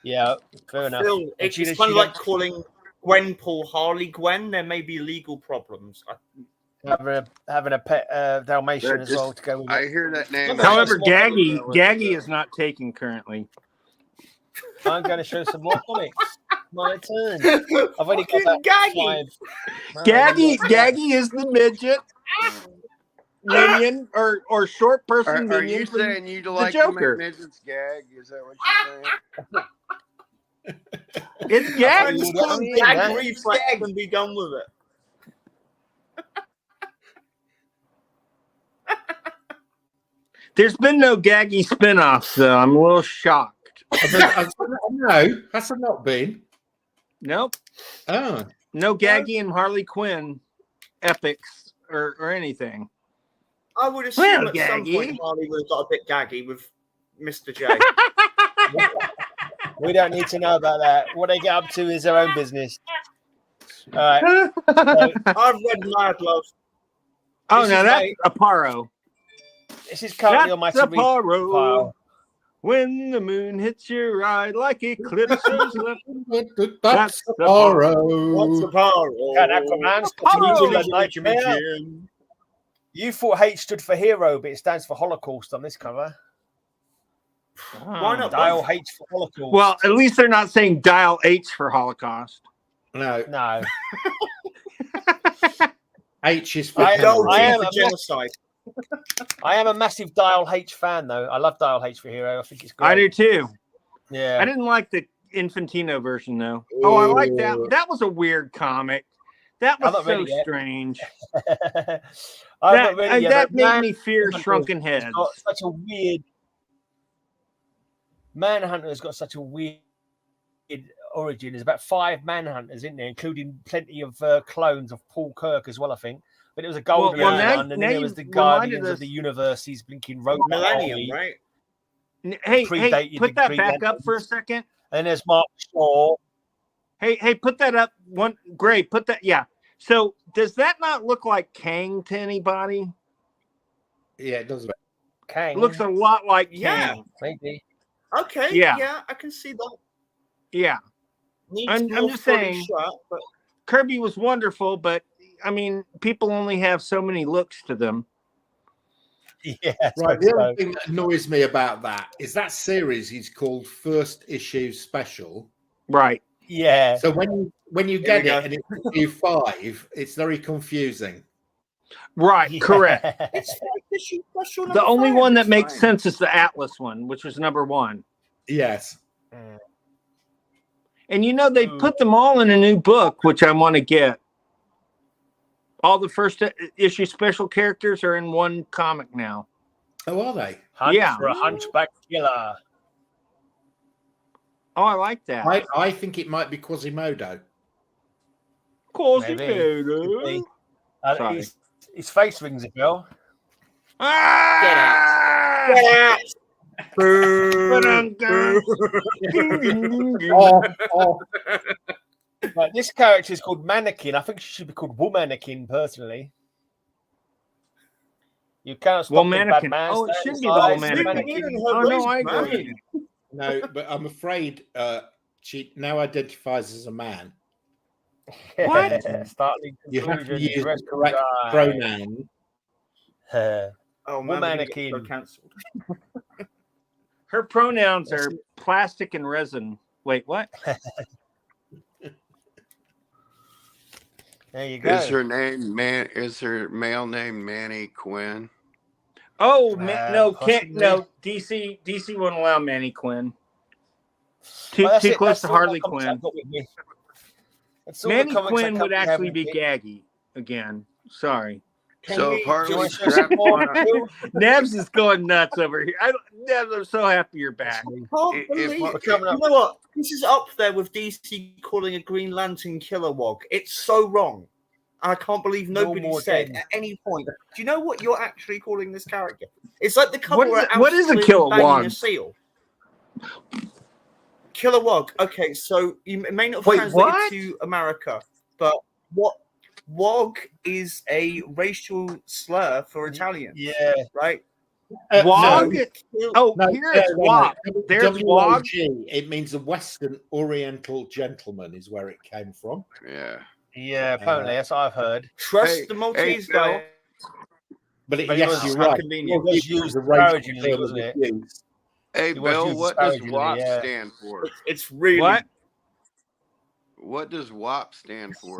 Yeah, fair enough. Still, it's She- kind she of like calling Gwen Paul Harley Gwen. There may be legal problems. having a pet Dalmatian as well to go with I it. hear that name. However, Gaggy is not taken currently. I'm going to show some more comics. My turn. I've already got about Gaggy. 5. Gaggy is the midget minion or short person Are minion. you from saying you'd the like to Joker? make midgets gag? Is that what you're saying? It's I Gaggy. just Well, can't I mean, gag that- reflex and be done with it. There's been no Gaggy spinoffs, though. I'm a little shocked. No, has there not been? Nope. Oh, No Gaggy and Harley Quinn epics or anything. I would assume Well, at some Gaggy. point Harley would have got a bit gaggy with Mr. J. We don't need to know about that. What they get up to is their own business. All right. I've read Mad Love. Oh, This now is that's Aparo. This is currently on my That's to read Aparo. pile. When the moon hits your eye like eclipses left. that's the What's the Aparo. power? Cat Aquaman. Aparo. Nightmare. You thought H stood for hero, but it stands for Holocaust on this cover. Why not? Dial H for Holocaust. Well, at least they're not saying dial H for Holocaust. No, no. H is for I Go am for a genocide. I am a massive Dial H fan, though. I love Dial H for hero. I think it's great. I do too. Yeah. I didn't like the Infantino version though. Oh, I like that. That was a weird comic. That I'm was not ready so yet. strange. I'm not ready yet, That but made Man me fear Manhunter's Shrunken Heads. got such a weird. Manhunter's got such a weird origin. There's about 5 Manhunters in there, including plenty of clones of Paul Kirk as well, I think. But it was a golden well, age now- one, and then now there you was the reminded Guardians us- of the Universe. He's blinking road Millennium, right? Hey, Predated put the that Green back up Lanterns. for a second. And there's Mark Shaw. Hey, put that up. One Gray, put that. Yeah. So does that not look like Kang to anybody? Yeah, it does. Kang. It looks a lot like Yeah. Kang. Maybe. Okay. Yeah. Yeah, I can see that. Yeah. Needs I'm more just fully saying. shut, but Kirby was wonderful, but I mean, people only have so many looks to them. Yeah. Right. The other thing that annoys me about that is that series is called First Issue Special. Right. Yeah. So when you get it and it's issue 5, it's very confusing. Right. Yeah. Correct. it's like issue special. The number only 5, one that it's makes fine. sense is the Atlas one, which was number 1. Yes. And you know, they put them all in a new book, which I want to get. All the first issue special characters are in one comic now. Oh, are they? Hunt Yeah. for a hunchback killer. Oh, I like that. I think it might be Quasimodo. Maybe. Sorry. His face rings a bell. Ah! Get out! But this character is called Mannequin. I think she should be called Womanikin, personally. You cannot stop the bad Womanikin. man. Oh, it Stand should be the aside. Womanikin. Oh, no, I agree. No, but I'm afraid she now identifies as a man. What? Startling You have to conclusion, use dress the correct guy. pronoun. Oh, man, Womanikin. so cancelled. Her pronouns are plastic and resin. Wait, what? There you go. Is her name man? Is her male name Manny Quinn? Oh, no, possibly. no. DC won't allow Manny Quinn. Well, that's Too it. close That's to all the Harley comics Quinn. I've got with me. That's all the Manny comics I Quinn would currently have actually with be me. Gaggy again. Sorry. So if Do you want Harley to show some more? Phil? Nevs is going nuts over here. Nevs, I'm so happy you're back. Can't If- believe We're it. coming You up. know what? This is up there with DC calling a Green Lantern killer wog. It's so wrong. And I can't believe No nobody more said dead. at any point, do you know what you're actually calling this character? It's like the cover What is where it- what Alf's is a clearly killer banging wog? a seal. Killer wog. Okay, so you may not have Wait, translated what? to America, but what wog is a racial slur for Italian, Yeah. right? Wog? So, Oh, No, here it's no. Wog. There's Wog. WOG, it means a Western Oriental gentleman is where it came from. Yeah. Yeah, apparently. That's what I've heard. trust Hey, the Maltese Bill. guy. But But it yes, was you're right. inconvenient. It was used disparagingly, wasn't it? Hey, It was Bill, used what does disparagingly, WAP yeah. stand for? It's really What? What does WAP stand for?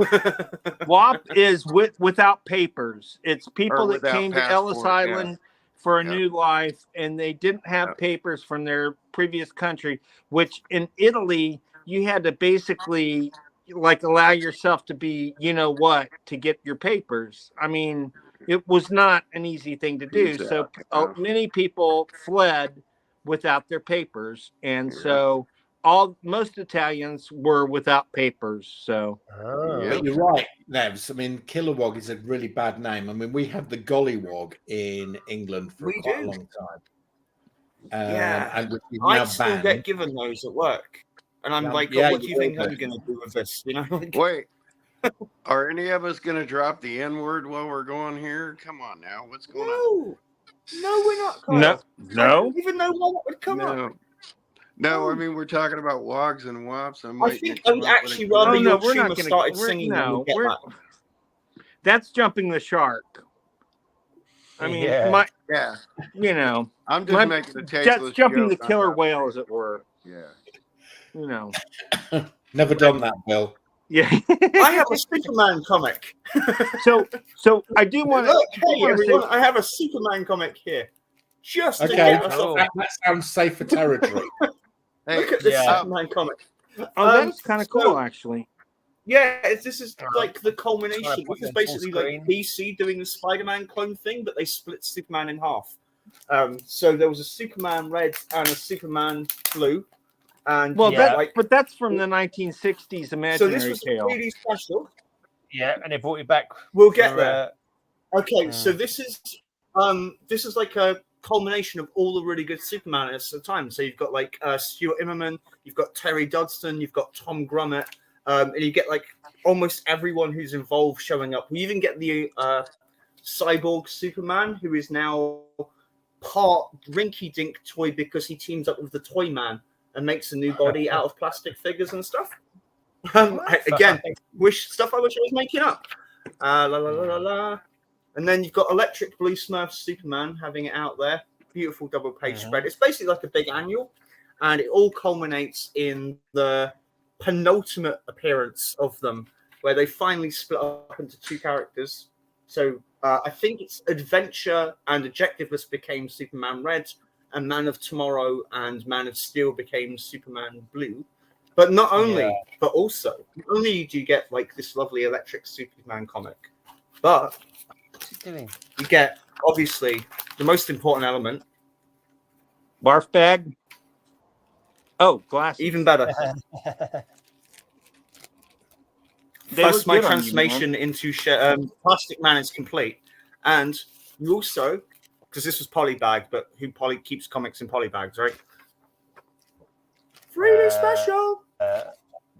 WAP is without papers. It's people Or that without came to Ellis passport, yeah. Island for a Yeah. new life, and they didn't have Yeah. papers from their previous country, which in Italy, you had to basically like allow yourself to be, you know what, to get your papers. I mean, it was not an easy thing to do. So many people fled without their papers. And Yeah. so most Italians were without papers. So Oh. Yeah. But you're right, Nevs. I mean, Kilowog is a really bad name. I mean, we have the Gollywog in England for We quite do. a long time. Yeah. And which is I now still banned. get given those at work. And I'm Yeah, like, yeah, oh, what do you you think will I'm do. going to do with this? You know, like, Wait, are any of us going to drop the N word while we're going here? Come on now. What's going on? no, we're not. Kyle. no, I no. don't even know why that would come up. No, I No. mean, we're talking about wogs and wops. I'm I waiting think to I come would up with actually a- rather Oh, no, your we're not tumor gonna- started we're- singing no, than we get we're- that. That's jumping the shark. I mean, Yeah. Yeah, you know, I'm just making a tasteless that's jumping the joke on killer top. whale, as it were. Yeah. You know, Never done that, Bill. yeah. I have a Superman comic. so I do want Look, to. hey everyone, I have a Superman comic here. Just to Okay, get us off. that sounds safer territory. Hey, Look at this Yeah. Superman comic. Oh, that's kind of so- cool, actually. Yeah, this is like the culmination. Trying to This put is it on full basically like screen. DC doing the Spider-Man clone thing, but they split Superman in half. So there was a Superman red and a Superman blue, and Well, Yeah. but that's from the 1960s so imaginary this was a tale. 3D special. Yeah, and they brought it back. We'll get for, there. Okay, so Mm. this is like a culmination of all the really good Superman at the time. So you've got like Stuart Immonen, you've got Terry Dodson, you've got Tom Grummett, and you get like almost everyone who's involved showing up. We even get the cyborg Superman, who is now part rinky-dink toy because he teams up with the Toy Man and makes a new body out of plastic figures and stuff. Again, I wish I was making up. La la la la la. And then you've got Electric Blue Smurf Superman having it out there. Beautiful double page spread. It's basically like a big annual, and it all culminates in the penultimate appearance of them, where they finally split up into two characters. So I think it's Adventure and Objectiveless became Superman Red, and Man of Tomorrow and Man of Steel became Superman Blue. But not only, but also, not only do you get like this lovely Electric Superman comic, but you get obviously the most important element. Barf bag. Oh, glasses. Even better. Plus, my transformation into Plastic Man is complete. And you also, because this was polybag, but who keeps comics in polybags, right? 3D special.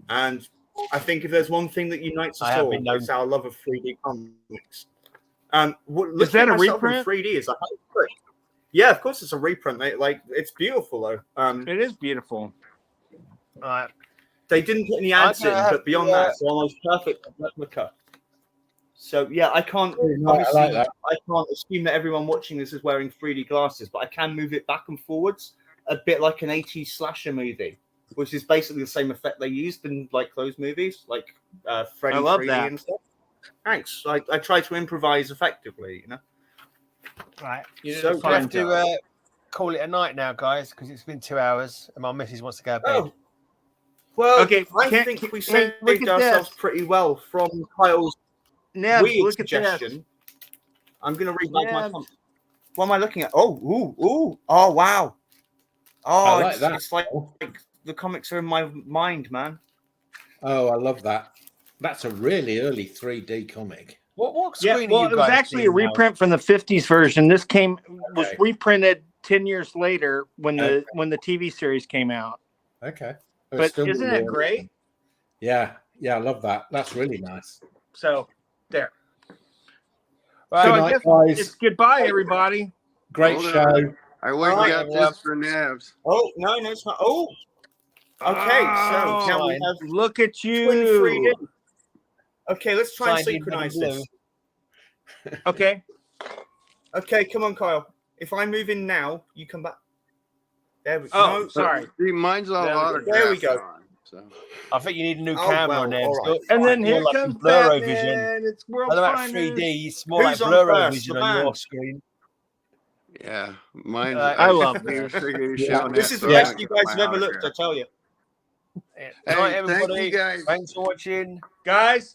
And I think if there's one thing that unites us all, it's our love of 3D comics. Is that a reprint? 3D is like, yeah, of course it's a reprint. It's beautiful though. It is beautiful. Right. They didn't put any ads in, but beyond that, it's almost perfect replica. So yeah, I can't obviously I can't assume that everyone watching this is wearing 3D glasses, but I can move it back and forwards a bit like an 80s slasher movie, which is basically the same effect they used in like those movies, like Freddy 3D and stuff. Thanks. I try to improvise effectively, you know. Right. So we have to call it a night now, guys, because it's been 2 hours and my missus wants to go to bed. Oh. Well, okay, I think we saved ourselves pretty well from Kyle's weird suggestion. I'm going to read my comment. What am I looking at? Oh, wow. Oh, like that. It's like the comics are in my mind, man. I love that. That's a really early 3D comic. What screen it was actually a reprint from the 50s version. This was reprinted 10 years later when the TV series came out. Okay. But isn't it great? Yeah, I love that. That's really nice. So, there. Right, so I guess guys. It's goodbye, everybody. Great show. I wake up just for Nevs. Oh, no, it's not. Oh, okay. So now we have. Look at you. Okay, let's try and synchronize this. Okay. Okay, come on, Kyle. If I move in now, you come back. There we go. Oh, no, sorry. See, mine's all autographed. There we go. So. I think you need a new camera now. Right. And then here comes Blurro Batman. Vision. It's world about finest. 3D. It's more like Blurro Vision on your screen. Yeah, mine's. I love this. This is the best you guys have ever looked, I tell you. Hey, everybody. Thank you guys. Thanks for watching. Guys,